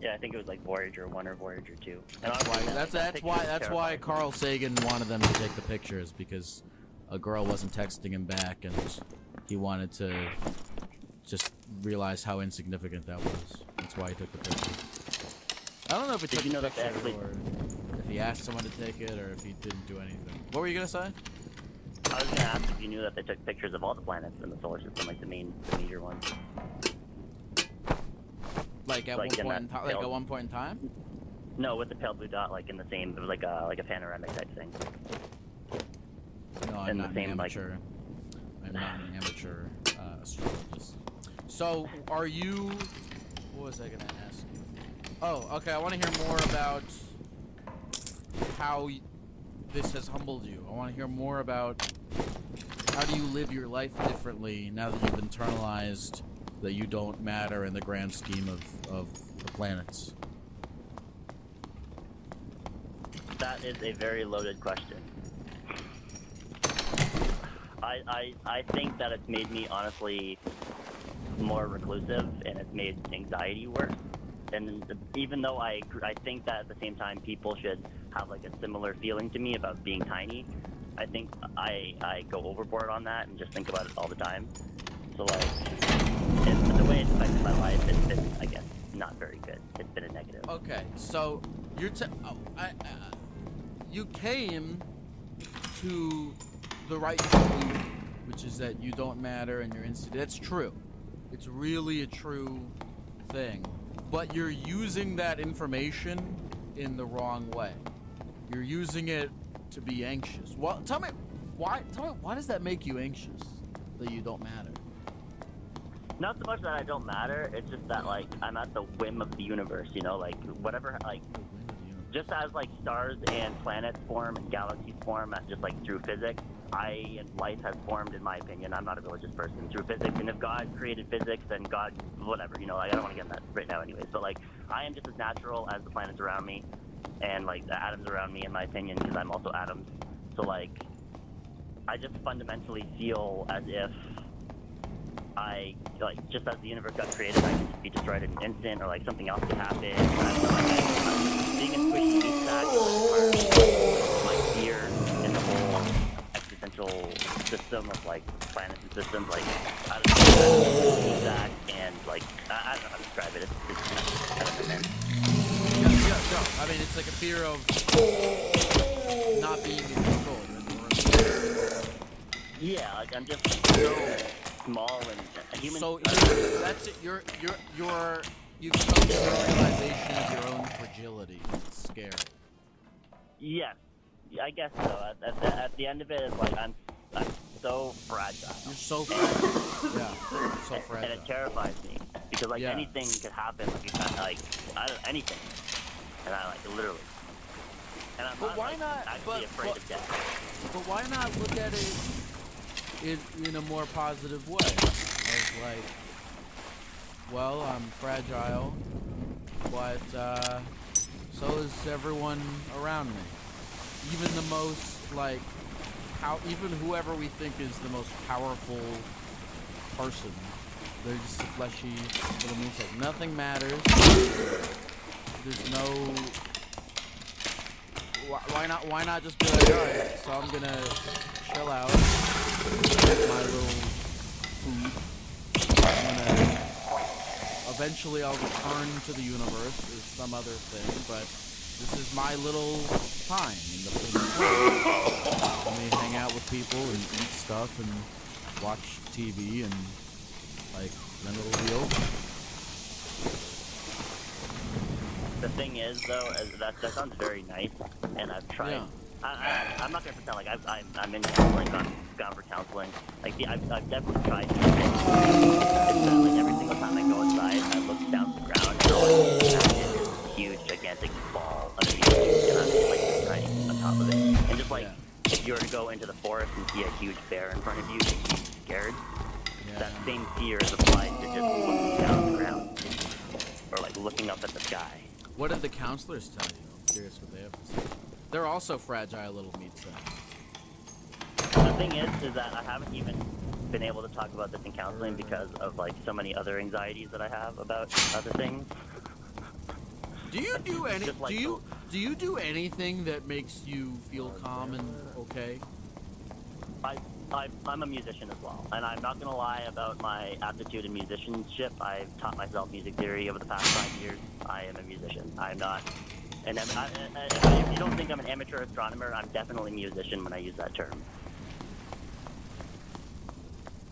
Yeah, I think it was like Voyager 1 or Voyager 2. That's why Carl Sagan wanted them to take the pictures, because a girl wasn't texting him back, and he wanted to just realize how insignificant that was. That's why he took the picture. I don't know if he took the picture, or if he asked someone to take it, or if he didn't do anything. What were you gonna say? I was gonna ask if you knew that they took pictures of all the planets in the solar system, like the major ones. Like at one point in time? No, with the pale blue dot, like in the same. It was like a panoramic type thing. No, I'm not an amateur. I'm not an amateur astrologist. So, are you? What was I gonna ask you? Oh, okay. I want to hear more about how this has humbled you. I want to hear more about How do you live your life differently now that you've internalized that you don't matter in the grand scheme of the planets? That is a very loaded question. I think that it's made me honestly more reclusive, and it's made anxiety worse. And even though I think that at the same time people should have like a similar feeling to me about being tiny, I think I go overboard on that and just think about it all the time. So like, the way it's affected my life, it's been, I guess, not very good. It's been a negative. Okay, so you're you came to the right conclusion, which is that you don't matter and you're instant. That's true. It's really a true thing. But you're using that information in the wrong way. You're using it to be anxious. Well, tell me why does that make you anxious that you don't matter? Not so much that I don't matter, it's just that like I'm at the whim of the universe, you know, like whatever, like just as like stars and planets form and galaxies form just like through physics, and life has formed, in my opinion. I'm not a religious person, through physics, and if God created physics, then God, whatever, you know, like, I don't want to get in that right now anyways, but like I am just as natural as the planets around me and like the atoms around me, in my opinion, because I'm also atoms. So like I just fundamentally feel as if I, like, just as the universe got created, I could just be destroyed in an instant, or like something else could happen. And I feel like I'm being a squishy meat sack is part of my fear in the whole existential system of like planets and systems. Like, I don't know, meat sack, and like I don't know how to describe it. It's kind of immense. I mean, it's like a fear of not being in control. Yeah, like I'm just so small and human. So that's it. You've come to the realization of your own fragility. It's scary. Yes, I guess so. At the end of it, it's like I'm so fragile. You're so fragile. Yeah, so fragile. And it terrifies me because like anything could happen. Like anything, and I like literally. And I'm actually afraid of death. But why not look at it in a more positive way? As like, well, I'm fragile, but so is everyone around me. Even the most like, even whoever we think is the most powerful person, they're just a fleshy little meat sack. Nothing matters. There's no. Why not just be like, alright, so I'm gonna chill out, get my little food. Eventually I'll return to the universe or some other thing, but this is my little time in the world. Let me hang out with people and eat stuff and watch TV, and like then it'll be over. The thing is, though, that sounds very nice, and I've tried. Yeah. I'm not gonna pretend like I'm in counseling, gone for counseling. Like I've definitely tried these things. It's that like every single time I go outside, I look down to the ground, and all I see is this huge, gigantic ball underneath me, and I'm just like tiny on top of it. And just like if you were to go into the forest and see a huge bear in front of you, you'd be scared. Yeah. That same fear is applied to just looking down at the ground, or like looking up at the sky. What did the counselors tell you? I'm curious what they have to say. They're also fragile little meat sacks. The thing is that I haven't even been able to talk about this in counseling because of like so many other anxieties that I have about other things. Do you do any? Like, do you do anything that makes you feel calm and okay? I'm a musician as well, and I'm not gonna lie about my aptitude in musicianship. I've taught myself music theory over the past 5 years. I am a musician. I'm not, and if you don't think I'm an amateur astronomer, I'm definitely a musician when I use that term.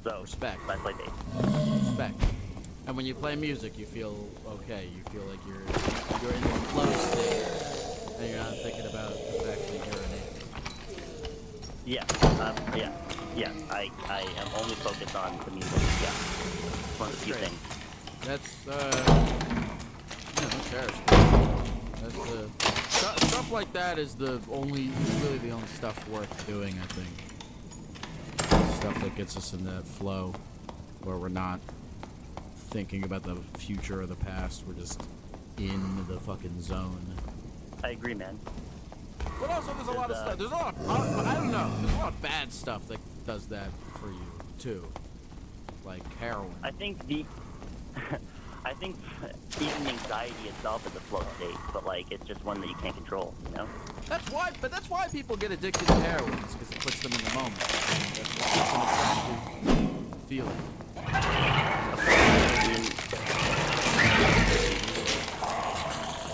So respect. I play bass. Respect. And when you play music, you feel okay. You feel like you're in the flow state, and you're not thinking about the fact that you're an alien. Yeah, I am only focused on the music, yeah. One of the few things. That's, cherish. That's stuff like that is really the only stuff worth doing, I think. stuff that gets us in that flow where we're not thinking about the future or the past. We're just in the fucking zone. I agree, man. But also, there's a lot of stuff. There's a lot of, I don't know. There's a lot of bad stuff that does that for you too, like heroin. I think I think even anxiety itself is a flow state, but like it's just one that you can't control, you know? That's why people get addicted to heroin, because it puts them in the moment. That's what gives them a sense of feeling.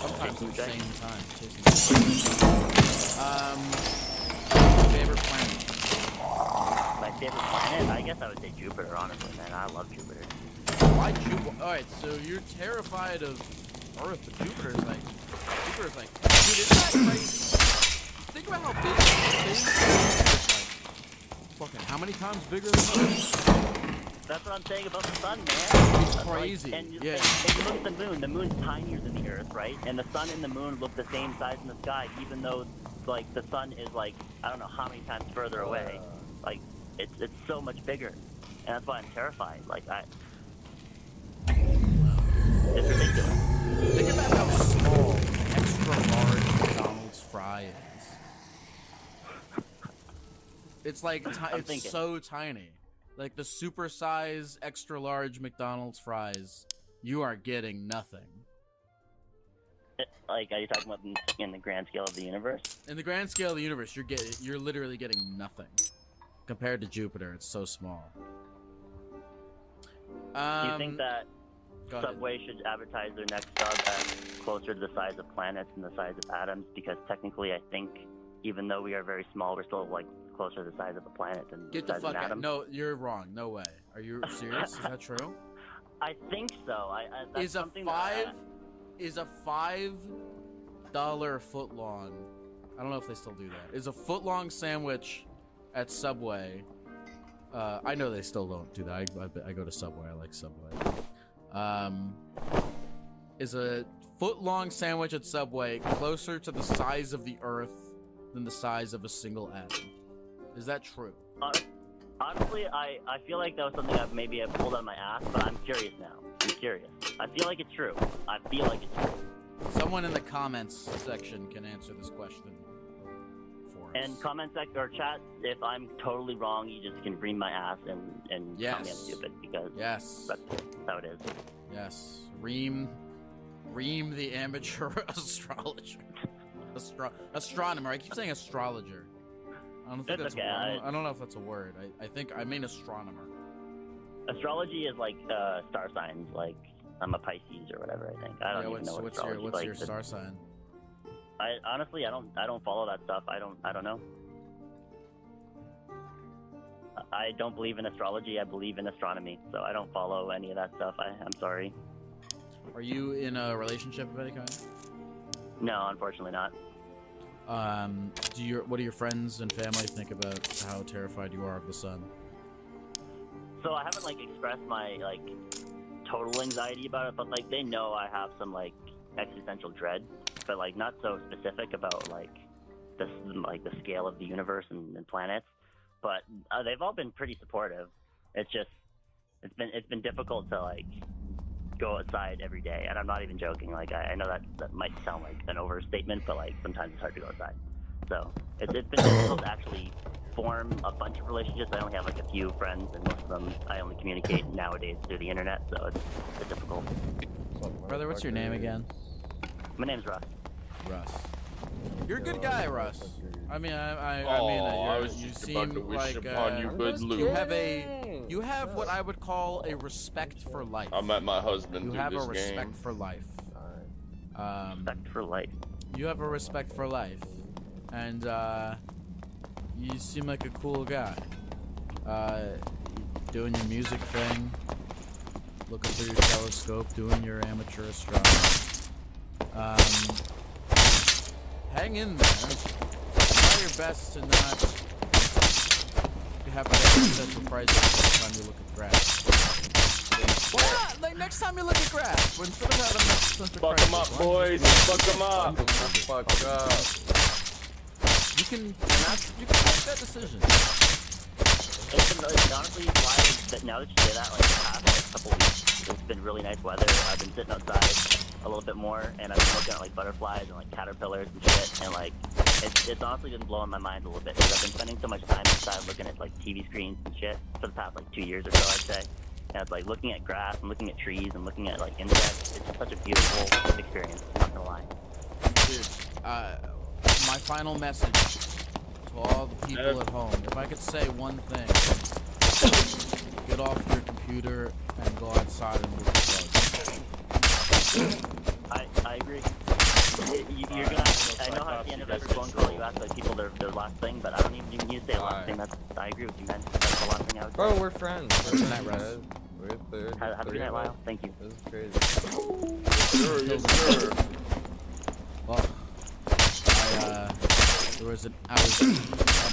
Sometimes at the same time. Favorite planet? My favorite planet? I guess I would say Jupiter, honestly, man. I love Jupiter. Why Jupiter? Alright, so you're terrified of Earth, but Jupiter's like, dude, isn't that crazy? Think about how big this thing is. Like, fucking, how many times bigger than Earth? That's what I'm saying about the sun, man. It's crazy. Like, and yeah. And you look at the moon's tinier than the Earth, right? And the sun and the moon look the same size in the sky, even though, like, the sun is, like, I don't know how many times further away. Like, it's so much bigger. And that's why I'm terrified. Like, it's ridiculous. Think about how small extra large McDonald's fry is. It's like, it's so tiny. Like the super size extra large McDonald's fries, you are getting nothing. Like, are you talking about in the grand scale of the universe? In the grand scale of the universe, you're literally getting nothing. Compared to Jupiter, it's so small. Do you think that Subway should advertise their next sub as closer to the size of planets and the size of atoms? Because technically, I think even though we are very small, we're still like closer to the size of a planet than Get the the size fuck of an out. atom. No, you're wrong. No way. Are you serious? Is that true? I think so. That's Is a something $5 footlong? I don't know if they still do that. Is a footlong sandwich at Subway? I know they still don't do that. I go to Subway. I like Subway. Is a foot-long sandwich at Subway closer to the size of the Earth than the size of a single atom? Is that true? Honestly, I feel like that was something maybe I pulled out of my ass, but I'm curious now. I'm curious. I feel like it's true. I feel like it's true. Someone in the comments section can answer this question for us. And comment section or chat, if I'm totally wrong, you just can ream my ass and tell me I'm stupid, because that's how it is. Yes. Ream the amateur astrologer. Astronomer. I keep saying astrologer. I don't think that's okay. I don't know if that's a word. I mean astronomer. Astrology is like star signs. Like I'm a Pisces or whatever. I think I don't even know what astrology is. What's your star sign? I honestly I don't follow that stuff. I don't know. I don't believe in astrology. I believe in astronomy. So I don't follow any of that stuff. I'm sorry. Are you in a relationship of any kind? No, unfortunately not. What do your friends and family think about how terrified you are of the sun? So I haven't like expressed my like total anxiety about it, but like they know I have some like existential dread, but like not so specific about like the scale of the universe and planets. But they've all been pretty supportive. It's just it's been difficult to like go outside every day, and I'm not even joking. Like I know that might sound like an overstatement, but like sometimes it's hard to go outside. So it's been difficult to actually form a bunch of relationships. I only have like a few friends, and most of them I only communicate nowadays through the internet. So it's difficult. Brother, what's your name again? My name's Russ. Russ. You're a good guy, Russ. I mean, I mean that you seem like you have what I would call a respect for life. I met my husband You through have this a respect game. for life. Respect for life. You have a respect for life, and you seem like a cool guy. Doing your music thing, looking through your telescope, doing your amateur astronomy. Hang in there. Try your best to not have an existential crisis next time you look at grass. Why not? Like next time you look at grass, instead of having an existential Fuck crisis. them up, boys. Fuck them up. Fuck up. You can make that decision. It's honestly why that now that you say that, like the past like couple weeks, it's been really nice weather. I've been sitting outside a little bit more, and I've been looking at like butterflies and like caterpillars and shit, and like it's honestly been blowing my mind a little bit because I've been spending so much time inside looking at like TV screens and shit for the past like 2 years or so, I'd say. And it's like looking at grass and looking at trees and looking at like insects. It's just such a beautiful experience. I'm not gonna lie. Dude, my final message to all the people at home, if I could say one thing, get off your computer and go outside and move the bugs. I agree. You're gonna. I know how at the end of every phone call you ask like people their last thing, but I don't even need to say last thing. I agree with you, man. That's the last thing I would say. Bro, we're friends. Good night, Russ. We're third. Have a good night, Lyle. Thank you. This is crazy. Yes, sir. Well, I was at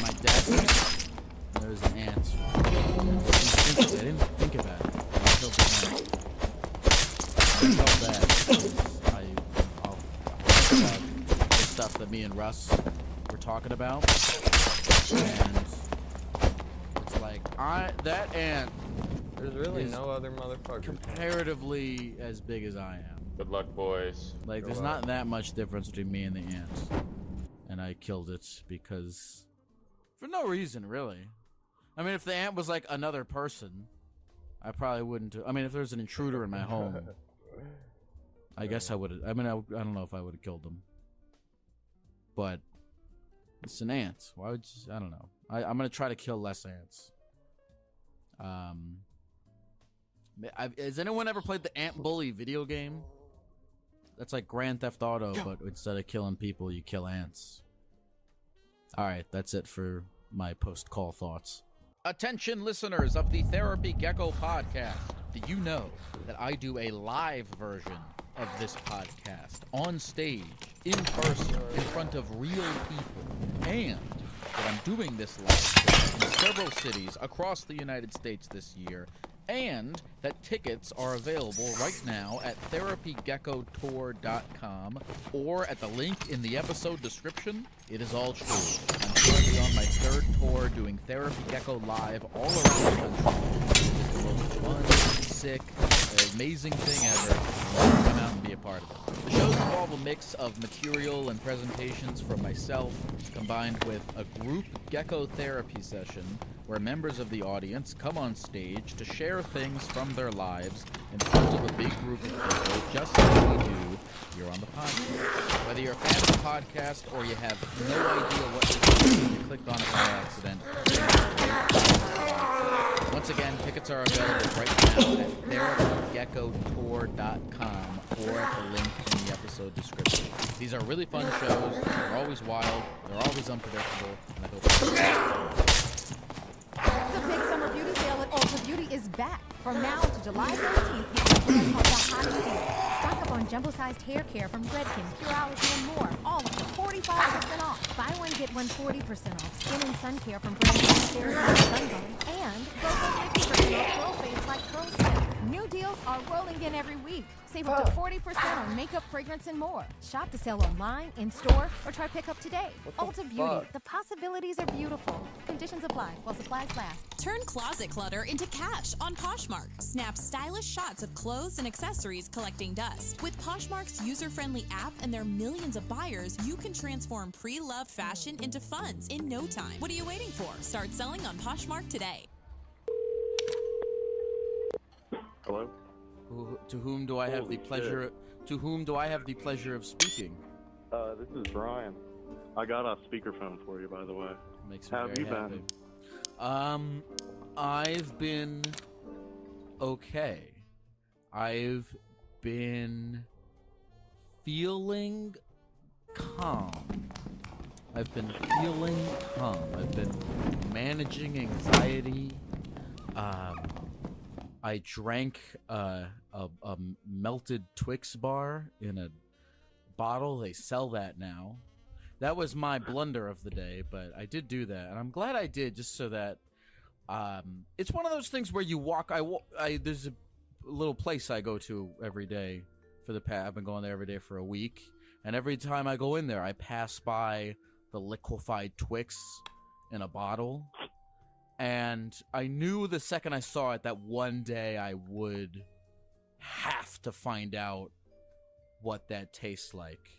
my desk, and there was an ant. I didn't think about it. I felt bad. I'll think about the stuff that me and Russ were talking about, and it's like, that ant, there's really no other motherfucker comparatively as big as I am. Good luck, boys. Like, there's not that much difference between me and the ant. And I killed it because... for no reason, really. I mean, if the ant was like another person, I probably wouldn't... I mean, if there's an intruder in my home, I guess I would have... I mean, I don't know if I would have killed them. But it's an ant. Why would you... I don't know. I'm going to try to kill less ants. Has anyone ever played the Ant Bully video game? That's like Grand Theft Auto, but instead of killing people, you kill ants. Alright, that's it for my post-call thoughts. Attention listeners of the Therapy Gecko podcast. Did you know that I do a live version of this podcast on stage, in person, in front of real people, and that I'm doing this live in several cities across the United States this year, and that tickets are available right now at therapygeckotour.com or at the link in the episode description? It is all true. I'm currently on my third tour doing Therapy Gecko live all around the country. It's the most fun, sick, amazing thing ever. Come out and be a part of it. The shows involve a mix of material and presentations from myself combined with a group gecko therapy session where members of the audience come on stage to share things from their lives in front of a big group of people, just like we do here on the podcast. Whether you're a fan of the podcast or you have no idea what you're doing, you clicked on it by accident. Once again, tickets are available right now at therapygeckotour.com or at the link in the episode description. These are really fun shows. They're always wild. They're always unpredictable. And I hope The big summer beauty sale at Ulta Beauty is back. From now to July 13th, you can the hot deal. Stock up on jumbo-sized hair care from Redken, Curology, and more. All up to 45% off. Buy one, get one 40% off. Skin and sun care from Brand Stairs and Sunburn. And go for 50% off curl fades like Curl Stick. New deals are rolling in every week. Save up to 40% on makeup, fragrance, and more. Shop the sale online, in store, or try pickup today. Ulta Beauty. The possibilities are beautiful. Conditions apply while supplies last. Turn closet clutter into cash on Poshmark. Snap stylish shots of clothes and accessories collecting dust. With Poshmark's user-friendly app and their millions of buyers, you can transform pre-loved fashion into funds in no time. What are you waiting for? Start selling on Poshmark today. Hello? To whom do I have the pleasure? To whom do I have the pleasure of speaking? This is Brian. I got a speakerphone for you, by the way. Makes me How have very you happy. been? I've been okay. I've been feeling calm. I've been feeling calm. I've been managing anxiety. I drank a melted Twix bar in a bottle. They sell that now. That was my blunder of the day, but I did do that, and I'm glad I did, just so that it's one of those things where you walk. There's a little place I go to every day for the past. I've been going there every day for a week, and every time I go in there, I pass by the liquefied Twix in a bottle. And I knew the second I saw it that one day I would have to find out what that tastes like.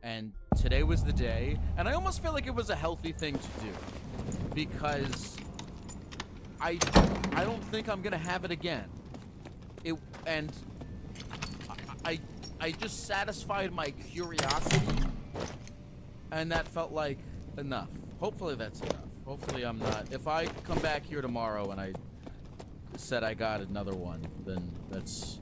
And today was the day, and I almost feel like it was a healthy thing to do, because I don't think I'm gonna have it again. I just satisfied my curiosity, and that felt like enough. Hopefully that's enough. Hopefully I'm not. If I come back here tomorrow and I said I got another one, then that's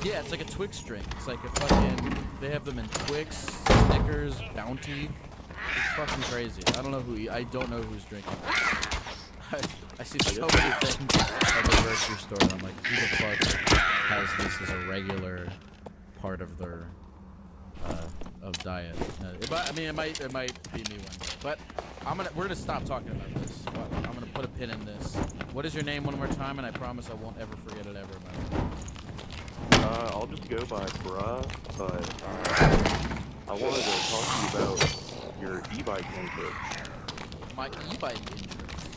yeah, it's like a Twix drink. It's like a fucking. They have them in Twix, Snickers, Bounty. It's fucking crazy. I don't know I don't know who's drinking it. I see so many things at the grocery store, and I'm like, who the fuck has this as a regular part of their of diet? It might be me one day. But we're gonna stop talking about this. I'm gonna put a pin in this. What is your name one more time? And I promise I won't ever forget it ever in my life. I'll just go by Bruh, but I wanted to talk to you about your e-bike interest. My e-bike interest?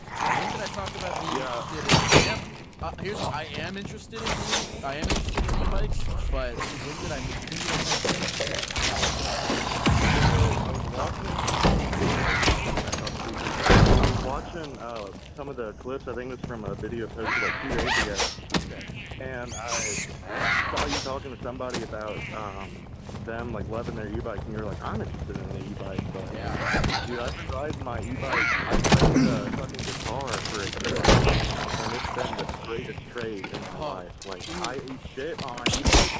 When did I talk about I am interested in e-bikes, but when did I I was watching some of the clips. I think it was from a video posted like 2 days ago. And I saw you talking to somebody about them like loving their e-bike, and you were like, I'm interested in an e-bike, but yeah, dude, I've tried my e-bike. I tried the fucking guitar for a year, and it's been the greatest trade in my life. Like, I eat shit on my e-bike.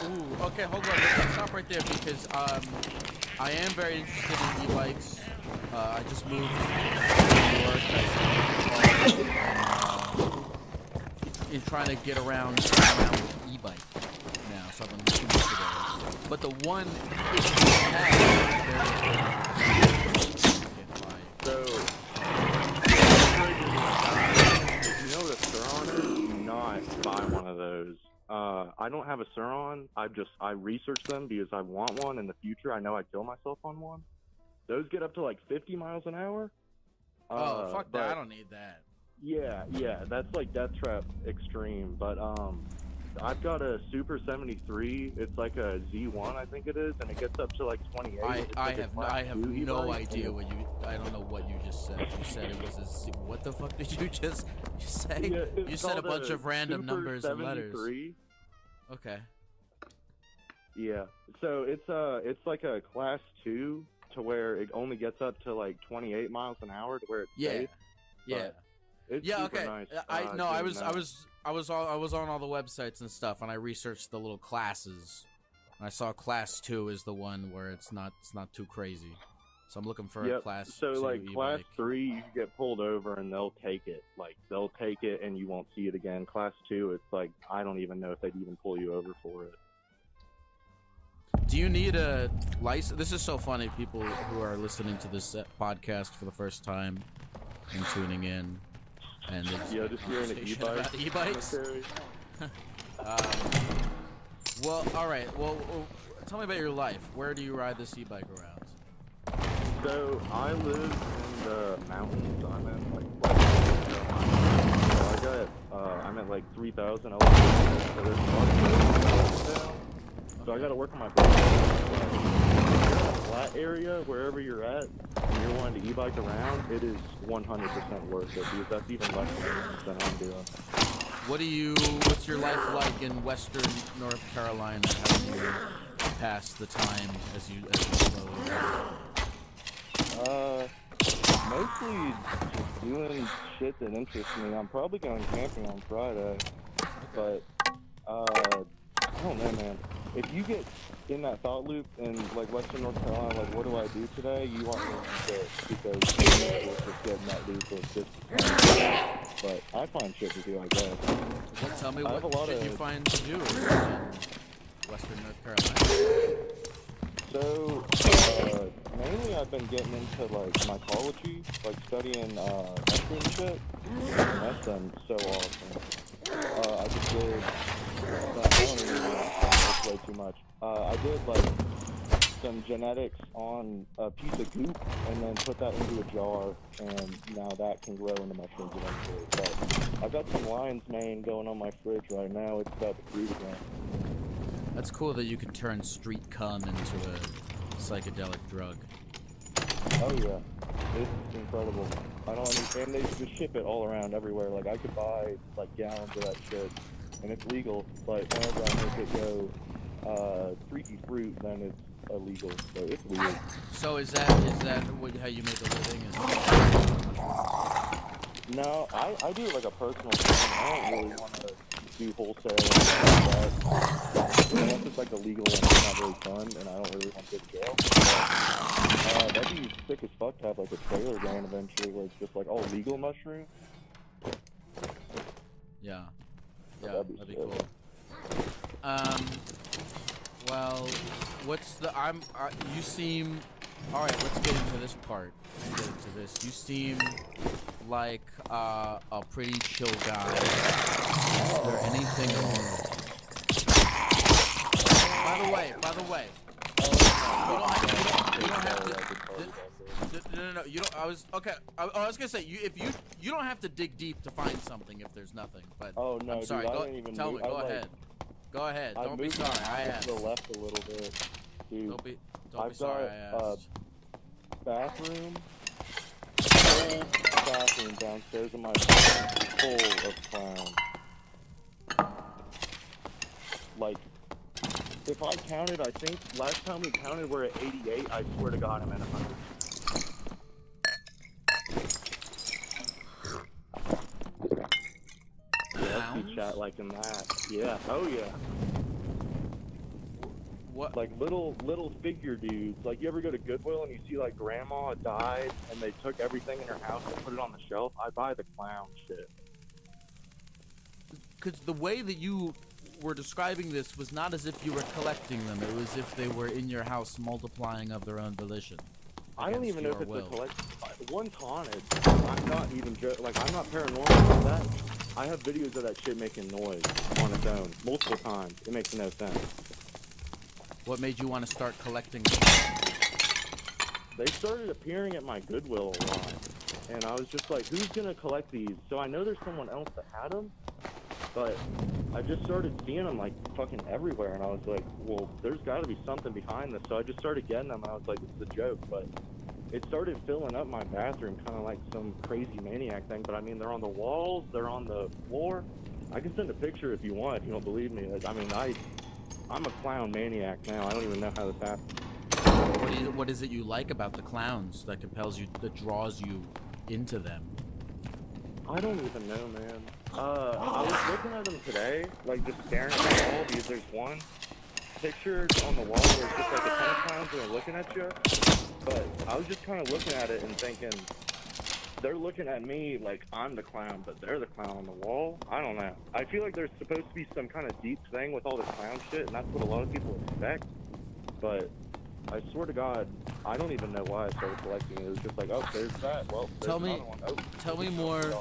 Ooh, okay, hold on. Let's stop right there, because I am very interested in e-bikes. I just moved to New York. In trying to get around with e-bike now, so I've been looking into those. But the one issue I if you know what a Sur-On is, do not buy one of those. I don't have a Sur-On. I researched them because I want one in the future. I know I'd kill myself on one. Those get up to like 50 miles an hour. Fuck that! I don't need that. Yeah, that's like Death Trap Extreme, but I've got a Super 73. It's like a Z1, I think it is, and it gets up to like 28. I have no idea what you. I don't know what you just said. You said it was a Z. What the fuck did you just say? Yeah, you said a bunch of random numbers and letters. Okay. Yeah, so it's like a class 2 to where it only gets up to like 28 miles an hour to where it's safe. Yeah. It's okay. Nice, I was on all the websites and stuff, and I researched the little classes. And I saw class 2 is the one where it's not too crazy. So I'm looking for a class 2 like e-bike. class 3, you get pulled over and they'll take it. Like they'll take it and you won't see it again. Class 2, it's like I don't even know if they'd even pull you over for it. Do you need a license? This is so funny. People who are listening to this podcast for the first time and tuning in. And just hearing an e-bike. E-bikes. Well, all right. Well, tell me about your life. Where do you ride this e-bike around? So I live in the mountains. I'm in like West Carolina. So I'm at like 3,000 elevation. So there's a lot of down. So I got to work on my bike. Flat area, wherever you're at, and you're wanting to e-bike around, it is 100% worth it because that's even less than I'm doing. What's your life like in Western North Carolina? How do you pass the time as you slowly go? Mostly just doing shit that interests me. I'm probably going camping on Friday, but I don't know, man. If you get in that thought loop in like Western North Carolina, like what do I do today? You aren't going to do it because you're just getting that loop of just. But I find shit to do, I guess. Well, tell me what shit you find to do in Western North Carolina. So mainly I've been getting into like mycology, like studying mushroom shit. And that's been so awesome. I just did. I don't even know. that's way too much. I did like some genetics on a piece of goop and then put that into a jar, and now that can grow into mushrooms eventually. But I've got some lion's mane going on my fridge right now. It's about to fruit again. That's cool that you can turn street cum into a psychedelic drug. Oh yeah, it's incredible. I don't understand. They just ship it all around everywhere. Like I could buy like gallons of that shit, and it's legal. But whenever I make it go freaky fruit, then it's illegal. So it's weird. So is that how you make a living? No, I do it like a personal thing. I don't really want to do wholesale and stuff like that. Unless it's like illegal and it's not really fun, and I don't really want to go to jail. But, that'd be sick as fuck to have like a trailer going eventually where it's just like all legal mushrooms. Yeah, that'd be cool. Well, what's the you seem all right. Let's get into this part. You seem like a pretty chill guy. Is there anything wrong with it? By the way, you don't have to. No. You don't. I was gonna say if you don't have to dig deep to find something if there's nothing. But oh no, I'm sorry. Dude, I didn't even Tell move. me. Go ahead. Go ahead. I Don't be moved sorry. my I house asked. to the left a little bit. Dude, Don't be I've sorry. got I asked. bathroom, full bathroom downstairs in my apartment, full of clowns. Like, if I counted, I think last time we counted we're at 88. I swear to God, I'm at 100. Yeah, let's chat like in that. Yeah. Oh yeah. What? Like little figure dudes. Like you ever go to Goodwill and you see like grandma died and they took everything in her house and put it on the shelf? I buy the clown shit. Because the way that you were describing this was not as if you were collecting them. It was as if they were in your house multiplying of their own volition. I don't even know if it's will. a collect. One's haunted. I'm not even like I'm not paranormal about that. I have videos of that shit making noise on its own multiple times. It makes no sense. What made you want to start collecting them? They started appearing at my Goodwill a lot, and I was just like, who's gonna collect these? So I know there's someone else that had them, but I just started seeing them like fucking everywhere, and I was like, well, there's got to be something behind this. So I just started getting them, and I was like, it's a joke, but it started filling up my bathroom, kind of like some crazy maniac thing. But I mean, they're on the walls, they're on the floor. I can send a picture if you want, if you don't believe me. I mean, I'm a clown maniac now. I don't even know how this happened. What is it you like about the clowns that compels you, that draws you into them? I don't even know, man. I was looking at them today, like just staring at the wall, because there's one picture on the wall where it's just like a ton of clowns and they're looking at you. But I was just kind of looking at it and thinking, they're looking at me like I'm the clown, but they're the clown on the wall. I don't know. I feel like there's supposed to be some kind of deep thing with all this clown shit, and that's what a lot of people expect. But I swear to God, I don't even know why I started collecting it. It was just like, oh, there's that. Well, there's another one. Oh, tell me more.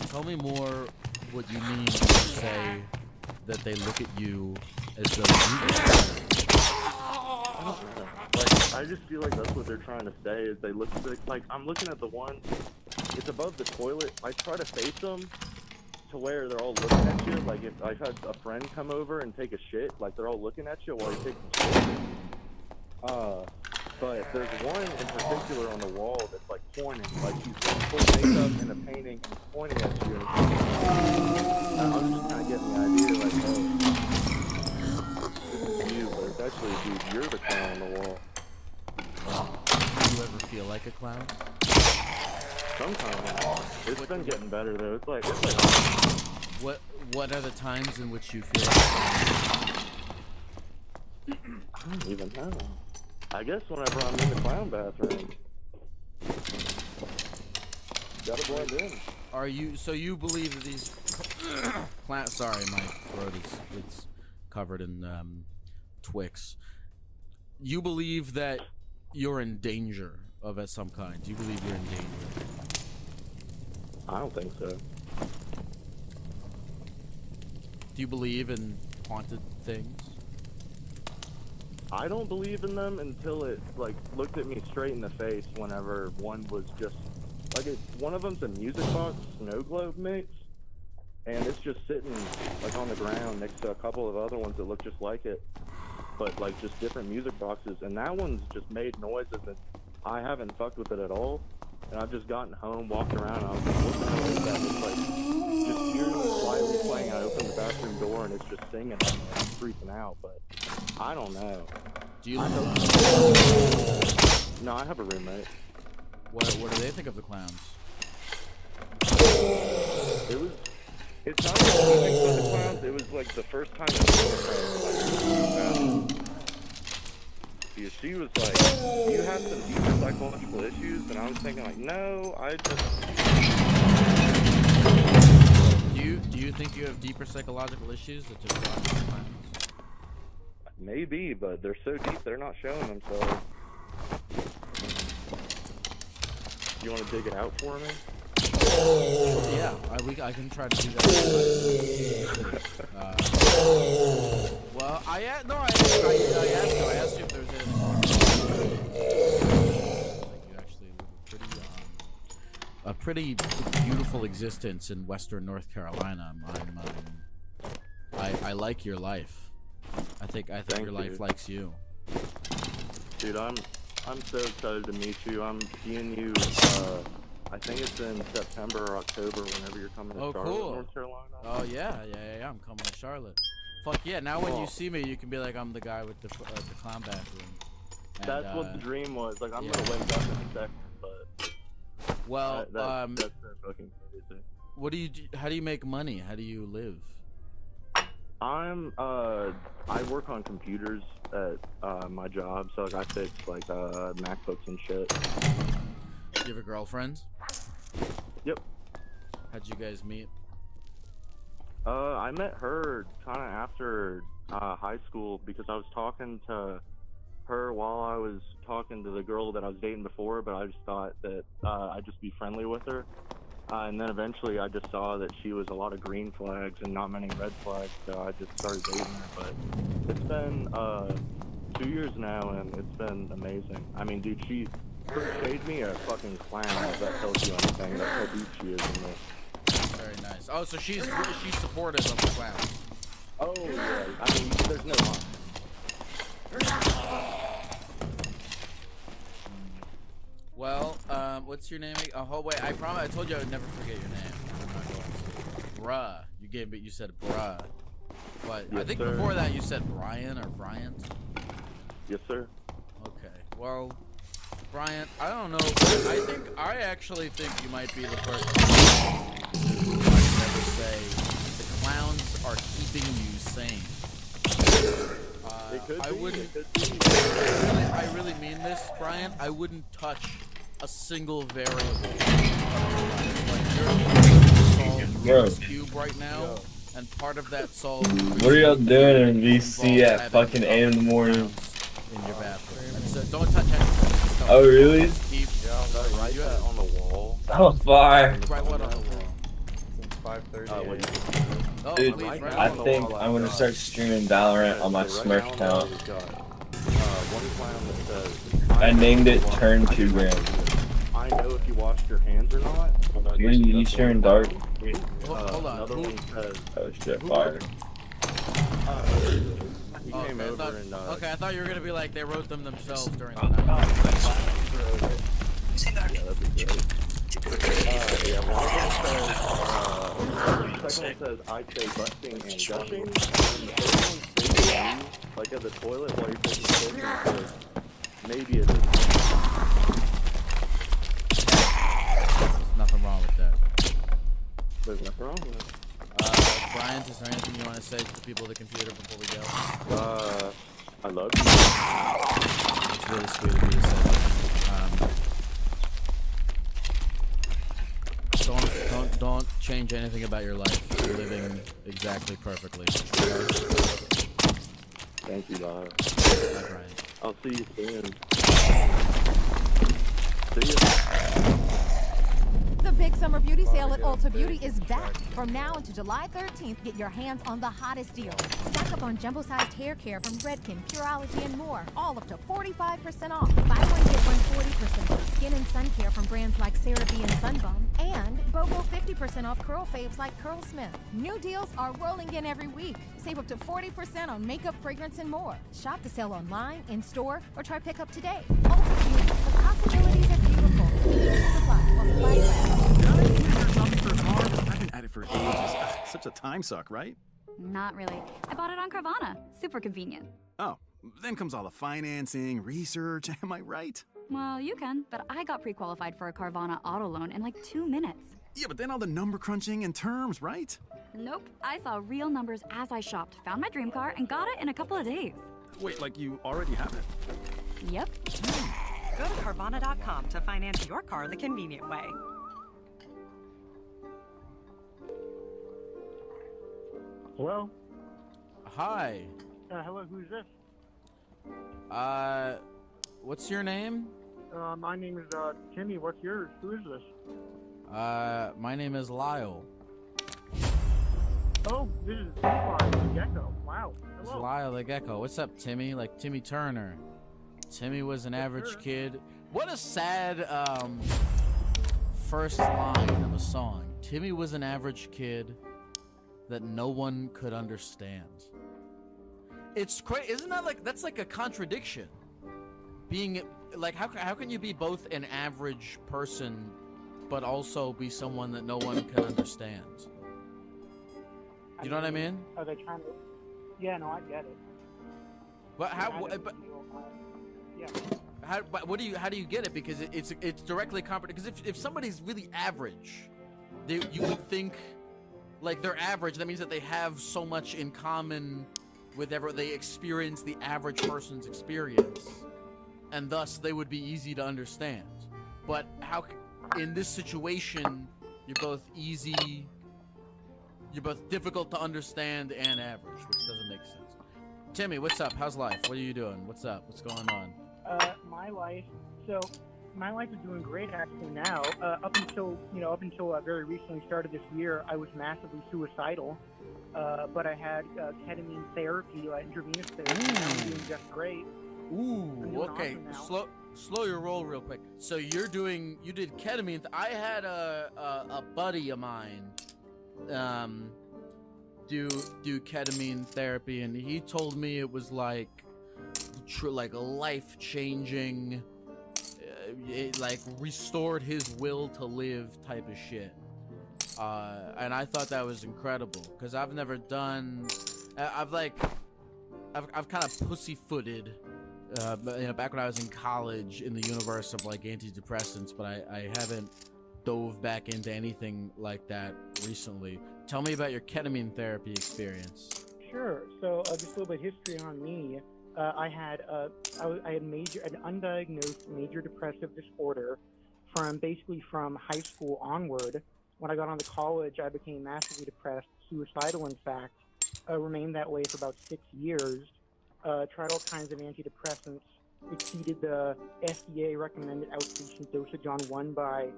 Tell me more what you mean when you say that they look at you as though you I don't know. Like, I just feel like that's what they're trying to say, is they look like I'm looking at the one, it's above the toilet. I try to face them to where they're all looking at you. Like if I've had a friend come over and take a shit, like they're all looking at you while you're taking a shit. But there's one in particular on the wall that's like pointing, like she's wearing full makeup and a painting and pointing at you. And I'm just kind of getting the idea, like, oh, this is you, but it's actually, dude, you're the clown on the wall. Do you ever feel like a clown? Sometimes. It's been getting better though. It's like What are the times in which you feel like a clown? I don't even know. I guess whenever I'm in the clown bathroom. Gotta blend in. Are you, so you believe that these clown, sorry, my throat it's covered in Twix. You believe that you're in danger of some kind? Do you believe you're in danger? I don't think so. Do you believe in haunted things? I don't believe in them until it like looked at me straight in the face whenever one was just like one of them's a music box snow globe mix, and it's just sitting like on the ground next to a couple of other ones that look just like it, but like just different music boxes, and that one's just made noises and I haven't fucked with it at all. And I've just gotten home, walked around, and I was like, what the hell is that? It's like, just hearing it slightly playing. I opened the bathroom door, and it's just singing at me. I'm freaking out, but I don't know. Do you? No, I have a roommate. What do they think of the clowns? It's not like anything for the clowns. It was like the first time I saw her. Yeah, she was like, you have some deep psychological issues, and I was thinking like, no, I just... Do you think you have deeper psychological issues that just got the clowns? Maybe, but they're so deep they're not showing themselves. You want to dig it out for me? Yeah, I can try to do that. Well, I asked you if there was anything wrong. You actually live a pretty beautiful existence in Western North Carolina. I like your life. I think your life likes you. Dude, I'm so excited to meet you. I'm seeing you. I think it's in September or October. Whenever you're coming to Charlotte, cool. North Carolina. Oh yeah. I'm coming to Charlotte. Fuck yeah! Now when you see me, you can be like, I'm the guy with the clown bathroom. And, that's what the dream was. Like I'm gonna wake up in a second, but. Well, that's so fucking crazy. What do you do? How do you make money? How do you live? I work on computers at my job, so like I fix like MacBooks and shit. You have a girlfriend? Yep. How'd you guys meet? I met her kind of after high school because I was talking to her while I was talking to the girl that I was dating before, but I just thought that I'd just be friendly with her. And then eventually I just saw that she was a lot of green flags and not many red flags, so I just started dating her. But it's been 2 years now, and it's been amazing. I mean, dude, she shade me a fucking clown, if that tells you anything. That's how deep she is in this. Very nice. Oh, so she's supportive of the clown. Oh, yeah. I mean, there's no lie. Well, what's your name? Oh, wait, I promise. I told you I would never forget your name. I'm not going to. Bruh. You said bruh. But Yes, I think sir. before that you said Brian or Bryant. Yes, sir. Okay. Well, Bryant, I don't know. I actually think you might be the person who might never say the clowns are keeping you sane. I wouldn't. I really mean this, Brian. I wouldn't touch a single variable. Like you're Rubik's Cube right now, and part of that solved. What are y'all doing in VC at fucking 8 in the morning? In your bathroom. And so don't touch anything. Oh really? Keep Write that on the wall. How far? Right what on the wall? 5:30. Dude, I think I'm gonna start streaming Valorant on my Smurf account. I named it Turn 2 Grand. I know if you washed your hands or not. You sharing Dark? Hold on. Another one says, Oh shit, fire. he came over and Okay, I thought you were gonna be like they wrote them themselves during the night. yeah, that'd be great. Yeah, one of them says, the second one says, I say busting and gushing, and the third one says you, like at the toilet while you're taking piss, and says, maybe it is. Nothing wrong with that. There's nothing wrong with it. Brian, is there anything you want to say to the people of the computer before we go? I love you. It's really sweet of you to say that. Don't change anything about your life. You're living exactly perfectly. Thank you, Bob. Bye, Brian. I'll see you soon. See ya. The big summer beauty sale at Ulta Beauty is back. From now until July 13th, get your hands on the hottest deals. Stack up on jumbo-sized hair care from Redken, Pureology, and more. All up to 45% off. Buy one, get one 40% off. Skin and sun care from brands like CeraVe and Sunbum. And BOGO 50% off curl faves like Curlsmith. New deals are rolling in every week. Save up to 40% on makeup, fragrance, and more. Shop the sale online, in-store, or try pickup today. Ulta Beauty. The possibilities are beautiful. Supply while supplies last. I've been at it for ages. Ugh, such a time suck, right? Not really. I bought it on Carvana. Super convenient. Oh, then comes all the financing, research, am I right? Well, you can, but I got pre-qualified for a Carvana auto loan in like 2 minutes. Yeah, but then all the number crunching and terms, right? Nope. I saw real numbers as I shopped, found my dream car, and got it in a couple of days. Wait, like you already have it? Yep. Go to Carvana.com to finance your car the convenient way. Hello? Hi. Hello, who's this? What's your name? My name is, Timmy. What's yours? Who is this? My name is Lyle. Oh, this is the Gecko. Wow. It's Hello. Lyle the Gecko. What's up, Timmy? Like Timmy Turner. Timmy was an average kid. What a sad, first line of a song. Timmy was an average kid that no one could understand. It's crazy. Isn't that like, that's like a contradiction? Being, like, how can you be both an average person but also be someone that no one can understand? You know what I mean? Are they trying to... Yeah, no, I get it. But how? Yeah. How do you get it? Because it's directly comparable. Because if somebody's really average, you would think like they're average. That means that they have so much in common with they experience the average person's experience, and thus they would be easy to understand. But how in this situation you're both easy, you're both difficult to understand and average, which doesn't make sense. Timmy, what's up? How's life? What are you doing? What's up? What's going on? My life. So, my life is doing great actually now. Up until very recently, started this year, I was massively suicidal. But I had ketamine therapy, intravenous therapy. And I'm doing just great. Ooh, okay. Awesome Slow your roll real quick. So you did ketamine. I had a buddy of mine do ketamine therapy, and he told me it was like a life-changing, it like restored his will to live type of shit. And I thought that was incredible because I've never done. I've kind of pussyfooted. Back when I was in college in the universe of like antidepressants, but I haven't dove back into anything like that recently. Tell me about your ketamine therapy experience. Sure. So just a little bit of history on me. I had an undiagnosed major depressive disorder from high school onward. When I got on to college, I became massively depressed, suicidal in fact. Remained that way for about 6 years. Tried all kinds of antidepressants, exceeded the FDA recommended outpatient dosage on one by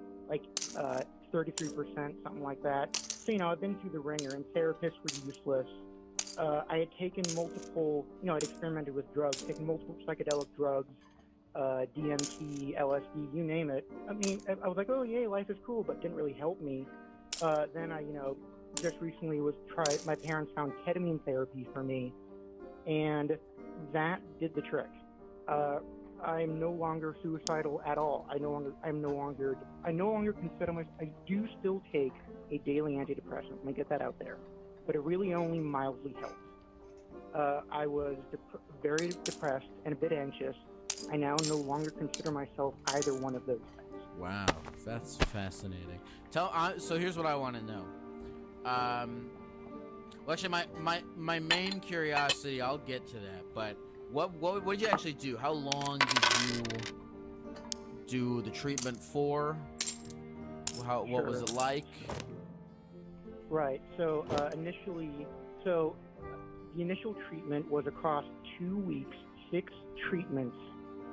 33%, something like that. So, I've been through the ringer, and therapists were useless. I had taken multiple, I'd experimented with drugs, taken multiple psychedelic drugs, DMT, LSD, you name it. I mean, I was like, oh, yay, life is cool, but didn't really help me. Then I, just recently my parents found ketamine therapy for me, and that did the trick. I'm no longer suicidal at all. I no longer consider myself. I do still take a daily antidepressant. Let me get that out there, but it really only mildly helps. I was very depressed and a bit anxious. I now no longer consider myself either one of those things. Wow, that's fascinating. So here's what I want to know. Well, actually, my main curiosity, I'll get to that, but what did you actually do? How long did you do the treatment for? What was it like? Right. So the initial treatment was across 2 weeks, 6 treatments.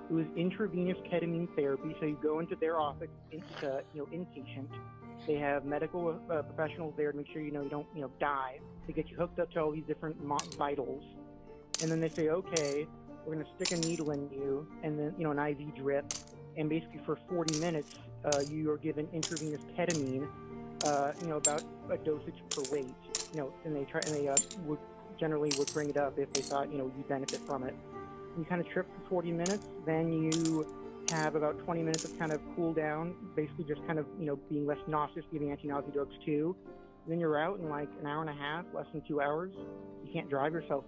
It was intravenous ketamine therapy. So you go into their office, inpatient, They have medical professionals there to make sure you don't die. They get you hooked up to all these different vitals, and then they say, okay, we're going to stick a needle in you, and then an IV drip, and basically for 40 minutes you are given intravenous ketamine, about a dosage per weight, and they would generally bring it up if they thought you benefit from it. You kind of trip for 40 minutes, then you have about 20 minutes of kind of cool down, basically just kind of being less nauseous, giving anti-nausea drugs too. And then you're out in like an hour and a half, less than 2 hours. You can't drive yourself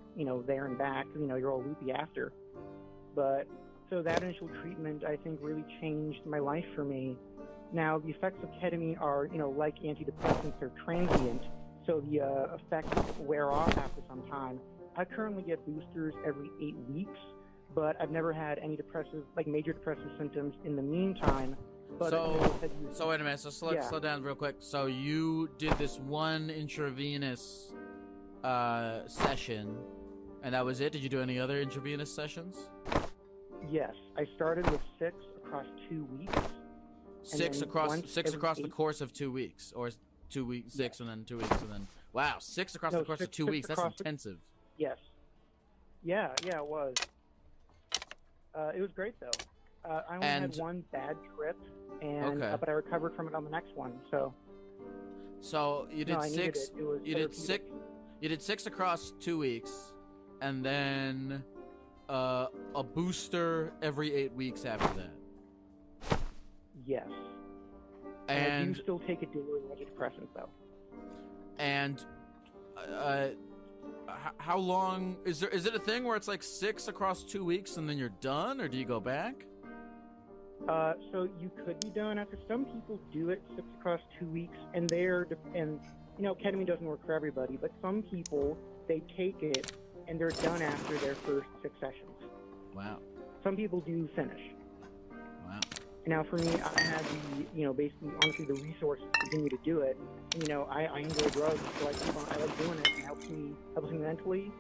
there and back, you're all loopy after. But so that initial treatment I think really changed my life for me. Now the effects of ketamine are like antidepressants, they're transient, so the effects wear off after some time. I currently get boosters every 8 weeks, but I've never had any major depressive symptoms in the meantime. But so wait a minute. So slow down real quick. So you did this one intravenous session, and that was it? Did you do any other intravenous sessions? Yes, I started with 6 across 2 weeks. Six across the course of 2 weeks, or 2 weeks, 6, and then 2 weeks, and then wow, 6 across the course of 2 weeks. That's intensive. Yes. Yeah, it was. It was great though. I only had one bad trip, and but I recovered from it on the next one. So you did 6. You did 6. You did 6 across 2 weeks, and then a booster every 8 weeks after that. Yes. And I do still take a daily antidepressant though. And how long is it a thing where it's like 6 across 2 weeks and then you're done, or do you go back? So you could be done after. Some people do it 6 across 2 weeks, and ketamine doesn't work for everybody, but some people, they take it and they're done after their first 6 sessions. Wow. Some people do finish. Wow. Now for me, I had the, basically, honestly, the resources to continue to do it. I enjoy drugs, so I like doing it. It helps me mentally.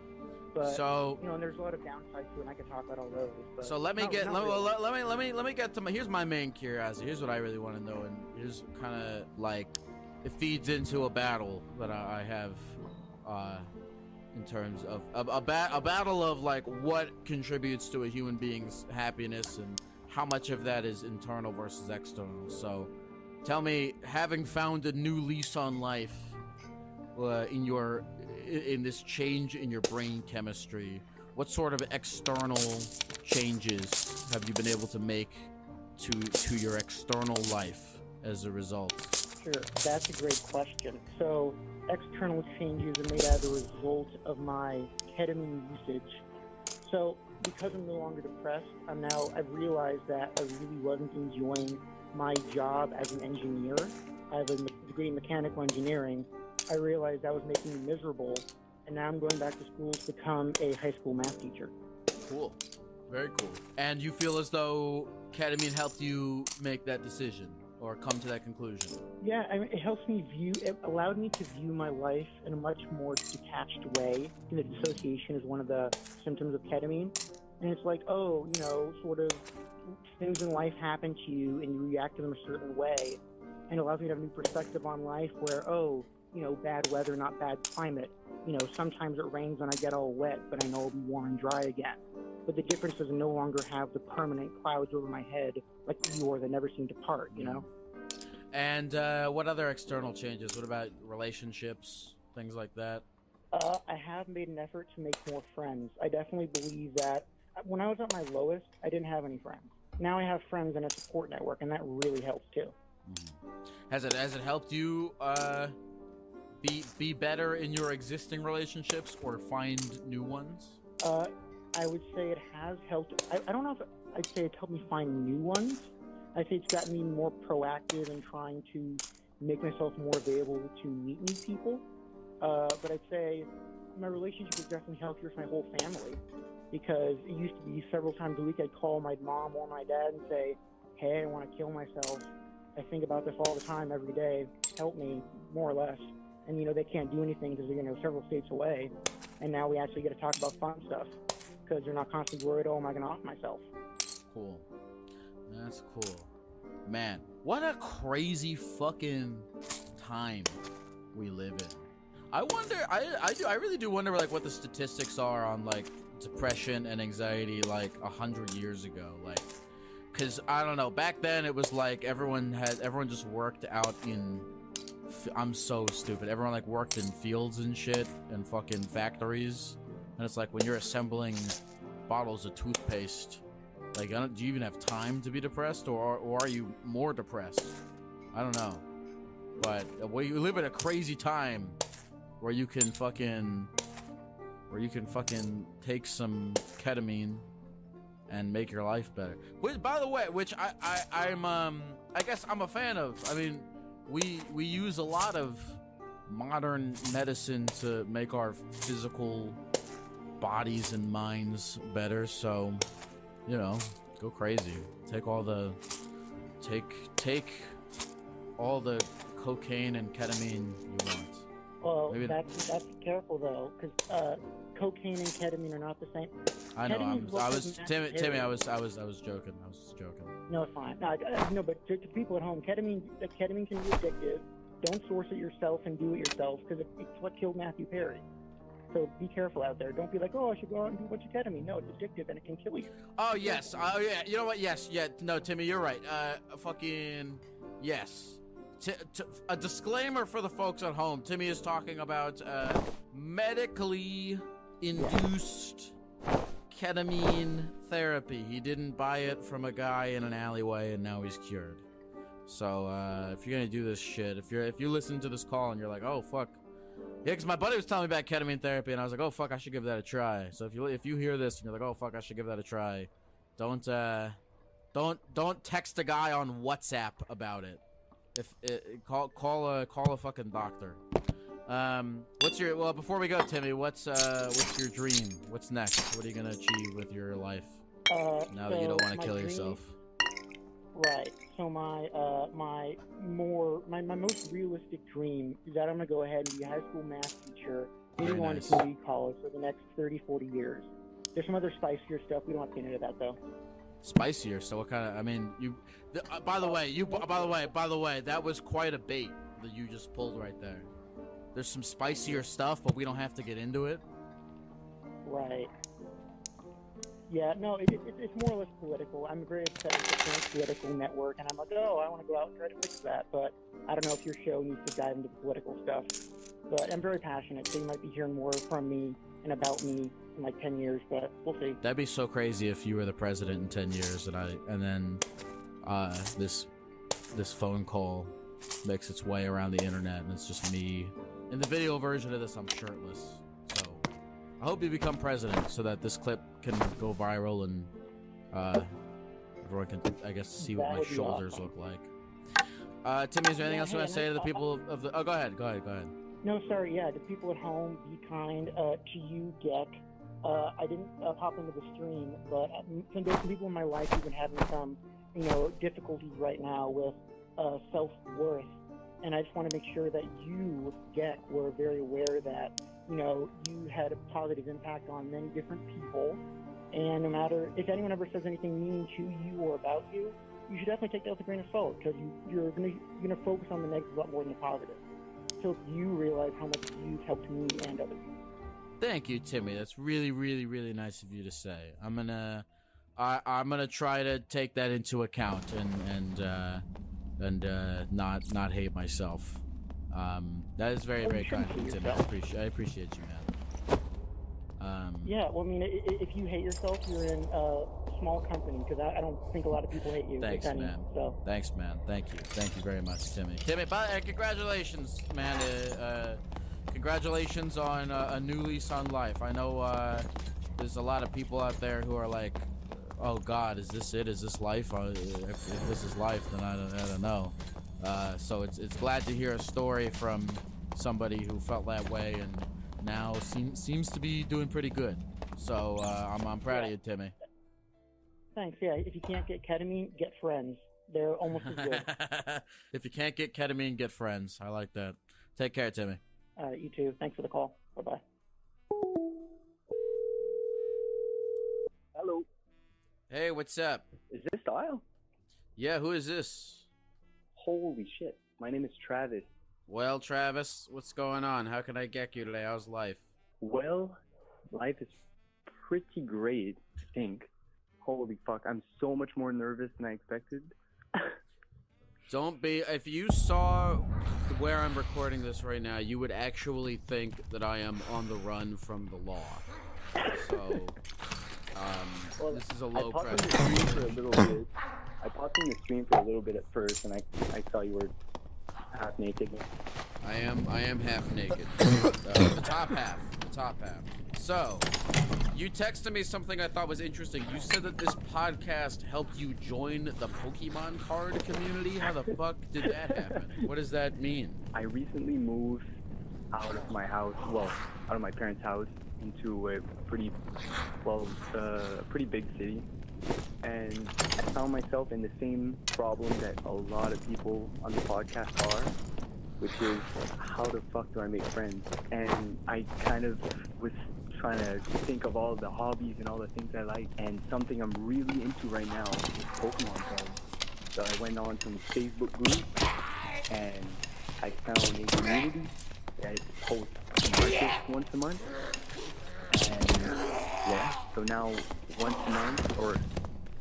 But and there's a lot of downsides to it, and I can talk about all those. But so let me get to here's my main curiosity. Here's what I really want to know, and here's kind of like it feeds into a battle that I have in terms of a battle of like what contributes to a human being's happiness and how much of that is internal versus external. So tell me, having found a new lease on life in this change in your brain chemistry, what sort of external changes have you been able to make to your external life as a result? Sure, that's a great question. So external changes are made as a result of my ketamine usage. So because I'm no longer depressed, I've realized that I really wasn't enjoying my job as an engineer. I have a degree in mechanical engineering. I realized I was making me miserable, and now I'm going back to school to become a high school math teacher. Cool. Very cool. And you feel as though ketamine helped you make that decision or come to that conclusion? Yeah, it helps me it allowed me to view my life in a much more detached way. The dissociation is one of the symptoms of ketamine. And it's like, sort of things in life happen to you and you react to them a certain way. And it allows me to have a new perspective on life where, bad weather, not bad climate. Sometimes it rains and I get all wet, but I know it'll be warm and dry again. But the difference is I no longer have the permanent clouds over my head like Eeyore that never seem to part, And what other external changes? What about relationships, things like that? I have made an effort to make more friends. I definitely believe that when I was at my lowest, I didn't have any friends. Now I have friends and a support network, and that really helps too. Mm-hmm. Has it helped you be better in your existing relationships or find new ones? I would say it has helped. I don't know if I'd say it's helped me find new ones. I think it's gotten me more proactive in trying to make myself more available to meet new people. But I'd say my relationship is definitely healthier with my whole family, because it used to be several times a week I'd call my mom or my dad and say, hey, I want to kill myself. I think about this all the time, every day. Help me, more or less. And, they can't do anything because they're, several states away. And now we actually get to talk about fun stuff because they're not constantly worried, am I going to off myself? Cool. That's cool. Man, What a crazy fucking time we live in. I wonder, I really do wonder like what the statistics are on like depression and anxiety like 100 years ago. Like, cause I don't know, back then it was like everyone just worked out in, I'm so stupid. Everyone like worked in fields and shit and fucking factories. And it's like when you're assembling bottles of toothpaste, like, do you even have time to be depressed, or are you more depressed? I don't know. But we live in a crazy time where you can fucking take some ketamine and make your life better. Which, by the way, I guess I'm a fan of. I mean, we use a lot of modern medicine to make our physical bodies and minds better. So, you know, go crazy. Take all the cocaine and ketamine you want. Well, that's careful though, because cocaine and ketamine are not the same. I know. Timmy. I was joking. I was just joking. No, it's fine. No, but to people at home, ketamine can be addictive. Don't source it yourself and do it yourself, because it's what killed Matthew Perry. So be careful out there. Don't be like, oh, I should go out and do a bunch of ketamine. No, it's addictive and it can kill you. Oh, yes. Oh, yeah. You know what? Yes. Yeah. No, Timmy, you're right. Fucking yes. A disclaimer for the folks at home. Timmy is talking about medically induced ketamine therapy. He didn't buy it from a guy in an alleyway and now he's cured. So if you're gonna do this shit, if you listen to this call and you're like, oh fuck. Yeah, because my buddy was telling me about ketamine therapy, and I was like, "Oh fuck, I should give that a try." So if you hear this and you're like, "Oh fuck, I should give that a try," don't text a guy on WhatsApp about it. Call a fucking doctor. Before we go, Timmy, what's your dream? What's next? What are you gonna achieve with your life now that you don't want to kill yourself? Right. So my most realistic dream is that I'm gonna go ahead and be a high school math teacher, maybe on to community college for the next 30, 40 years. There's some other spicier stuff. We don't have to get into that though. Spicier. So what kind of? I mean, by the way, that was quite a bait that you just pulled right there. There's some spicier stuff, but we don't have to get into it. Right. Yeah, no, it's more or less political. I'm very upset with the current political network, and I'm like, oh, I want to go out and try to fix that, but I don't know if your show needs to dive into the political stuff. But I'm very passionate, so you might be hearing more from me and about me in like 10 years, but we'll see. That'd be so crazy if you were the president in 10 years, and then this phone call makes its way around the internet, and it's just me. In the video version of this, I'm shirtless. I hope you become president so that this clip can go viral and everyone can, I guess, see what my shoulders look like. Timmy, is there anything else you want to say to the people of the... Oh, go ahead. No, sorry, yeah, to people at home, be kind. To you, Geck, I didn't pop into the stream, but there's some people in my life who've been having some, difficulties right now with self-worth. And I just want to make sure that you, Geck, were very aware that you had a positive impact on many different people, and no matter if anyone ever says anything mean to you or about you, you should definitely take that with a grain of salt, because you're gonna focus on the negative a lot more than the positive. So you realize how much you've helped me and other people. Thank you, Timmy. That's really, really, really nice of you to say. I'm gonna try to take that into account and not hate myself. That is very, very kind of you, Tim. I appreciate you, man. Yeah, well, I mean, if you hate yourself, you're in a small company, because I don't think a lot of people hate you. Thanks, man. So. Thanks, man. Thank you very much, Timmy. Timmy, congratulations, man. Congratulations on a new lease on life. I know there's a lot of people out there who are like, oh God, is this it? Is this life? If this is life, then I don't know. So it's glad to hear a story from somebody who felt that way and now seems to be doing pretty good. So I'm proud of you, Timmy. Thanks. Yeah, if you can't get ketamine, get friends. They're almost as good. If you can't get ketamine, get friends. I like that. Take care, Timmy. You too. Thanks for the call. Bye-bye. Hello. Hey, what's up? Is this Dial? Yeah, who is this? Holy shit. My name is Travis. Well, Travis, what's going on? How can I get you today? How's life? Well, life is pretty great, I think. Holy fuck, I'm so much more nervous than I expected. Don't be. If you saw where I'm recording this right now, you would actually think that I am on the run from the law. So, Well, this is a I low popped in pressure. the stream for a little bit. I popped in the stream for a little bit at first, and I saw you were half naked. I am half naked. The top half. The top half. So, you texted me something I thought was interesting. You said that this podcast helped you join the Pokemon card community. How the fuck did that happen? What does that mean? I recently moved out of my house, well, out of my parents' house, into a pretty big city. And I found myself in the same problem that a lot of people on the podcast are, which is, how the fuck do I make friends? And I kind of was trying to think of all the hobbies and all the things I like, and something I'm really into right now is Pokemon cards. So I went on some Facebook groups, and I found a community that hosts markets once a month. And yeah, so now once a month, or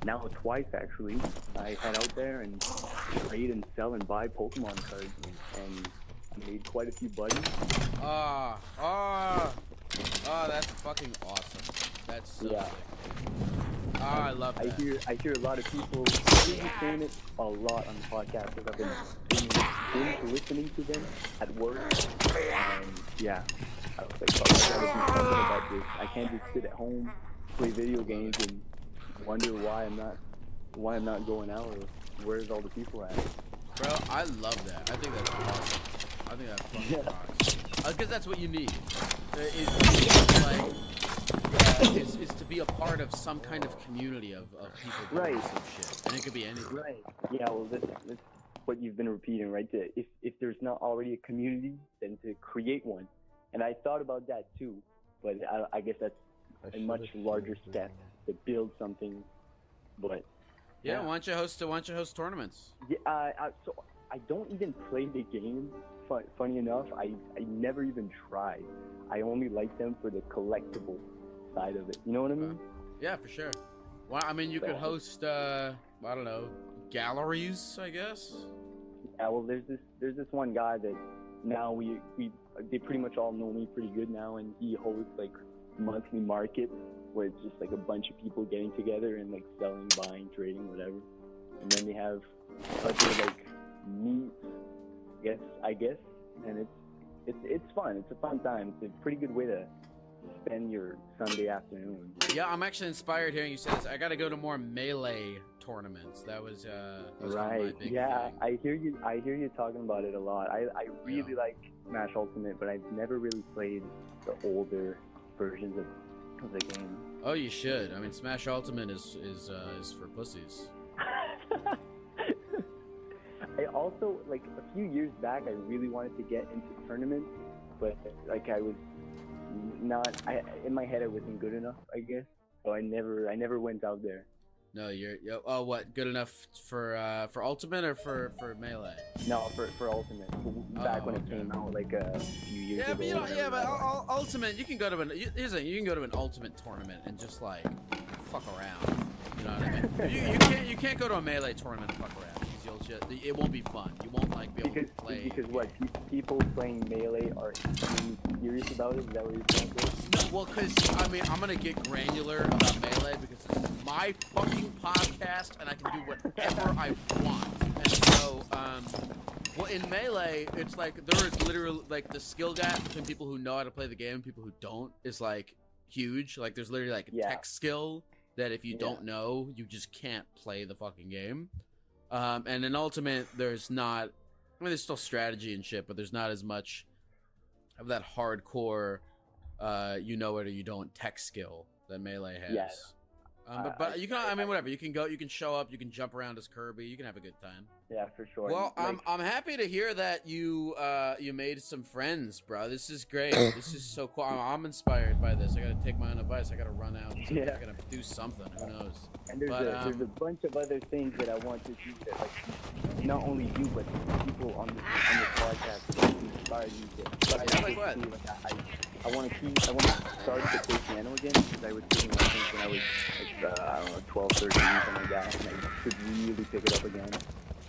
now twice actually, I head out there and trade and sell and buy Pokemon cards, and I made quite a few buddies. That's fucking awesome. That's so Yeah. sick. I love that. I hear a lot of people really saying it a lot on the podcast, because I've been listening to them at work, and yeah, I was like, fuck, I gotta do something about this. I can't just sit at home, play video games, and wonder why I'm not going out, or where's all the people at. Bro, I love that. I think that's awesome. I think that's fucking awesome. Because that's what you need. Is to be a part of some kind of community of people doing Right. some shit. And it could be anything. Right. Yeah, well, that's what you've been repeating, right? If there's not already a community, then to create one. And I thought about that too, but I guess that's a much larger step to build something. But Yeah, why don't you host tournaments? yeah, so I don't even play the game. Funny enough, I never even tried. I only like them for the collectible side of it. You know what I mean? Yeah, for sure. Well, I mean, you could host, I don't know, galleries, I guess. Yeah, well, there's this one guy that now they pretty much all know me pretty good now, and he hosts like monthly markets where it's just like a bunch of people getting together and like selling, buying, trading, whatever. And then they have other like meets, I guess, and it's fun. It's a fun time. It's a pretty good way to spend your Sunday afternoon. Yeah, I'm actually inspired hearing you say this. I got to go to more Melee tournaments. That was kind of my Right. big Yeah, thing. I hear you talking about it a lot. I really like Smash Ultimate, but I've never really played the older versions of the game. Oh, you should. I mean, Smash Ultimate is for pussies. I also, like, a few years back, I really wanted to get into tournaments, but like I was in my head I wasn't good enough, I guess. So I never went out there. No, oh, what? Good enough for Ultimate or for Melee? No, for Ultimate. Back when it came out, like a few years ago. But Ultimate, you can go to you can go to an Ultimate tournament and just like fuck around. You know what I mean? You can't go to a Melee tournament and fuck around because it won't be fun. You won't like be able to play. Because what people playing Melee are extremely serious about it. Is that what you're saying? No, well, because I mean, I'm gonna get granular about Melee because it's my fucking podcast and I can do whatever I want. And so, well, in Melee, it's like there is literally like the skill gap between people who know how to play the game and people who don't is like huge. Like there's literally like a tech skill that if you don't know, you just can't play the fucking game. And in Ultimate, there's not. I mean, there's still strategy and shit, but there's not as much of that hardcore, you know it or you don't tech skill that Melee has. Yeah. But you can, I mean, whatever. You can go, you can show up, you can jump around as Kirby, you can have a good time. Yeah, for sure. Well, Like, I'm happy to hear that you made some friends, bro. This is great. This is so cool. I'm inspired by this. I gotta take my own advice. I gotta run out. I gotta do something. Who knows? And there's a bunch of other things that I want to do that, like, not only you, but people on the podcast that inspired me to. Like what? I want to start to play piano again, because I was taking lessons when I was like, I don't know, 12, 13, something like that, and I could really pick it up again.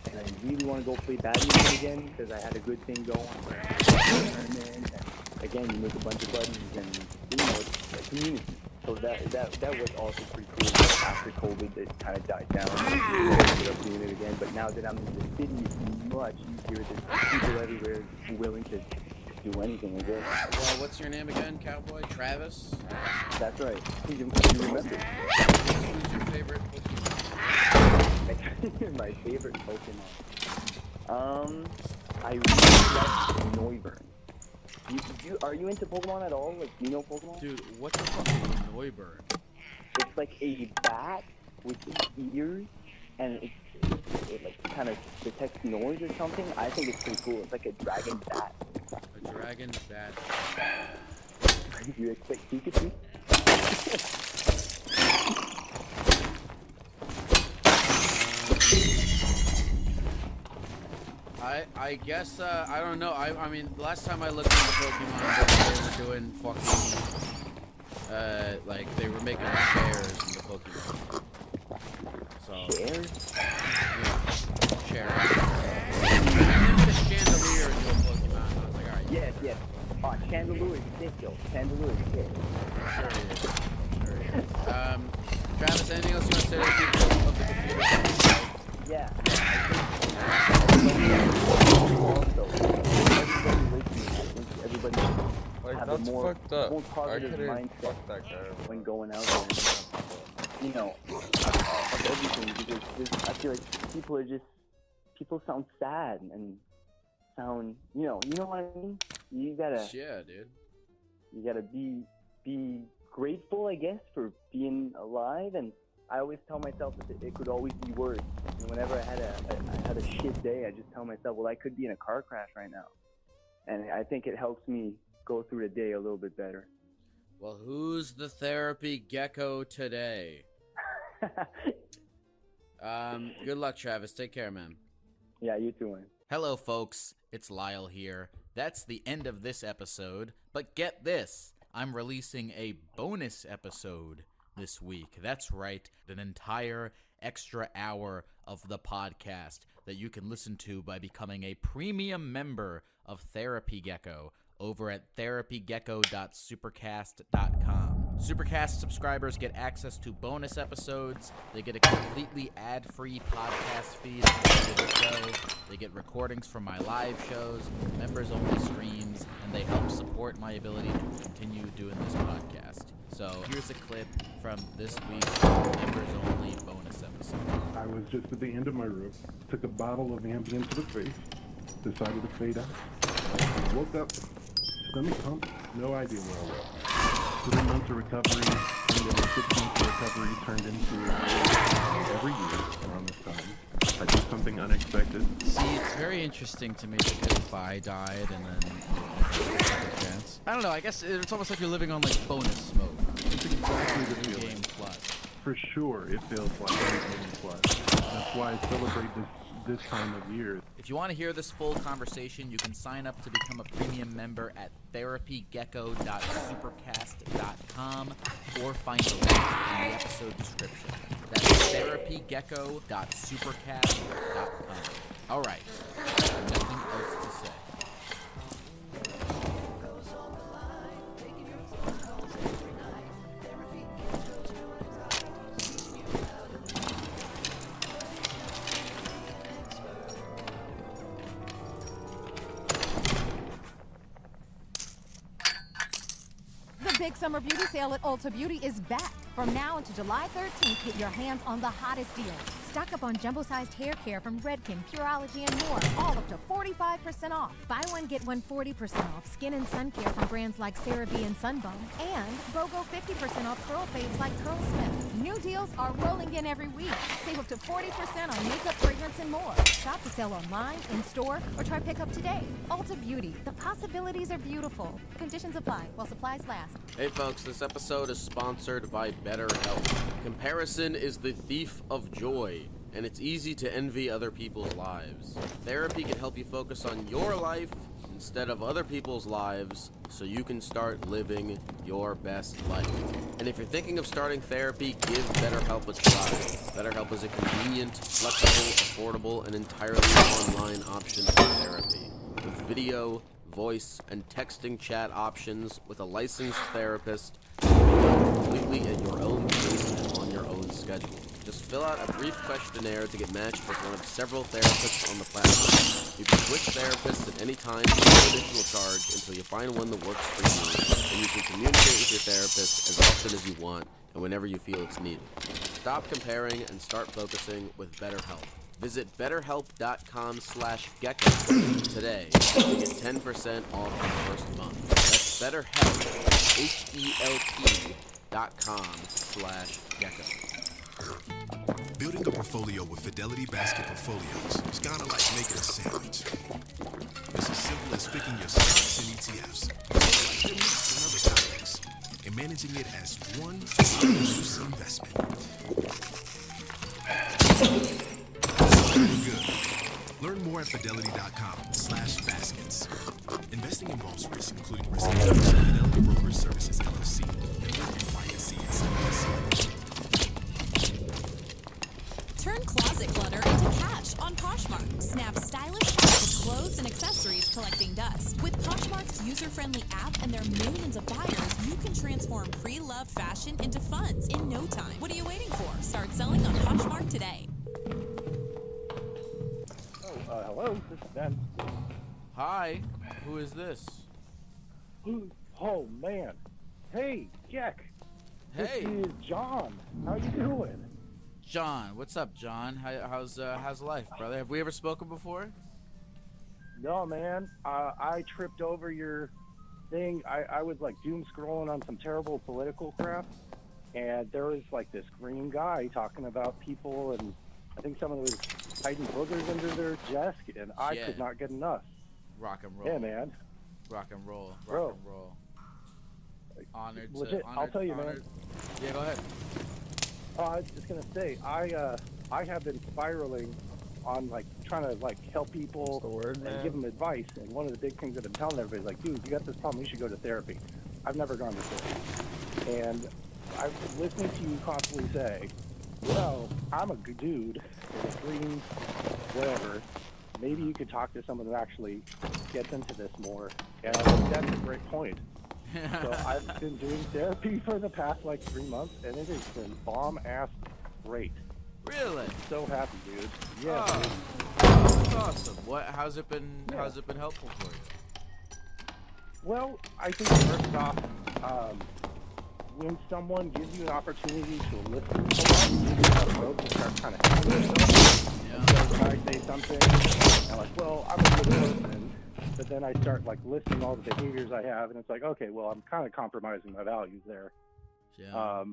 And I really want to go play badminton again, because I had a good thing going where I was tournament, and again, you make a bunch of buddies, and you know, it's a community. So that was also pretty cool. After COVID, it kind of died down. I ended up doing it again, but now that I'm in the city, it's much easier. There's people everywhere willing to do anything, I guess. Well, what's your name again, Cowboy? Travis? That's right. You remember. Who's your favorite Pokemon? My favorite Pokemon. I really like Noivern. Are you into Pokemon at all? Like, do you know Pokemon? Dude, what the fuck is Noivern? It's like a bat with ears, and it like kind of detects noise or something. I think it's pretty cool. It's like a dragon bat. A dragon bat. Do you expect Pikachu? I guess, I don't know. I mean, last time I looked into Pokemon, they were doing fucking, like, they were making chairs in the Pokemon. So, chairs? Yeah, chairs. I made a chandelier into a Pokemon. I was like, alright. Yes. Oh, Chandelure is sick, yo. Chandelure is sick. Sure. Travis, anything else you want to say to the people of the computer? Yeah. Everybody have a more positive mindset when going out there. You know, of everything, because I feel like people sound sad and sound, you know what I mean? You gotta, yeah, dude. You gotta be grateful, I guess, for being alive, and I always tell myself that it could always be worse. And whenever I had a shit day, I just tell myself, well, I could be in a car crash right now. And I think it helps me go through the day a little bit better. Well, who's the therapy gecko today? Good luck, Travis. Take care, man. Yeah, you too, man. Hello, folks. It's Lyle here. That's the end of this episode. But get this. I'm releasing a bonus episode this week. That's right, an entire extra hour of the podcast that you can listen to by becoming a premium member of Therapy Gecko over at therapygecko.supercast.com. Supercast subscribers get access to bonus episodes. They get a completely ad-free podcast feed to the show. They get recordings from my live shows, members-only streams, and they help support my ability to continue doing this podcast. So here's a clip from this week's members-only bonus episode. I was just at the end of my rope, took a bottle of Ambien to the face, decided to fade out. I woke up, stomach pump, no idea where I was. 3 months of recovery, turned into 6 months of recovery, turned into every year around this time. I did something unexpected. See, it's very interesting to me because Fi died and then you have a chance. I don't know, I guess it's almost like you're living on like bonus mode. It's exactly the New feeling. Game Plus. For sure, it feels like New Game Plus. That's why I celebrate this time of year. If you want to hear this full conversation, you can sign up to become a premium member at therapygecko.supercast.com or find the link in the episode description. That's therapygecko.supercast.com. All right, nothing else to say. The big summer beauty sale at Ulta Beauty is back. From now until July 13th, get your hands on the hottest deals. Stock up on jumbo-sized hair care from Redken, Pureology, and more, all up to 45% off. Buy one, get one 40% off skin and sun care from brands like CeraVe and Sunbum, and BOGO 50% off curl faves like Curlsmith. New deals are rolling in every week. Save up to 40% on makeup, fragrance, and more. Shop to sell online, in-store, or try pickup today. Ulta Beauty. The possibilities are beautiful. Conditions apply while supplies last. Hey folks, this episode is sponsored by BetterHelp. Comparison is the thief of joy, and it's easy to envy other people's lives. Therapy can help you focus on your life instead of other people's lives, so you can start living your best life. And if you're thinking of starting therapy, give BetterHelp a try. BetterHelp is a convenient, flexible, affordable, and entirely online option for therapy. With video, voice, and texting chat options with a licensed therapist, completely at your own pace and on your own schedule. Just fill out a brief questionnaire to get matched with one of several therapists on the platform. You can switch therapists at any time for no additional charge until you find one that works for you, and you can communicate with your therapist as often as you want and whenever you feel it's needed. Stop comparing and start focusing with BetterHelp. Visit BetterHelp.com/gecko today to get 10% off the first month. That's BetterHelp, HELP.com/gecko. Building a portfolio with Fidelity Basket Portfolios is kind of like making a sandwich. It's as simple as picking your stocks and ETFs, like your meats and other topics, and managing it as one juicy investment. Good. Learn more at Fidelity.com/baskets. Investing involves risk, including risk management. Fidelity Brokerage Services, LLC. Turn closet clutter into cash on Poshmark. Snap stylish shots of clothes and accessories collecting dust. With Poshmark's user-friendly app and their millions of buyers, you can transform pre-loved fashion into funds in no time. What are you waiting for? Start selling on Poshmark today. Hello, this is Ben. Hi, who is this? Oh, man. Hey, Jack. Hey. This is John. How you doing? John, what's up, John? How's life, brother? Have we ever spoken before? No, man. I tripped over your thing. I was like doom scrolling on some terrible political crap, and there was like this green guy talking about people, and I think someone was hiding boogers under their desk, and I could not get enough. Rock and roll. Yeah, man. Rock and roll. Bro. Rock and roll. Honored. Legit, I'll tell you, honored. man. Yeah, go ahead. I was just gonna say, I have been spiraling on like trying to like help people and give them advice. And one of the big things that I'm telling everybody is like, dude, you got this problem, you should go to therapy. I've never gone to therapy, and I've been listening to you constantly say, well, I'm a good dude in a green whatever. Maybe you could talk to someone who actually gets into this more. And I think that's a great point. So I've been doing therapy for the past like 3 months, and it has been bomb-ass great. Really? I'm so happy, dude. Yeah. Oh, dude. that's awesome. How's it been? Yeah. How's it been helpful for you? Well, I think first off, when someone gives you an opportunity to listen to someone, you have rope to start kind of helping yourself. And so when I say something, I'm like, well, I'm a good person. But then I start like listing all the behaviors I have, and it's like, okay, well, I'm kind of compromising my values there. Yeah.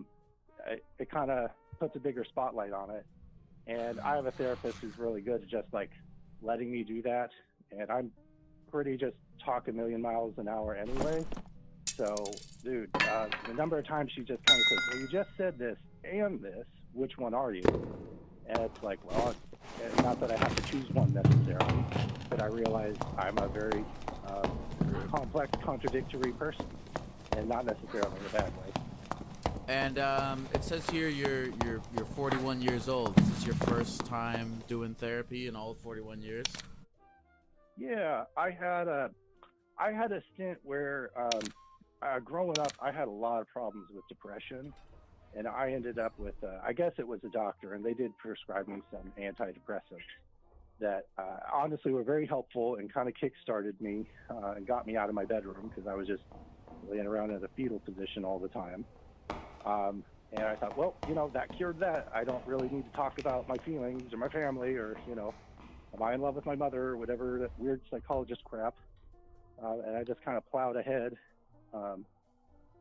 It kind of puts a bigger spotlight on it. And I have a therapist who's really good at just like letting me do that. And I'm pretty just talk a million miles an hour anyway. So, dude, the number of times she just kind of says, well, you just said this and this, which one are you? And it's like, well, it's not that I have to choose one necessarily, but I realize I'm a very complex, contradictory person, and not necessarily in a bad way. And it says here you're 41 years old. Is this your first time doing therapy in all 41 years? Yeah, I had a stint where growing up, I had a lot of problems with depression, and I ended up with, I guess it was a doctor, and they did prescribe me some antidepressants that honestly were very helpful and kind of kick-started me and got me out of my bedroom because I was just laying around in a fetal position all the time. And I thought, well, that cured that. I don't really need to talk about my feelings or my family or, am I in love with my mother or whatever, that weird psychologist crap. And I just kind of plowed ahead.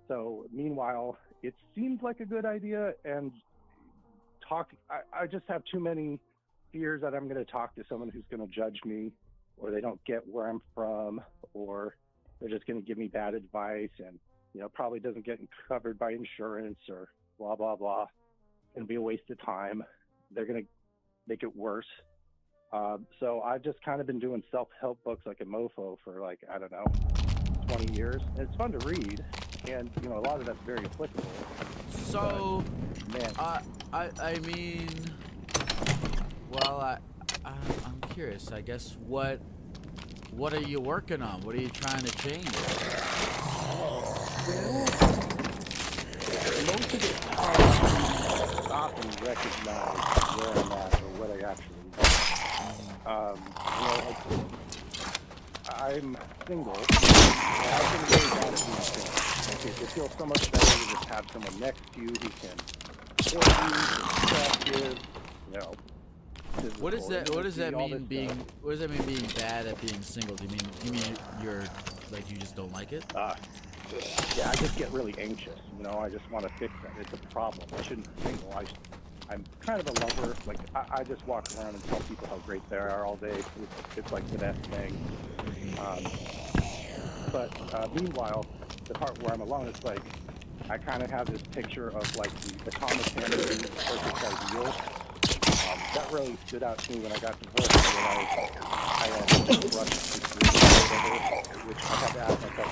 So meanwhile, it seemed like a good idea, and I just have too many fears that I'm going to talk to someone who's going to judge me, or they don't get where I'm from, or they're just going to give me bad advice and, probably doesn't get covered by insurance or blah, blah, blah. It's going to be a waste of time. They're going to make it worse. So I've just kind of been doing self-help books like a mofo for 20 years. And it's fun to read, and a lot of that's very applicable. So, but, man, I mean, well, I'm curious. I guess what are you working on? What are you trying to change? Most of it's hard to stop and recognize where I'm at or what I actually I'm single. I've been really bad at being single. It feels so much better to just have someone next to you who can support you, perspective, What does that mean being bad at being single? Do you mean you're like you just don't like it? Yeah, I just get really anxious. I just want to fix that. It's a problem. I shouldn't be single. I'm kind of a lover. Like I just walk around and tell people how great they are all day. It's like the best thing. But meanwhile, the part where I'm alone, it's like I kind of have this picture of like the Thomas Hammer being the perfect ideal. That really stood out to me when I got divorced. I had crushed the dream, which I had to ask myself,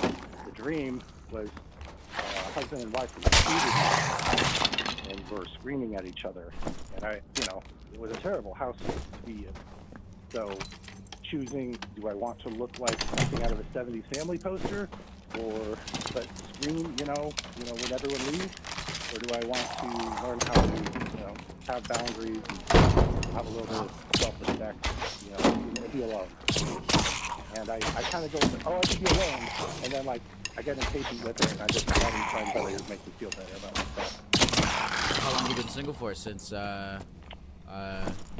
well, the dream was husband and wife who cheated and were screaming at each other. And it was a terrible house to be in. So choosing, do I want to look like something out of a 70s family poster, or but scream, when everyone leaves? Or do I want to learn how to, have boundaries and have a little bit of self-respect, be alone? And I kind of go, I can be alone, and then I get impatient with it, and I just try and find somebody who makes me feel better about myself. How long have you been single for? Since the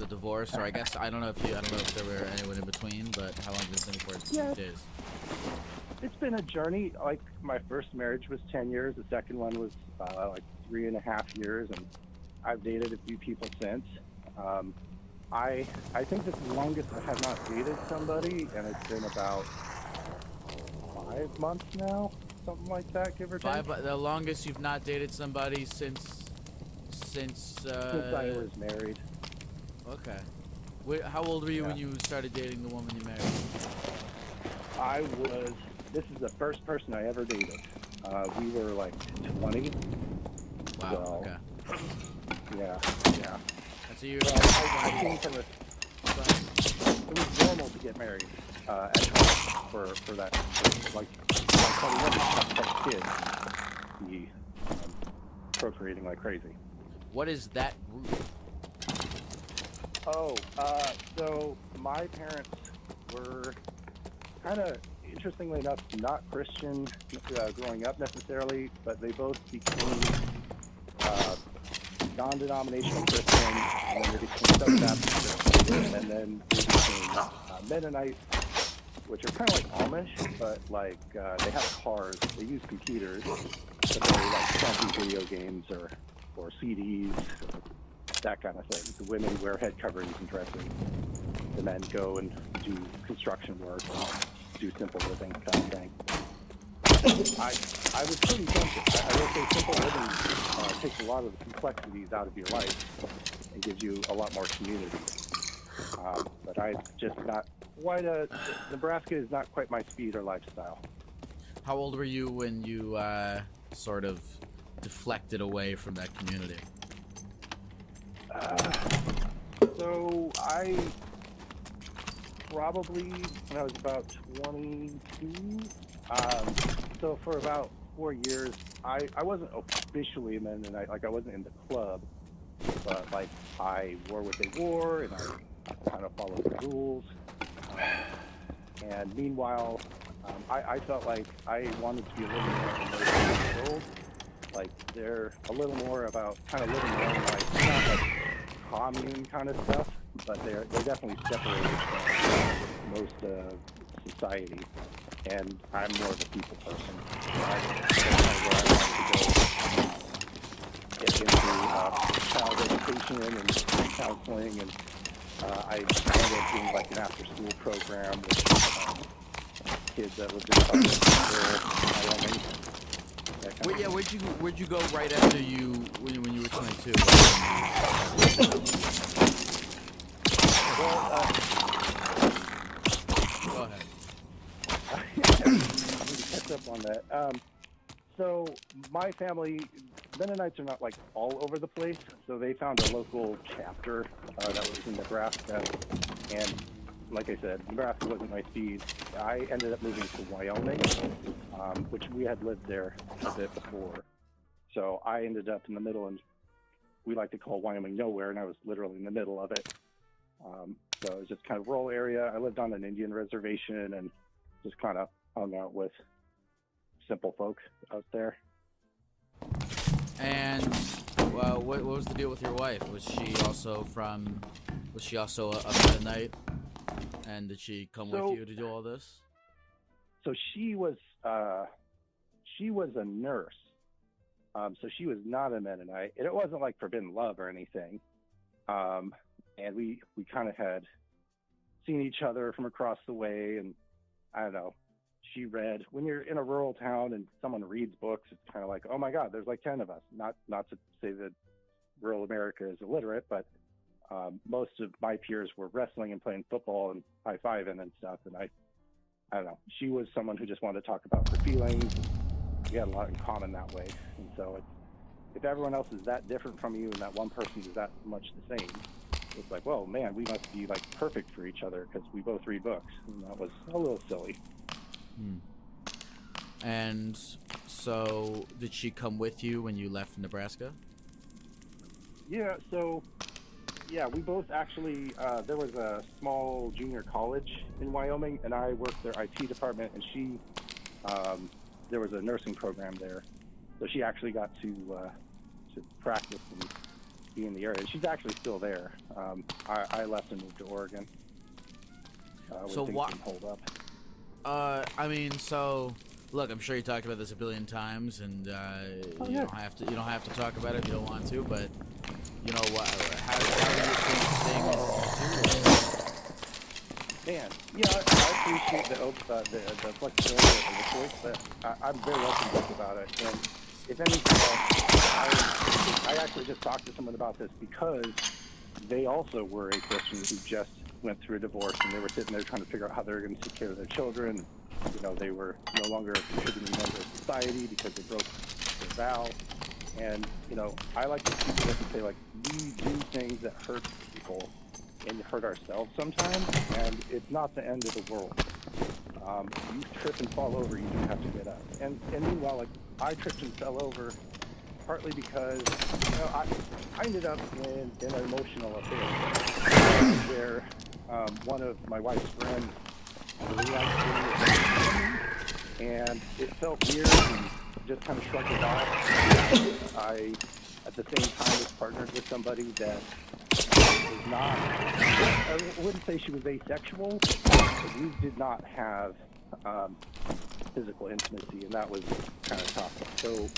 divorce, or I don't know if there were anyone in between, but how long have you been single for? Yeah. Days? It's been a journey. Like, my first marriage was 10 years. The second one was 3.5 years, and I've dated a few people since. I think that's the longest I have not dated somebody, and it's been about 5 months now, something like that, give or take. The longest you've not dated somebody since I was married. Okay. How old were you when you started dating the woman you married? This is the first person I ever dated. We were 20. Wow, so, okay. Yeah. And so you I came from it was normal to get married at home for that. Like 21 have kids, be procreating like crazy. What is that root? So my parents were kind of, interestingly enough, not Christian growing up necessarily, but they both became non-denominational Christian, and then they became Southern Baptist, and then they became Mennonite, which are kind of like Amish, but they have cars, they use computers, but they plenty video games or CDs, or that kind of thing. The women wear head coverings and dresses. The men go and do construction work and do simple living kind of thing. I was pretty tempted. I will say simple living takes a lot of the complexities out of your life and gives you a lot more community. But I just not quite Nebraska is not quite my speed or lifestyle. How old were you when you sort of deflected away from that community? So I probably, when I was about 22, so for about 4 years, I wasn't officially a Mennonite, I wasn't in the club, but I wore what they wore, and I kind of followed the rules, and meanwhile, I felt like I wanted to be a little more in the world, Like, they're a little more about kind of living their own life. Not like commune kind of stuff, but they're definitely separated from most society. And I'm more of a people person. So that's kind of where I wanted to go get into child education and counseling, and I ended up doing like an after-school program with kids that lived in Wyoming. Where'd you go right after when you were 22? Well, go ahead. Let me catch up on that. So my family, Mennonites are not like all over the place, so they found a local chapter that was in Nebraska, and like I said, Nebraska wasn't my speed. I ended up moving to Wyoming, which we had lived there a bit before. So I ended up in the middle, and we like to call Wyoming nowhere, and I was literally in the middle of it. So it was just kind of rural area. I lived on an Indian reservation and just kind of hung out with simple folks out there. And what was the deal with your wife? Was she also a Mennonite? And did she come with you to do all this? So she was a nurse. So she was not a Mennonite. And it wasn't like forbidden love or anything. And we kind of had seen each other from across the way, and I don't know. She read, when you're in a rural town and someone reads books, it's kind of like, oh my God, there's like 10 of us. Not to say that rural America is illiterate, but most of my peers were wrestling and playing football and high-fiving and stuff. And I don't know. She was someone who just wanted to talk about her feelings. We had a lot in common that way. And so if everyone else is that different from you and that one person is that much the same, it's like, well, man, we must be like perfect for each other because we both read books. And that was a little silly. And so did she come with you when you left Nebraska? Yeah, we both actually, there was a small junior college in Wyoming, and I worked their IT department, and she, there was a nursing program there. So she actually got to practice and be in the area. She's actually still there. I left and moved to Oregon. So what? Hold up. Look, I'm sure you talked about this a billion times, and you don't have to talk about it if you don't want to. But you know what? How do you think staying Man, yeah, I appreciate the flexibility of the choice, but I'm very open about it. And if anything else, I actually just talked to someone about this because they also were a Christian who just went through a divorce, and they were sitting there trying to figure out how they were going to take care of their children. You know, they were no longer a contributing member of society because they broke their vow. And, you know, I like to speak to this and say, like, we do things that hurt people and hurt ourselves sometimes, and it's not the end of the world. You trip and fall over, you do have to get up. And meanwhile, like, I tripped and fell over partly because, you know, I ended up in an emotional affair where one of my wife's friends really liked me, and it felt weird and just kind of shrugged it off. I, at the same time, was partnered with somebody that was not, I wouldn't say she was asexual, but we did not have physical intimacy, and that was kind of tough. So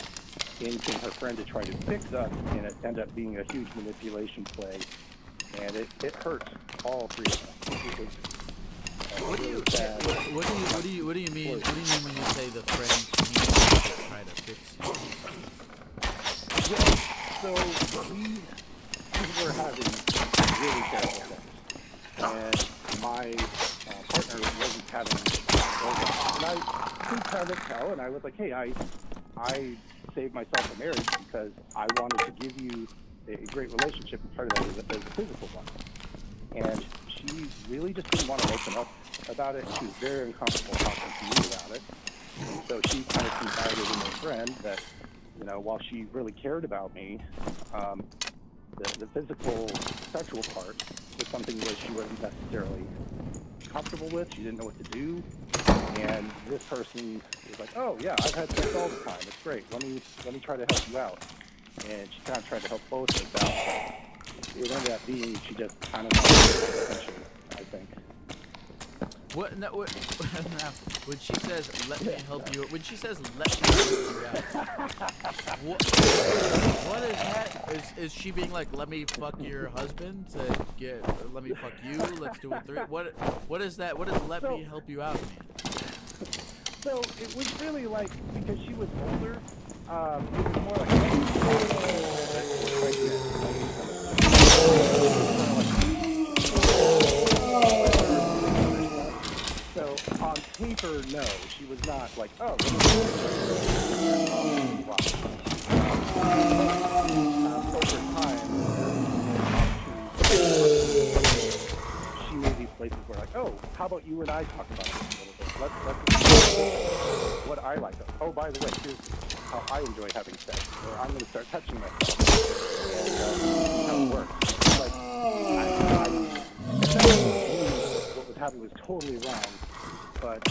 in came her friend to try to fix us, and it ended up being a huge manipulation play, and it hurt all three of us. It was, What do you mean? What do you mean when you say the friend came to try to fix you? Yeah, so we were having really terrible sex, and my partner wasn't having orgasms. And I could kind of tell, and I was like, hey, I saved myself a marriage because I wanted to give you a great relationship, and part of that is a physical one. And she really just didn't want to open up about it. She was very uncomfortable talking to me about it. And so she kind of confided in her friend that, you know, while she really cared about me, the physical, sexual part was something that she wasn't necessarily comfortable with. She didn't know what to do. And this person was like, "Oh yeah, I've had sex all the time. It's great. Let me try to help you out." And she kind of tried to help both of us out. It ended up being she just kind of wanted attention, I think. What? No, what? No, when she says "let me help you," when she says "let me help you out," what is that? Is she being like, "Let me fuck your husband to get"? Let me fuck you. Let's do it three. What is that? What does "let me help you out" mean? So it was really like, because she was older, it was more like so on paper, no, she was not like, "Oh, over time, she made these places where like, "Oh, how about you and I talk about it a little bit? Let's what I like. Oh, by the way, here's how I enjoy having sex. Or I'm going to start touching myself." And how it works. Like, what was happening was totally wrong, but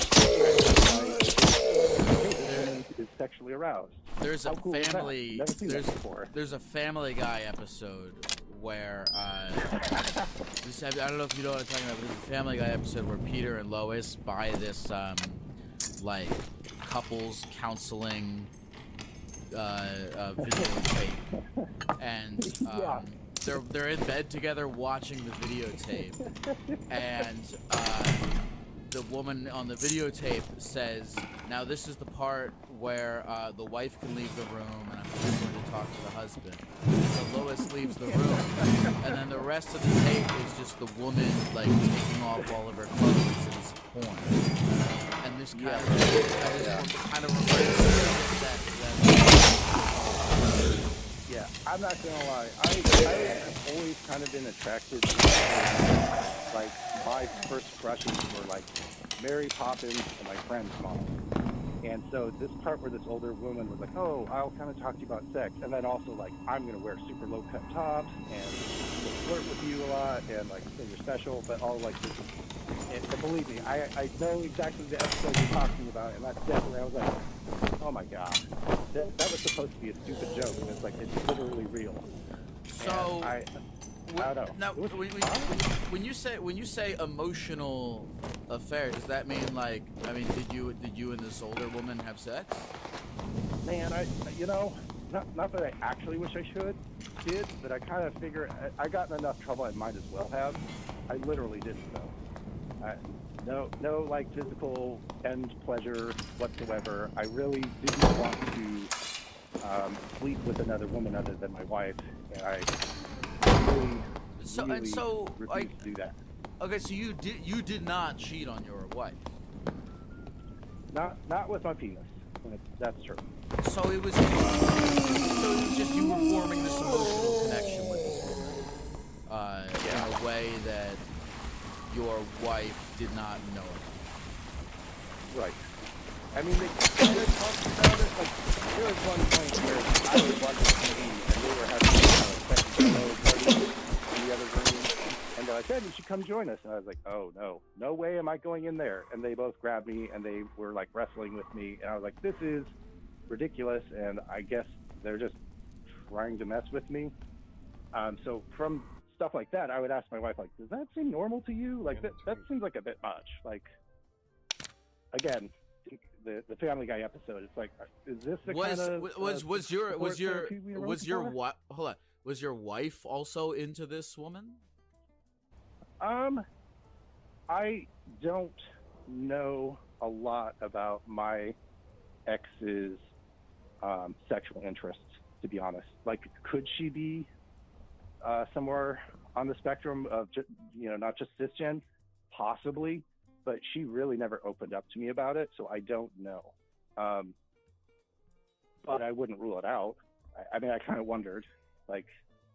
is sexually aroused. There's a How cool is that? family. Never seen that before. There's a Family Guy episode where I don't know if you know what I'm talking about, but there's a Family Guy episode where Peter and Lois buy this like couples counseling videotape, and they're in bed together watching the videotape, and the woman on the videotape says, "Now this is the part where the wife can leave the room, and I'm just going to talk to the husband." So Lois leaves the room, and then the rest of the tape is just the woman like taking off all of her clothes and it's porn. And this kind of reminds me of that. Yeah, I'm not gonna lie. I have always kind of been attracted to, like, my first crushes were like Mary Poppins and my friend's mom. And so this part where this older woman was like, "Oh, I'll kind of talk to you about sex," and then also like, "I'm gonna wear super low cut tops and flirt with you a lot and like say you're special," but all like this. And believe me, I know exactly the episode you're talking about, and that's definitely, I was like, "Oh my god, that was supposed to be a stupid joke," and it's like, it's literally real. So I don't know. Now, when you say emotional affair, does that mean like? I mean, did you and this older woman have sex? Man, not that I actually wish I did, but I kind of figure I got in enough trouble I might as well have. I literally didn't though. No, like physical end pleasure whatsoever. I really didn't want to sleep with another woman other than my wife, and I really refused to do that. Okay, so you did not cheat on your wife. Not with my penis. That's true. So it was just you were forming this emotional connection with this woman, in a way that your wife did not know about. Right. I mean, they kind of talked about it. Like, there was one point where I was watching TV and they were having a sex party in the other room, and they're like, "Hey, you should come join us." And I was like, "Oh no way am I going in there." And they both grabbed me and they were like wrestling with me, and I was like, "This is ridiculous," and I guess they're just trying to mess with me. So from stuff like that, I would ask my wife, like, "Does that seem normal to you? Like, that seems like a bit much." Like, again, the Family Guy episode, it's like, is this the kind of was your wife also into this woman? I don't know a lot about my ex's sexual interests, to be honest. Like, could she be somewhere on the spectrum of not just cisgen? Possibly, but she really never opened up to me about it, so I don't know. But I wouldn't rule it out. I mean, I kind of wondered, like,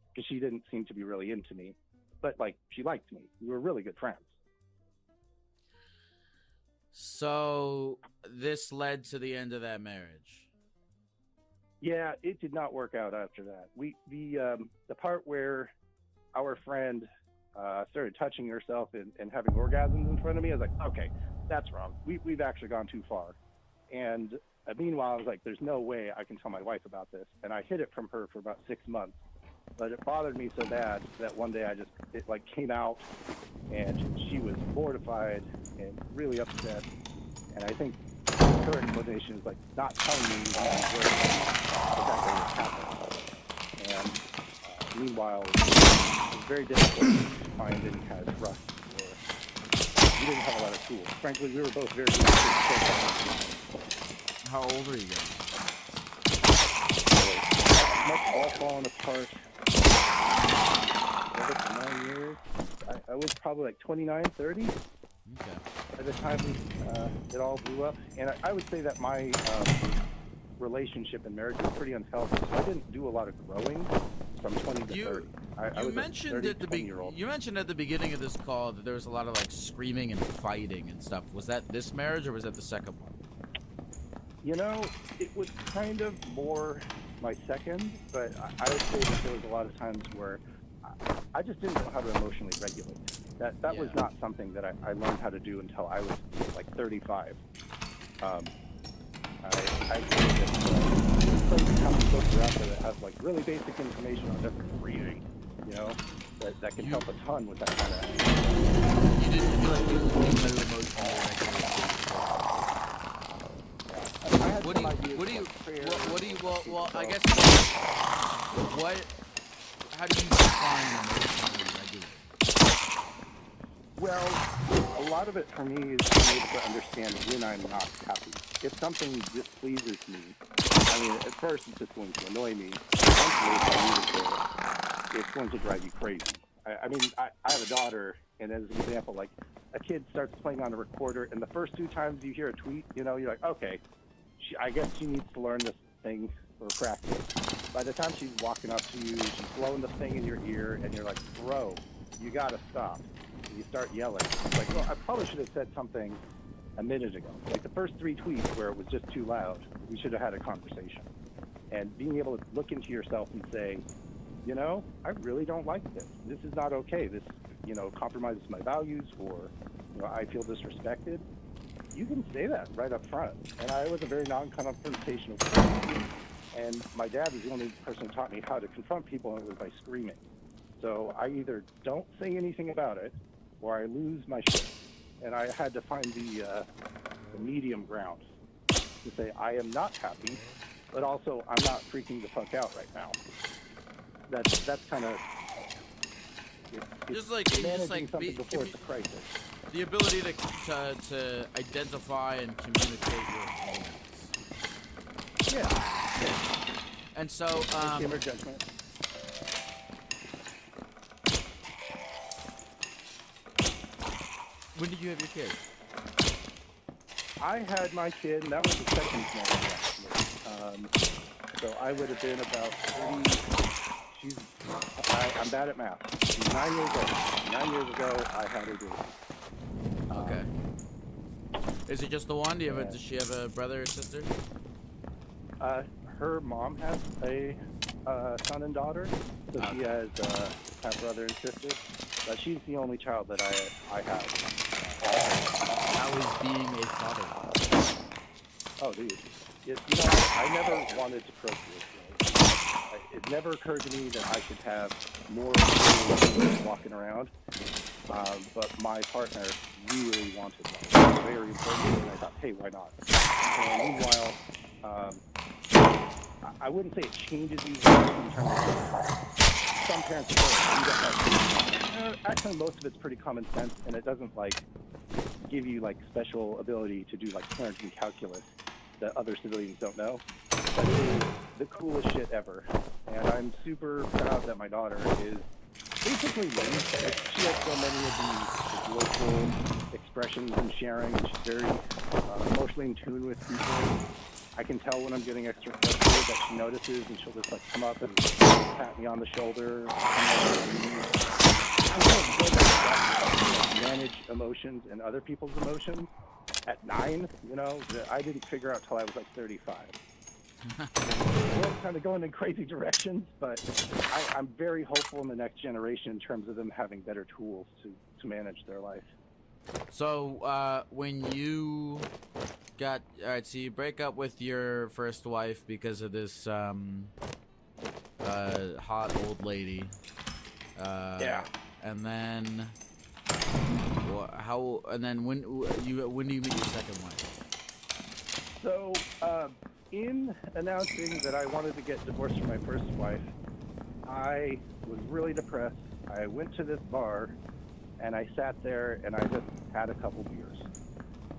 because she didn't seem to be really into me, but like, she liked me. We were really good friends. So this led to the end of that marriage. Yeah, it did not work out after that. The part where our friend started touching herself and having orgasms in front of me. I was like, okay, that's wrong. We've actually gone too far. And meanwhile, I was like, there's no way I can tell my wife about this. And I hid it from her for about 6 months. But it bothered me so bad that one day it like came out, and she was mortified and really upset. And I think her explanation is like not telling me where exactly what's happening. And meanwhile, it was very difficult to find any kind of trust. We didn't have a lot of tools. Frankly, we were both very good at How old are you guys? Much all falling apart. 9 years. I was probably like 29, 30. Okay. By the time it all blew up. And I would say that my relationship and marriage was pretty unhealthy. So I didn't do a lot of growing from 20 to 30. I was mentioned you mentioned at the beginning of this call that there was a lot of like screaming and fighting and stuff. Was that this marriage or was that the second one? You know, it was kind of more my second, but I would say that there was a lot of times where I just didn't know how to emotionally regulate. That was not something that I learned how to do until I was like 35. I think that places how many books are out there that have like really basic information on different breathing, you know, that can help a ton with that kind of. You didn't feel like you were emotionally Well, I guess how do you define emotionally regulated? Well, a lot of it for me is being able to understand when I'm not happy. If something displeases me, I mean, at first it's just going to annoy me. Eventually, if I need it to, it's going to drive you crazy. I mean, I have a daughter, and as an example, like a kid starts playing on a recorder, and the first 2 times you hear a tweet, you know, you're like, okay, I guess she needs to learn this thing for practice. By the time she's walking up to you, she's blowing the thing in your ear, and you're like, bro, you gotta stop. And you start yelling. It's like, well, I probably should have said something a minute ago. Like the first 3 tweets where it was just too loud, we should have had a conversation. And being able to look into yourself and say, you know, I really don't like this. This is not okay. This, you know, compromises my values, or, you know, I feel disrespected. You can say that right up front. And I was a very non-confrontational person. And my dad was the only person who taught me how to confront people, and it was by screaming. So I either don't say anything about it, or I lose my shit. And I had to find the medium ground to say I am not happy, but also I'm not freaking the fuck out right now. That's kind of just like something before it's a crisis. The ability to identify and communicate your feelings. Yeah. And so judgment. When did you have your kid? I had my kid, and that was the second marriage, actually. So I would have been about 30. I'm bad at math. She's 9 years old. 9 years ago, I had her baby. Okay. Is it just the one? Does she have a brother or sister? Her mom has a son and daughter, so she has a brother and sister. But she's the only child that I have. How is being a father? Oh, dude. You know, I never wanted to procreate. It never occurred to me that I should have more people walking around. But my partner really wanted one. It was very important, and I thought, hey, why not? And meanwhile, I wouldn't say it changes you in terms of some parents actually most of it's pretty common sense, and it doesn't like give you like special ability to do like parenting calculus that other civilians don't know. But it is the coolest shit ever, and I'm super proud that my daughter is basically raised. She has so many of these local expressions and sharing, and she's very emotionally in tune with people. I can tell when I'm getting extra frustrated that she notices, and she'll just like come up and pat me on the shoulder. Manage emotions and other people's emotions at 9, you know, that I didn't figure out till I was like 35. The world's kind of going in crazy directions, but I'm very hopeful in the next generation in terms of them having better tools to manage their life. So, when you got... Alright, so you break up with your first wife because of this, hot old lady. Yeah. And then... when do you meet your second wife? So, in announcing that I wanted to get divorced from my first wife, I was really depressed. I went to this bar, and I sat there, and I just had a couple beers.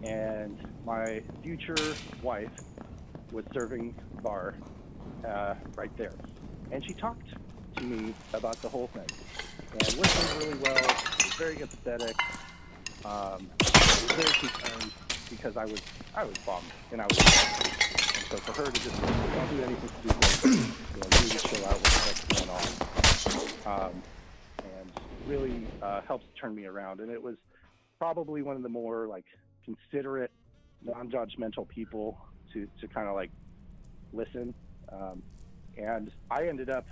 And my future wife was serving the bar right there. And she talked to me about the whole thing. And listened really well. She was very empathetic. I was very concerned because I was bummed, and I was depressed. So for her to just don't do anything stupid, really chill out with what's going on, and really helps turn me around. And it was probably one of the more like considerate, non-judgmental people to kind of like listen. And I ended up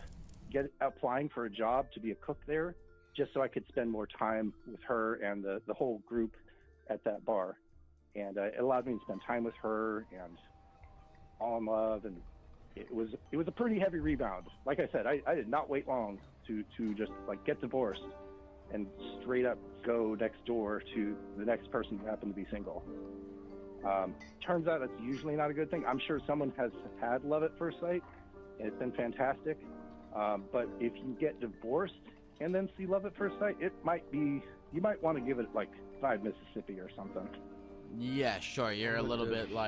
applying for a job to be a cook there, just so I could spend more time with her and the whole group at that bar. And it allowed me to spend time with her and all in love, and it was a pretty heavy rebound. Like I said, I did not wait long to just like get divorced and straight up go next door to the next person who happened to be single. Turns out that's usually not a good thing. I'm sure someone has had love at first sight, and it's been fantastic. But if you get divorced and then see love at first sight, you might want to give it like 5 Mississippi or something. Yeah, sure. You're a little bit like